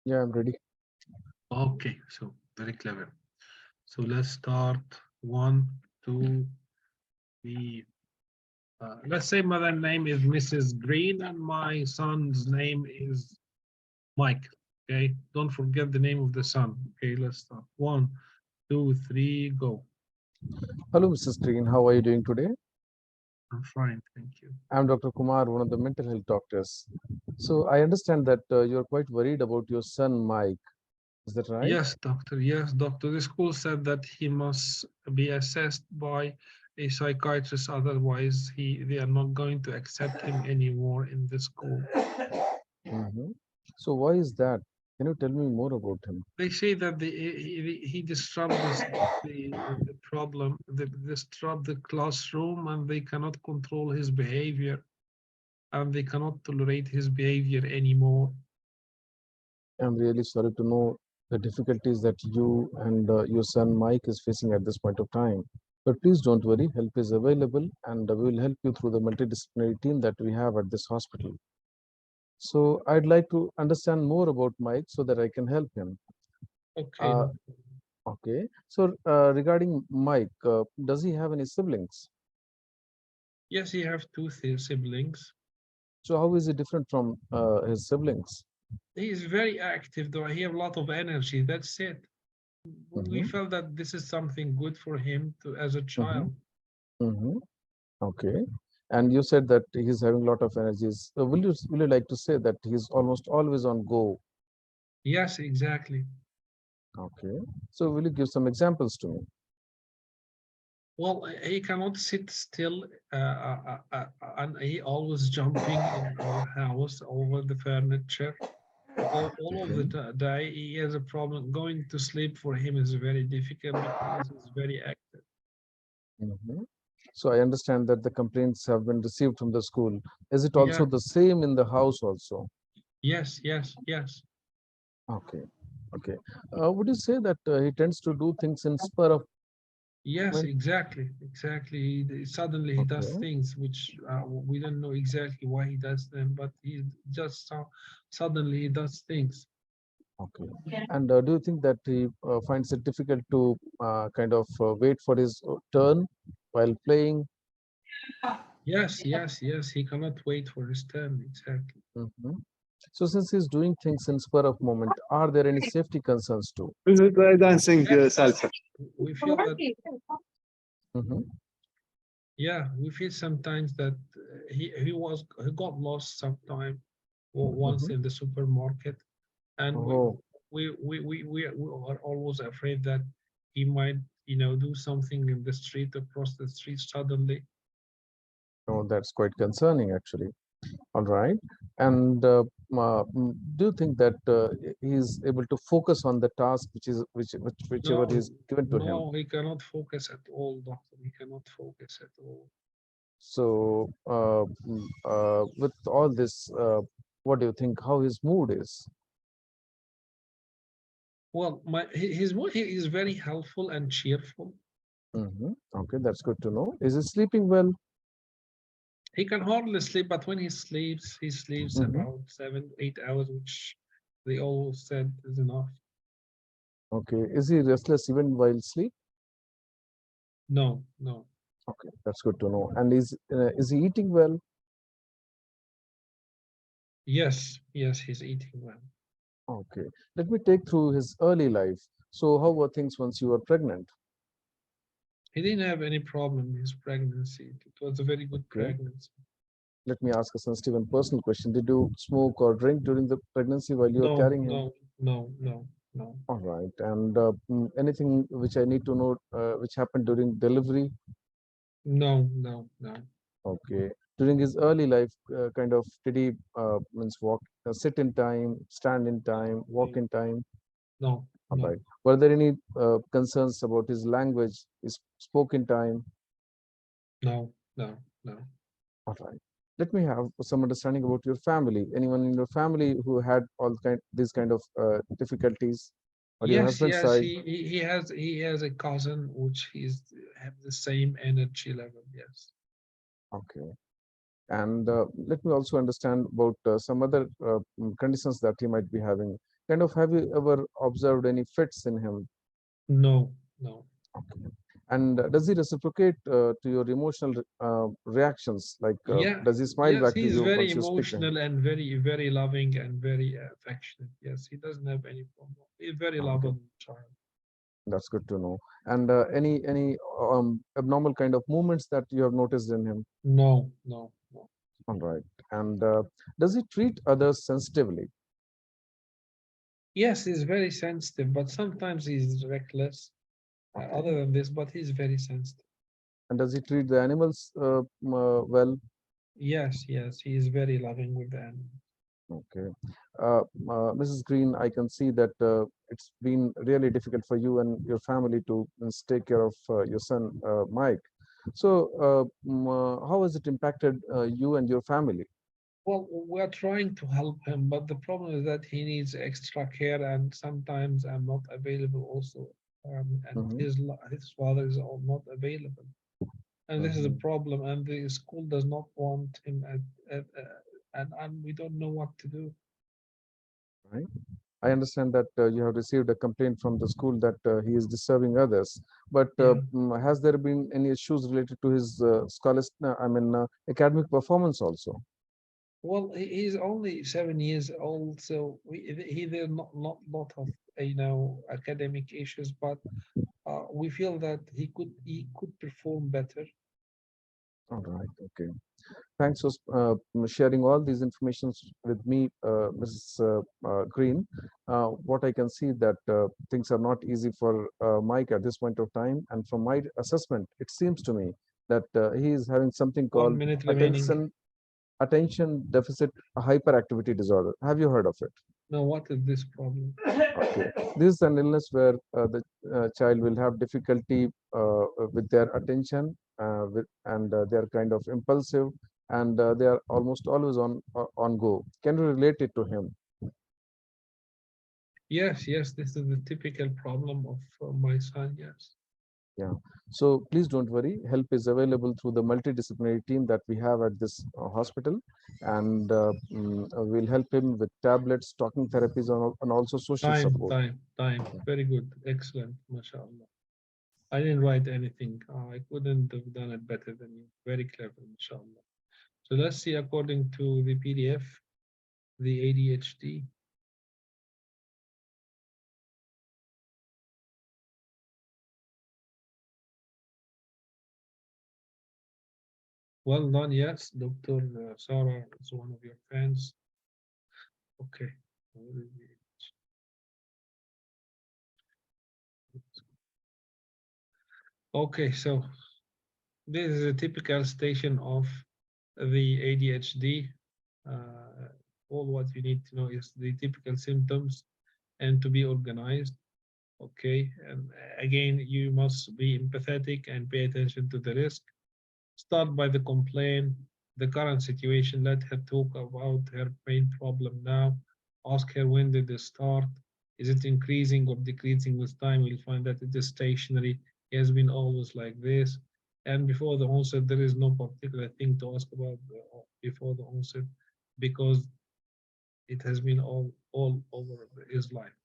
Speaker 4: Yeah, I'm ready.
Speaker 1: Okay, so very clever. So let's start. 1, 2, 3. Let's say mother name is Mrs. Green and my son's name is Mike. Okay, don't forget the name of the son. Okay, let's start. 1, 2, 3, go.
Speaker 4: Hello, Mrs. Green. How are you doing today?
Speaker 1: I'm fine, thank you.
Speaker 4: I'm Dr. Kumar, one of the mental health doctors. So I understand that you're quite worried about your son, Mike. Is that right?
Speaker 1: Yes, doctor. Yes, doctor. The school said that he must be assessed by a psychiatrist. Otherwise, they are not going to accept him anymore in the school.
Speaker 4: Mhm. So why is that? Can you tell me more about him?
Speaker 1: They say that he disrupts the problem, disrupt the classroom, and they cannot control his behavior, and they cannot tolerate his behavior anymore.
Speaker 4: I'm really sorry to know the difficulties that you and your son Mike is facing at this point of time. But please don't worry, help is available and we will help you through the multidisciplinary team that we have at this hospital. So I'd like to understand more about Mike so that I can help him.
Speaker 1: Okay.
Speaker 4: Uh, okay. So regarding Mike, does he have any siblings?
Speaker 1: Yes, he have two siblings.
Speaker 4: So how is he different from his siblings?
Speaker 1: He is very active, though. He have a lot of energy. That's it. We
Speaker 4: Mhm,
Speaker 1: felt that this is something good for him to as a
Speaker 4: mhm,
Speaker 1: child.
Speaker 4: mhm. Okay. And you said that he's having a lot of energies. Will you like to say that he's almost always on go?
Speaker 1: Yes, exactly.
Speaker 4: Okay. So will you give some examples to me?
Speaker 1: Well, he cannot sit still, and he always jumping in our house over the furniture. All of the
Speaker 4: Okay.
Speaker 1: day, he has a problem. Going to sleep for him is very difficult because he's very active.
Speaker 4: Mhm. So I understand that the complaints have been received from the school. Is it
Speaker 1: Yeah.
Speaker 4: also the same in the house also?
Speaker 1: Yes. Yes. Yes.
Speaker 4: Okay. Okay. Would you say that he tends to do things in spur of
Speaker 1: Yes,
Speaker 4: moment?
Speaker 1: exactly, exactly. Suddenly he does
Speaker 4: Okay.
Speaker 1: things which we don't know exactly why he does them, but he just suddenly he does things.
Speaker 4: Okay. And do you think that he finds it difficult to kind of wait for his turn while playing?
Speaker 1: Yes, yes, yes. He cannot wait for his turn. Exactly.
Speaker 4: Mhm. So since he's doing things in spur of moment, are there any safety concerns too?
Speaker 8: dancing
Speaker 1: Yes,
Speaker 8: salsa.
Speaker 1: we feel that.
Speaker 4: Mhm.
Speaker 1: Yeah, we feel sometimes that he got lost sometime once
Speaker 4: Mhm.
Speaker 1: in the supermarket, and
Speaker 4: Oh,
Speaker 1: we are always afraid that he might do something in the street, across the street suddenly.
Speaker 4: no, that's quite concerning actually. All right. And do you think that he's able to focus on the task whichever
Speaker 1: No,
Speaker 4: is given to him?
Speaker 1: no, he cannot focus at all, doctor. He cannot focus at all.
Speaker 4: So with all this, what do you think? How his mood is?
Speaker 1: Well, his mood, he is very helpful and cheerful.
Speaker 4: Okay, that's good to know. Is he sleeping well?
Speaker 1: He can hardly sleep, but when he sleeps
Speaker 4: Mhm.
Speaker 1: about 7, 8 hours, which they all said is enough.
Speaker 4: Okay. Is he restless even while sleep?
Speaker 1: No, no.
Speaker 4: Okay, that's good to know. And is he eating well?
Speaker 1: Yes, yes, he's eating well.
Speaker 4: Okay. Let me take through his early life. So how were things once you were pregnant?
Speaker 1: He didn't have any problem in his pregnancy. It was a very good
Speaker 4: Okay.
Speaker 1: pregnancy.
Speaker 4: Let me ask a sensitive and personal question. Did you smoke or drink during the pregnancy while you were
Speaker 1: No,
Speaker 4: carrying him?
Speaker 1: no, no, no, no,
Speaker 4: All right. And anything which I need to know, which happened during delivery?
Speaker 1: no, no, no,
Speaker 4: Okay. During his early life, kind of, did he means walk, sit in time, stand in time, walk in time?
Speaker 1: no,
Speaker 4: All
Speaker 1: no,
Speaker 4: right. Were there any concerns about his language, his spoke in time?
Speaker 1: no, no, no.
Speaker 4: All right. Let me have some understanding about your family. Anyone in your family who had these kind of difficulties, or your
Speaker 1: Yes,
Speaker 4: husband's
Speaker 1: yes,
Speaker 4: side?
Speaker 1: he has a cousin which have the same energy level. Yes.
Speaker 4: Okay. And let me also understand about some other conditions that he might be having. Kind of, have you ever observed any fits in him?
Speaker 1: No, no.
Speaker 4: Okay. And does he reciprocate to your emotional reactions? Like,
Speaker 1: Yeah,
Speaker 4: does he smile
Speaker 1: yes,
Speaker 4: back to
Speaker 1: he's
Speaker 4: you
Speaker 1: very
Speaker 4: once you speak to him?
Speaker 1: emotional and very loving and very affectionate. Yes, he doesn't have any problem. He's very
Speaker 4: Okay,
Speaker 1: lovable child.
Speaker 4: that's good to know. And any abnormal kind of movements that you have noticed in him?
Speaker 1: No, no, no.
Speaker 4: All right. And does he treat others sensitively?
Speaker 1: Yes, he's very sensitive, but sometimes he's reckless.
Speaker 4: Okay.
Speaker 1: Other than this, but he's very sensitive.
Speaker 4: And does he treat the animals well?
Speaker 1: Yes, yes, he is very loving with the animal.
Speaker 4: Okay. Mrs. Green, I can see that it's been really difficult for you and your family to take care of your son, Mike. So, how has it impacted you and your family?
Speaker 1: Well, we're trying to help him, but the problem is that he needs extra care, and sometimes I'm not available also. And
Speaker 4: Hmm.
Speaker 1: his father is not available, and this is a
Speaker 4: Hmm.
Speaker 1: problem. And the school does not want him and we don't know what to do.
Speaker 4: Right. I understand that you have received a complaint from the school that he is disturbing others. But
Speaker 1: Yeah.
Speaker 4: has there been any issues related to his academic performance also?
Speaker 1: Well, he's only 7 years old, so there's not lot of academic issues, but we feel that he could perform better.
Speaker 4: All right. Okay. Thanks for sharing all these informations with me, Mrs. Green. What I can see that things are not easy for Mike at this point of time, and from my assessment, it seems to me that he is having something
Speaker 1: 1 minute
Speaker 4: called
Speaker 1: remaining.
Speaker 4: attention deficit hyperactivity disorder. Have you heard of it?
Speaker 1: Now, what is this problem?
Speaker 4: Okay. This is an illness where the child will have difficulty with their attention, and they are kind of impulsive, and they are almost always on go. Can you relate it to him?
Speaker 1: Yes, yes, this is the typical problem of my son. Yes.
Speaker 4: Yeah. So please don't worry. Help is available through the multidisciplinary team that we have at this hospital, and we'll help him with tablets, talking therapies, and also social support.
Speaker 1: Time. Very good. Excellent. MashaAllah. I didn't write anything. I couldn't have done it better than you. Very clever, MashaAllah. So let's see, according to the PDF, the ADHD. Well done. Yes, Dr. Sarah is one of your fans. Okay. Okay, so this is a typical station of the ADHD. All what you need to know is the typical symptoms and to be organized. Okay, and again, you must be empathetic and pay attention to the risk. Start by the complaint, the current situation. Let her talk about her pain problem now. Ask her when did it start? Is it increasing or decreasing with time? We'll find that it is stationary. It has been always like this. And before the onset, there is no particular thing to ask about before the onset because it has been all over his life.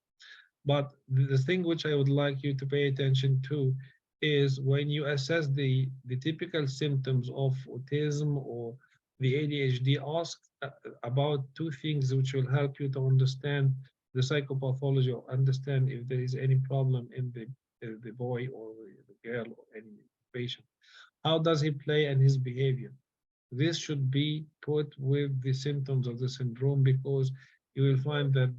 Speaker 1: But the thing which I would like you to pay attention to is when you assess the typical symptoms of autism or the ADHD, ask about two things which will help you to understand the psychopathology or understand if there is any problem in the boy or the girl or any patient. How does he play and his behavior? This should be put with the symptoms of the syndrome because you will find that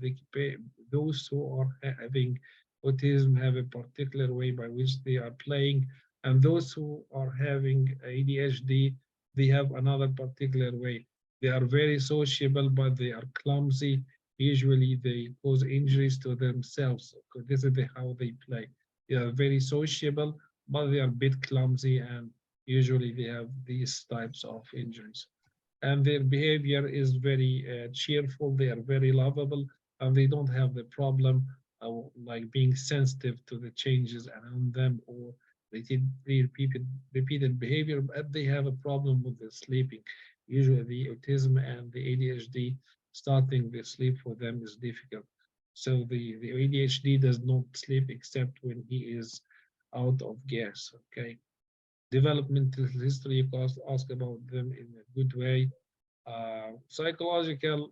Speaker 1: those who are having autism have a particular way by which they are playing, and those who are having ADHD, they have another particular way. They are very sociable, but they are clumsy. Usually, they cause injuries to themselves. This is how they play. They are very sociable, but they are a bit clumsy and usually they have these types of injuries. And their behavior is very cheerful, they are very lovable, and they don't have the problem of like being sensitive to the changes around them or repeated behavior, but they have a problem with the sleeping. Usually the autism and the ADHD, starting the sleep for them is difficult. So the ADHD does not sleep except when he is out of gas. Okay. Developmental history, you can ask about them in a good way. Psychological,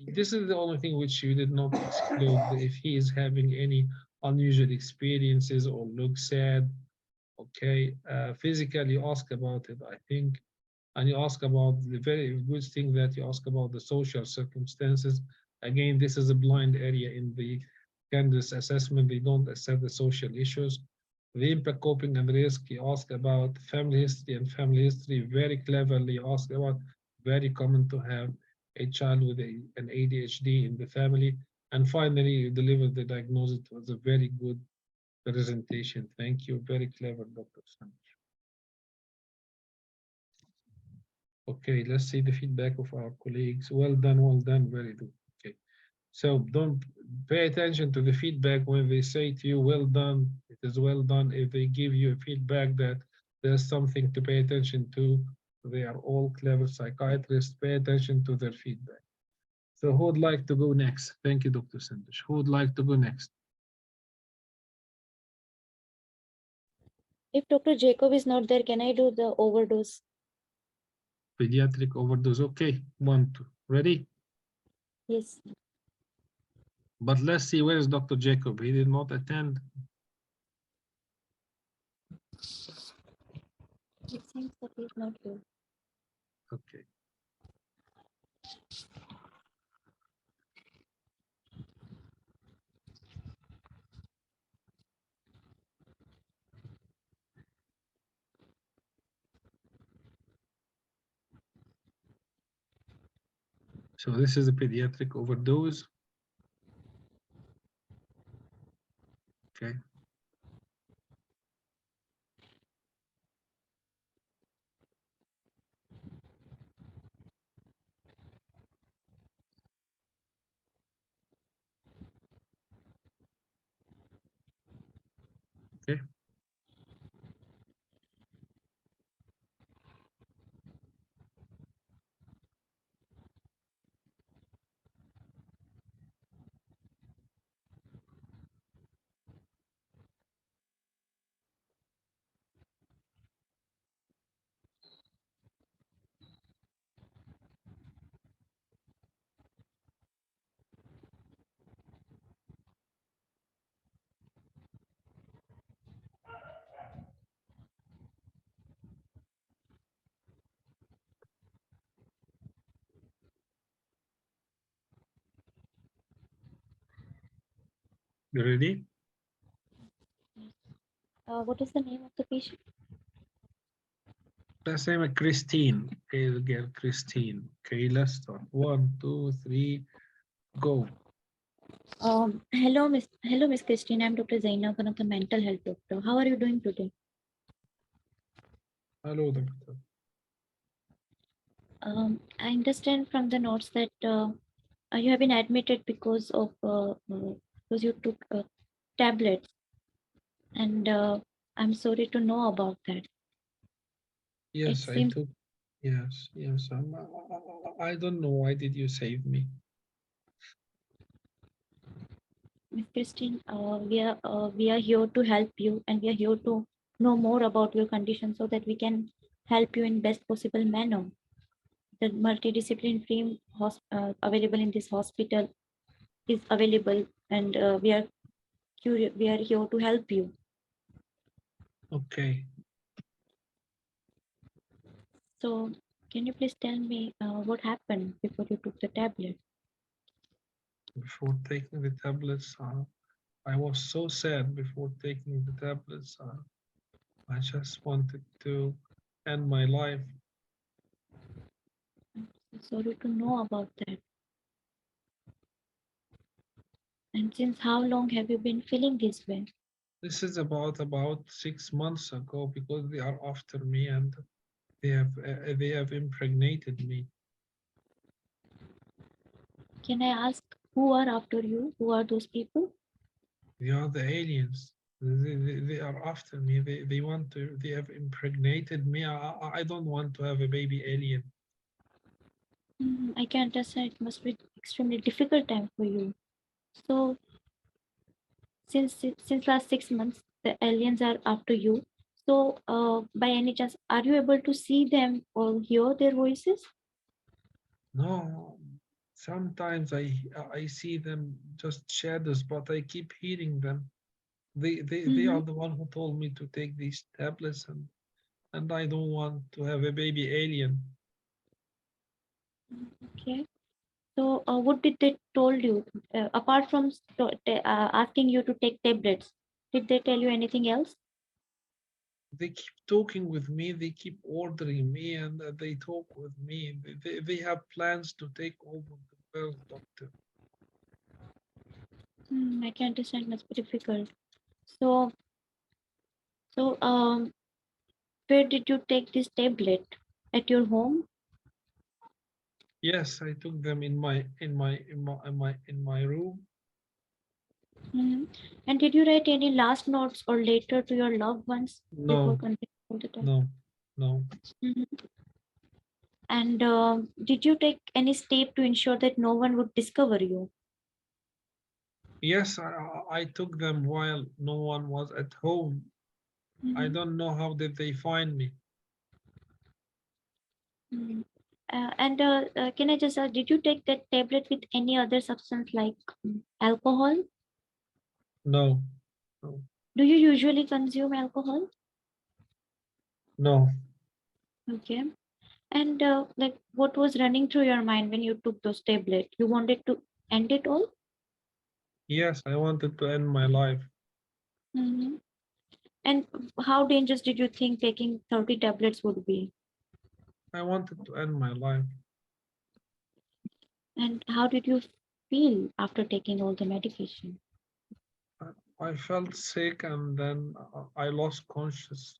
Speaker 1: this is the only thing which you did not exclude. If he is having any unusual experiences or looks sad, okay. Physically, you ask about it, I think, and you ask about the very good thing that you ask about the social circumstances. Again, this is a blind area in the Candice assessment. They don't assess the social issues. The impact, coping, and risk, you ask about family history, and family history very cleverly you ask about, very common to have a child with an ADHD in the family. And finally, you deliver the diagnosis. It was a very good presentation. Thank you. Very clever, Dr. Sanders. Okay, let's see the feedback of our colleagues. Well done, very good. Okay, so don't pay attention to the feedback when they say to you, well done, it is well done. If they give you a feedback that there's something to pay attention to, they are all clever psychiatrists. Pay attention to their feedback. So who would like to go next? Thank you, Dr. Sanders. Who would like to go next?
Speaker 6: If Dr. Jacob is not there, can I do the overdose?
Speaker 1: Pediatric overdose. Okay, 1, 2. Ready?
Speaker 6: Yes.
Speaker 1: But let's see, where is Dr. Jacob? He did not attend.
Speaker 6: It seems that he's not here.
Speaker 1: Okay. So this is a pediatric overdose. Okay. Okay. You ready?
Speaker 6: What is the name of the patient?
Speaker 1: Let's name it Christine. Okay, we'll get Christine. Okay, let's start. 1, 2, 3, go.
Speaker 6: Hello, Miss Christine. I'm Dr. Zainab, one of the mental health doctor. How are you doing today?
Speaker 1: Hello, doctor.
Speaker 6: I understand from the notes that you have been admitted because of because you took tablets, and I'm sorry to know about that.
Speaker 1: Yes, I took. Yes, yes. I don't know. Why did you save me?
Speaker 6: Miss Christine, we are here to help you, and we are here to know more about your condition so that we can help you in best possible manner. The multidisciplinary team available in this hospital is available, and we are here to help you.
Speaker 1: Okay.
Speaker 6: So can you please tell me what happened before you took the tablet?
Speaker 1: Before taking the tablets, I was so sad before taking the tablets. I just wanted to end my life.
Speaker 6: I'm sorry to know about that. And since how long have you been feeling this way?
Speaker 1: This is about 6 months ago, because they are after me and they have impregnated me.
Speaker 6: Can I ask who are after you? Who are those people?
Speaker 1: They are the aliens. They are after me. They want to. They have impregnated me. I don't want to have a baby alien.
Speaker 6: I can understand it must be extremely difficult time for you. So since last 6 months, the aliens are after you. So by any chance, are you able to see them or hear their voices?
Speaker 1: No, sometimes I see them just shadows, but I keep hearing them. They
Speaker 6: Mhm.
Speaker 1: are the one who told me to take these tablets, and I don't want to have a baby alien.
Speaker 6: Okay. So what did they told you apart from asking you to take tablets? Did they tell you anything else?
Speaker 1: They keep talking with me, they keep ordering me, and they talk with me. They have plans to take over the world, doctor.
Speaker 6: I can understand must be difficult. So so where did you take this tablet? At your home?
Speaker 1: Yes, I took them in my room.
Speaker 6: Mhm. And did you write any last notes or letter to your loved ones before
Speaker 1: No,
Speaker 6: continuing all the time?
Speaker 1: no, no.
Speaker 6: Mhm. And did you take any step to ensure that no one would discover you?
Speaker 1: Yes, I took them while no one was at home. I
Speaker 6: Mhm.
Speaker 1: don't know how did they find me.
Speaker 6: Mm. And can I just ask, did you take that tablet with any other substance like alcohol?
Speaker 1: No, no,
Speaker 6: Do you usually consume alcohol?
Speaker 1: no.
Speaker 6: Okay. And like, what was running through your mind when you took those tablets? You wanted to end it all?
Speaker 1: Yes, I wanted to end my life.
Speaker 6: Mhm. And how dangerous did you think taking 30 tablets would be?
Speaker 1: I wanted to end my life.
Speaker 6: And how did you feel after taking all the medication?
Speaker 1: I felt sick, and then I lost conscious.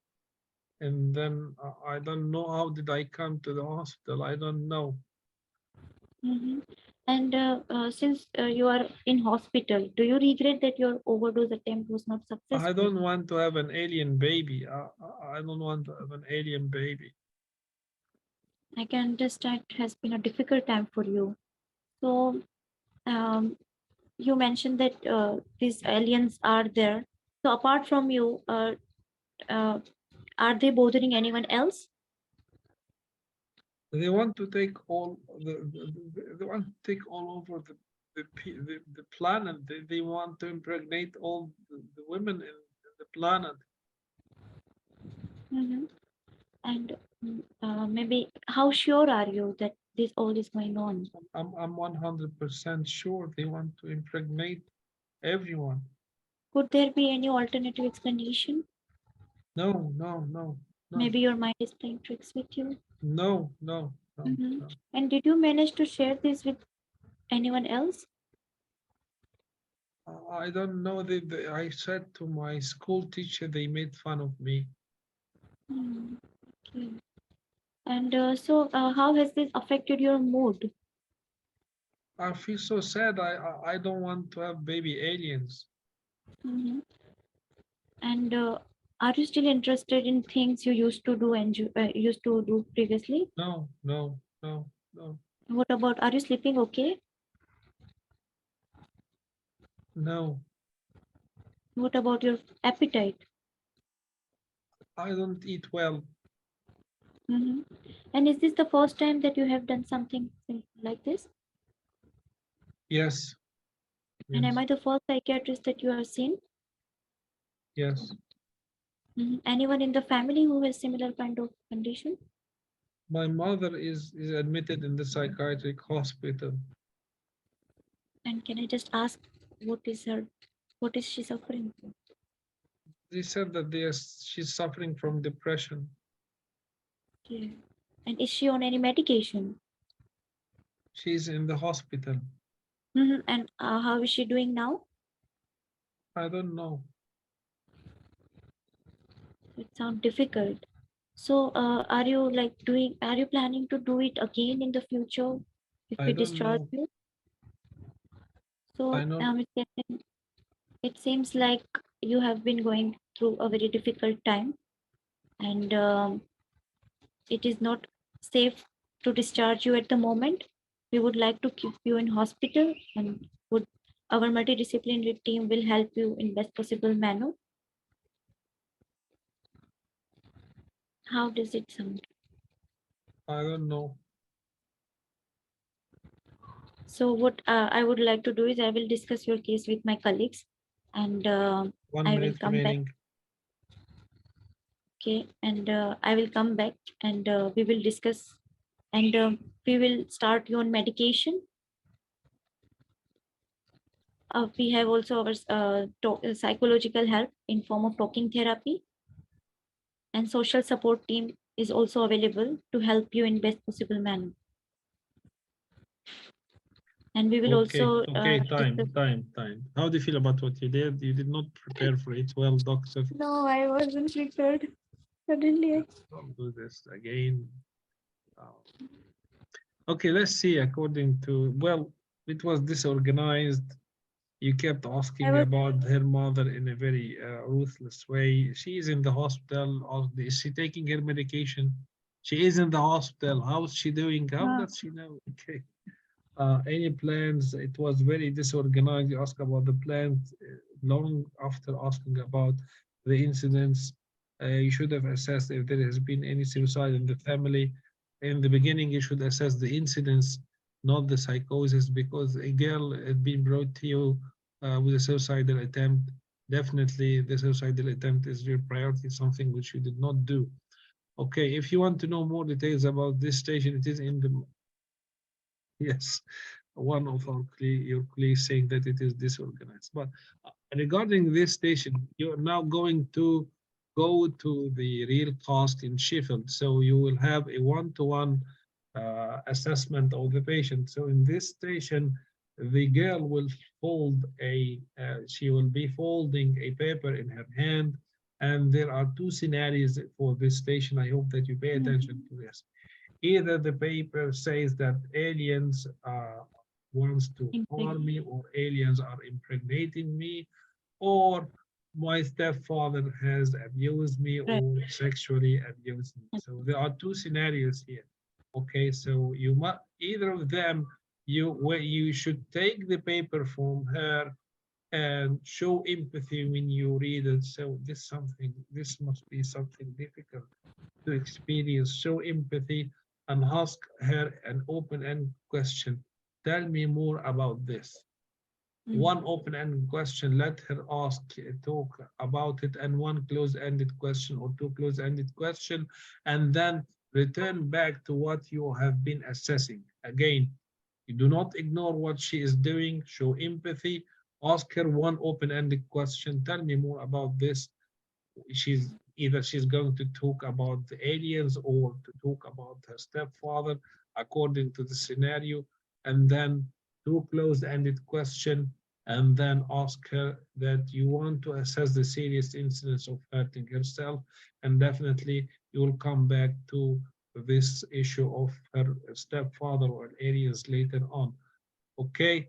Speaker 1: And then I don't know how did I come to the hospital. I don't know.
Speaker 6: Mhm. And since you are in hospital, do you regret that your overdose attempt was not
Speaker 1: I
Speaker 6: successful?
Speaker 1: don't want to have an alien baby. I don't want to have an alien baby.
Speaker 6: I can understand it has been a difficult time for you. So um, you mentioned that these aliens are there. So apart from you, uh, are they bothering anyone else?
Speaker 1: They want to take all they want to take all over the planet. They want to impregnate all the women in the planet.
Speaker 6: Mhm. And maybe how sure are you that this all is going on?
Speaker 1: I'm 100% sure they want to impregnate everyone.
Speaker 6: Could there be any alternative explanation?
Speaker 1: No, no, no, no,
Speaker 6: Maybe your mind is playing tricks with you.
Speaker 1: no, no, no,
Speaker 6: Mhm.
Speaker 1: no.
Speaker 6: And did you manage to share this with anyone else?
Speaker 1: I don't know. I said to my school teacher, they made fun of me.
Speaker 6: Hmm, okay. And how has this affected your mood?
Speaker 1: I feel so sad. I don't want to have baby aliens.
Speaker 6: Mhm. And are you still interested in things you used to do and used to do previously?
Speaker 1: No, no, no, no,
Speaker 6: What about, are you sleeping okay?
Speaker 1: no.
Speaker 6: What about your appetite?
Speaker 1: I don't eat well.
Speaker 6: Mhm. And is this the first time that you have done something like this?
Speaker 1: Yes,
Speaker 6: And am
Speaker 1: yes,
Speaker 6: I the first psychiatrist that you have seen?
Speaker 1: yes.
Speaker 6: Anyone in the family who has similar kind of condition?
Speaker 1: My mother is admitted in the psychiatric hospital.
Speaker 6: And can I just ask, what is she suffering from?
Speaker 1: They said that she's suffering from depression.
Speaker 6: Okay. And is she on any medication?
Speaker 1: She's in the hospital.
Speaker 6: And how is she doing now?
Speaker 1: I don't know.
Speaker 6: It sounds difficult. So, are you planning to do it again in the future if
Speaker 1: I
Speaker 6: we
Speaker 1: don't
Speaker 6: discharge
Speaker 1: know.
Speaker 6: you?
Speaker 1: I
Speaker 6: So,
Speaker 1: know.
Speaker 6: it seems like you have been going through a very difficult time, and it is not safe to discharge you at the moment. We would like to keep you in hospital and would our multidisciplinary team will help you in best possible manner. How does it sound?
Speaker 1: I don't know.
Speaker 6: So what I would like to do is I will discuss your case with my colleagues, and
Speaker 1: 1
Speaker 6: I will
Speaker 1: minute
Speaker 6: come back.
Speaker 1: remaining.
Speaker 6: Okay, and I will come back, and we will discuss, and we will start you on medication. We have also our psychological help in form of talking therapy, and social support team is also available to help you in best possible manner. And we will also
Speaker 1: Okay,
Speaker 6: discuss.
Speaker 1: time. How do you feel about what you did? You did not prepare for it well, doctor.
Speaker 6: No, I wasn't prepared. Suddenly,
Speaker 1: Don't do this again. Okay, let's see. According to, well, it was disorganized. You kept asking about her mother in a very ruthless way. She is in the hospital. Is she taking her medication? She is in the hospital. How is she doing? How does she know? Okay. Any plans? It was very disorganized. You ask about the plans long after asking about the incidents. You should have assessed if there has been any suicide in the family. In the beginning, you should assess the incidents, not the psychosis, because a girl had been brought to you with a suicidal attempt. Definitely, the suicidal attempt is your priority, something which you did not do. Okay, if you want to know more details about this station, it is in the yes, one of your colleagues saying that it is disorganized. But regarding this station, you're now going to go to the real cost in Sheffield. So you will have a one-to-one assessment of the patient. So in this station, the girl will she will be folding a paper in her hand. And there are two scenarios for this station. I hope that you pay attention to this. Either the paper says that aliens wants to harm me, or aliens are impregnating me, or my stepfather has abused me or sexually abused me. So there are two scenarios here. Okay, so you must either of them. You should take the paper from her and show empathy when you read it. So this must be something difficult to experience. Show empathy and ask her an open-ended question. Tell me more about this. One open-ended question, let her talk about it, and one close-ended question or two close-ended question, and then return back to what you have been assessing. Again, you do not ignore what she is doing, show empathy, ask her one open-ended question, tell me more about this. She's going to talk about the aliens or to talk about her stepfather according to the scenario, and then two closed-ended question, and then ask her that you want to assess the serious incidents of hurting herself, and definitely you will come back to this issue of her stepfather or aliens later on. Okay,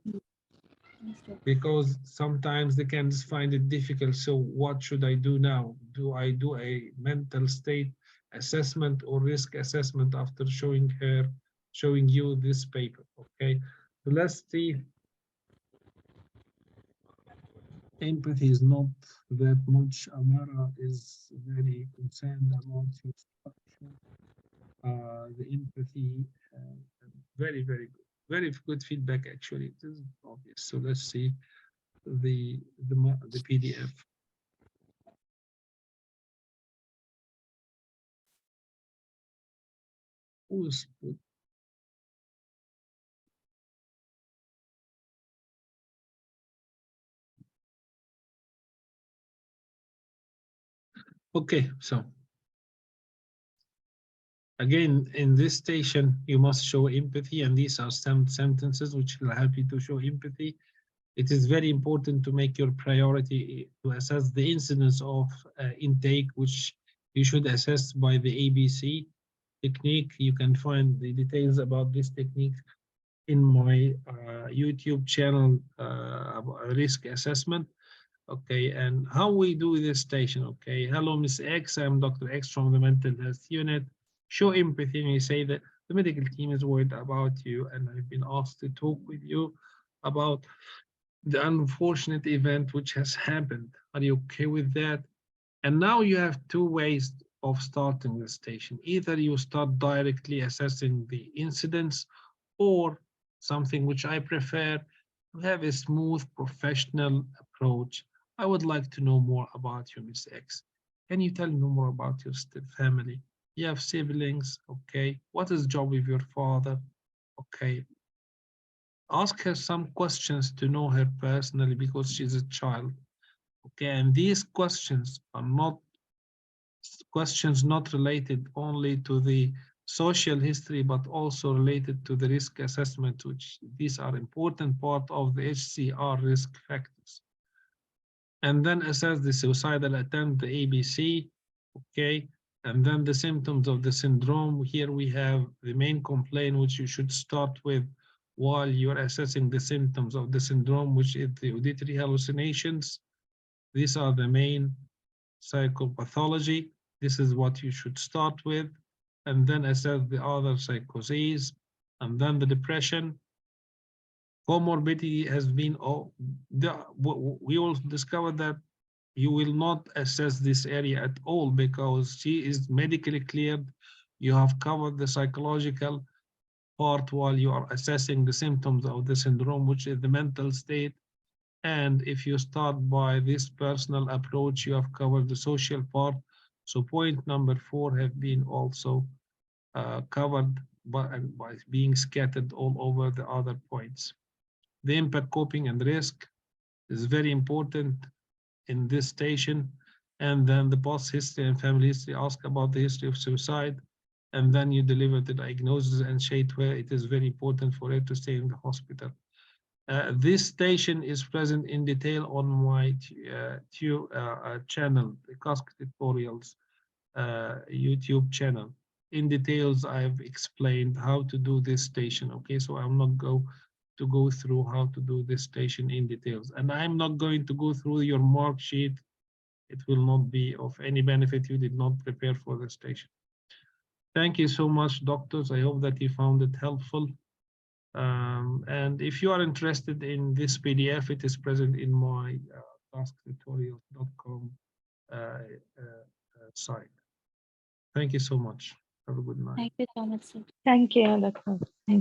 Speaker 1: because sometimes they can just find it difficult. So what should I do now? Do I do a mental state assessment or risk assessment after showing you this paper? Okay, so let's see. Empathy is not that much. Amara is very concerned about your structure. The empathy, very, very good. Very good feedback, actually. It is obvious. So let's see the PDF. Who's okay, so again, in this station, you must show empathy, and these are some sentences which will help you to show empathy. It is very important to make your priority to assess the incidence of intake, which you should assess by the ABC technique. You can find the details about this technique in my YouTube channel, risk assessment. Okay, and how we do this station. Okay, hello, Miss X. I'm Dr. X from the mental health unit. Show empathy and you say that the medical team is worried about you, and I've been asked to talk with you about the unfortunate event which has happened. Are you okay with that? And now you have two ways of starting the station. Either you start directly assessing the incidents, or something which I prefer, to have a smooth professional approach. I would like to know more about you, Miss X. Can you tell me more about your family? You have siblings, okay? What is the job of your father? Okay. Ask her some questions to know her personally because she's a child. Okay, and these questions are not questions not related only to the social history, but also related to the risk assessment, which these are important part of the HCR risk factors. And then assess the suicidal attempt, the ABC, okay? And then the symptoms of the syndrome. Here we have the main complaint, which you should start with while you're assessing the symptoms of the syndrome, which is the auditory hallucinations. These are the main psychopathology. This is what you should start with, and then assess the other psychoses, and then the depression. Comorbidity has been, we will discover that you will not assess this area at all because she is medically cleared. You have covered the psychological part while you are assessing the symptoms of the syndrome, which is the mental state. And if you start by this personal approach, you have covered the social part. So point number 4 have been also covered by being scattered all over the other points. The impact, coping, and risk is very important in this station. And then the past history and family history, ask about the history of suicide. And then you deliver the diagnosis and shade where it is very important for her to stay in the hospital. This station is present in detail on my channel, the CASC tutorials YouTube channel. In details, I've explained how to do this station. Okay, so I'm not going to go through how to do this station in details, and I'm not going to go through your mark sheet. It will not be of any benefit. You did not prepare for the station. Thank you so much, doctors. I hope that you found it helpful. And if you are interested in this PDF, it is present in my tasktutorials.com site. Thank you so much. Have a good night.
Speaker 6: Thank you so much, sir.
Speaker 5: Thank you, Doctor.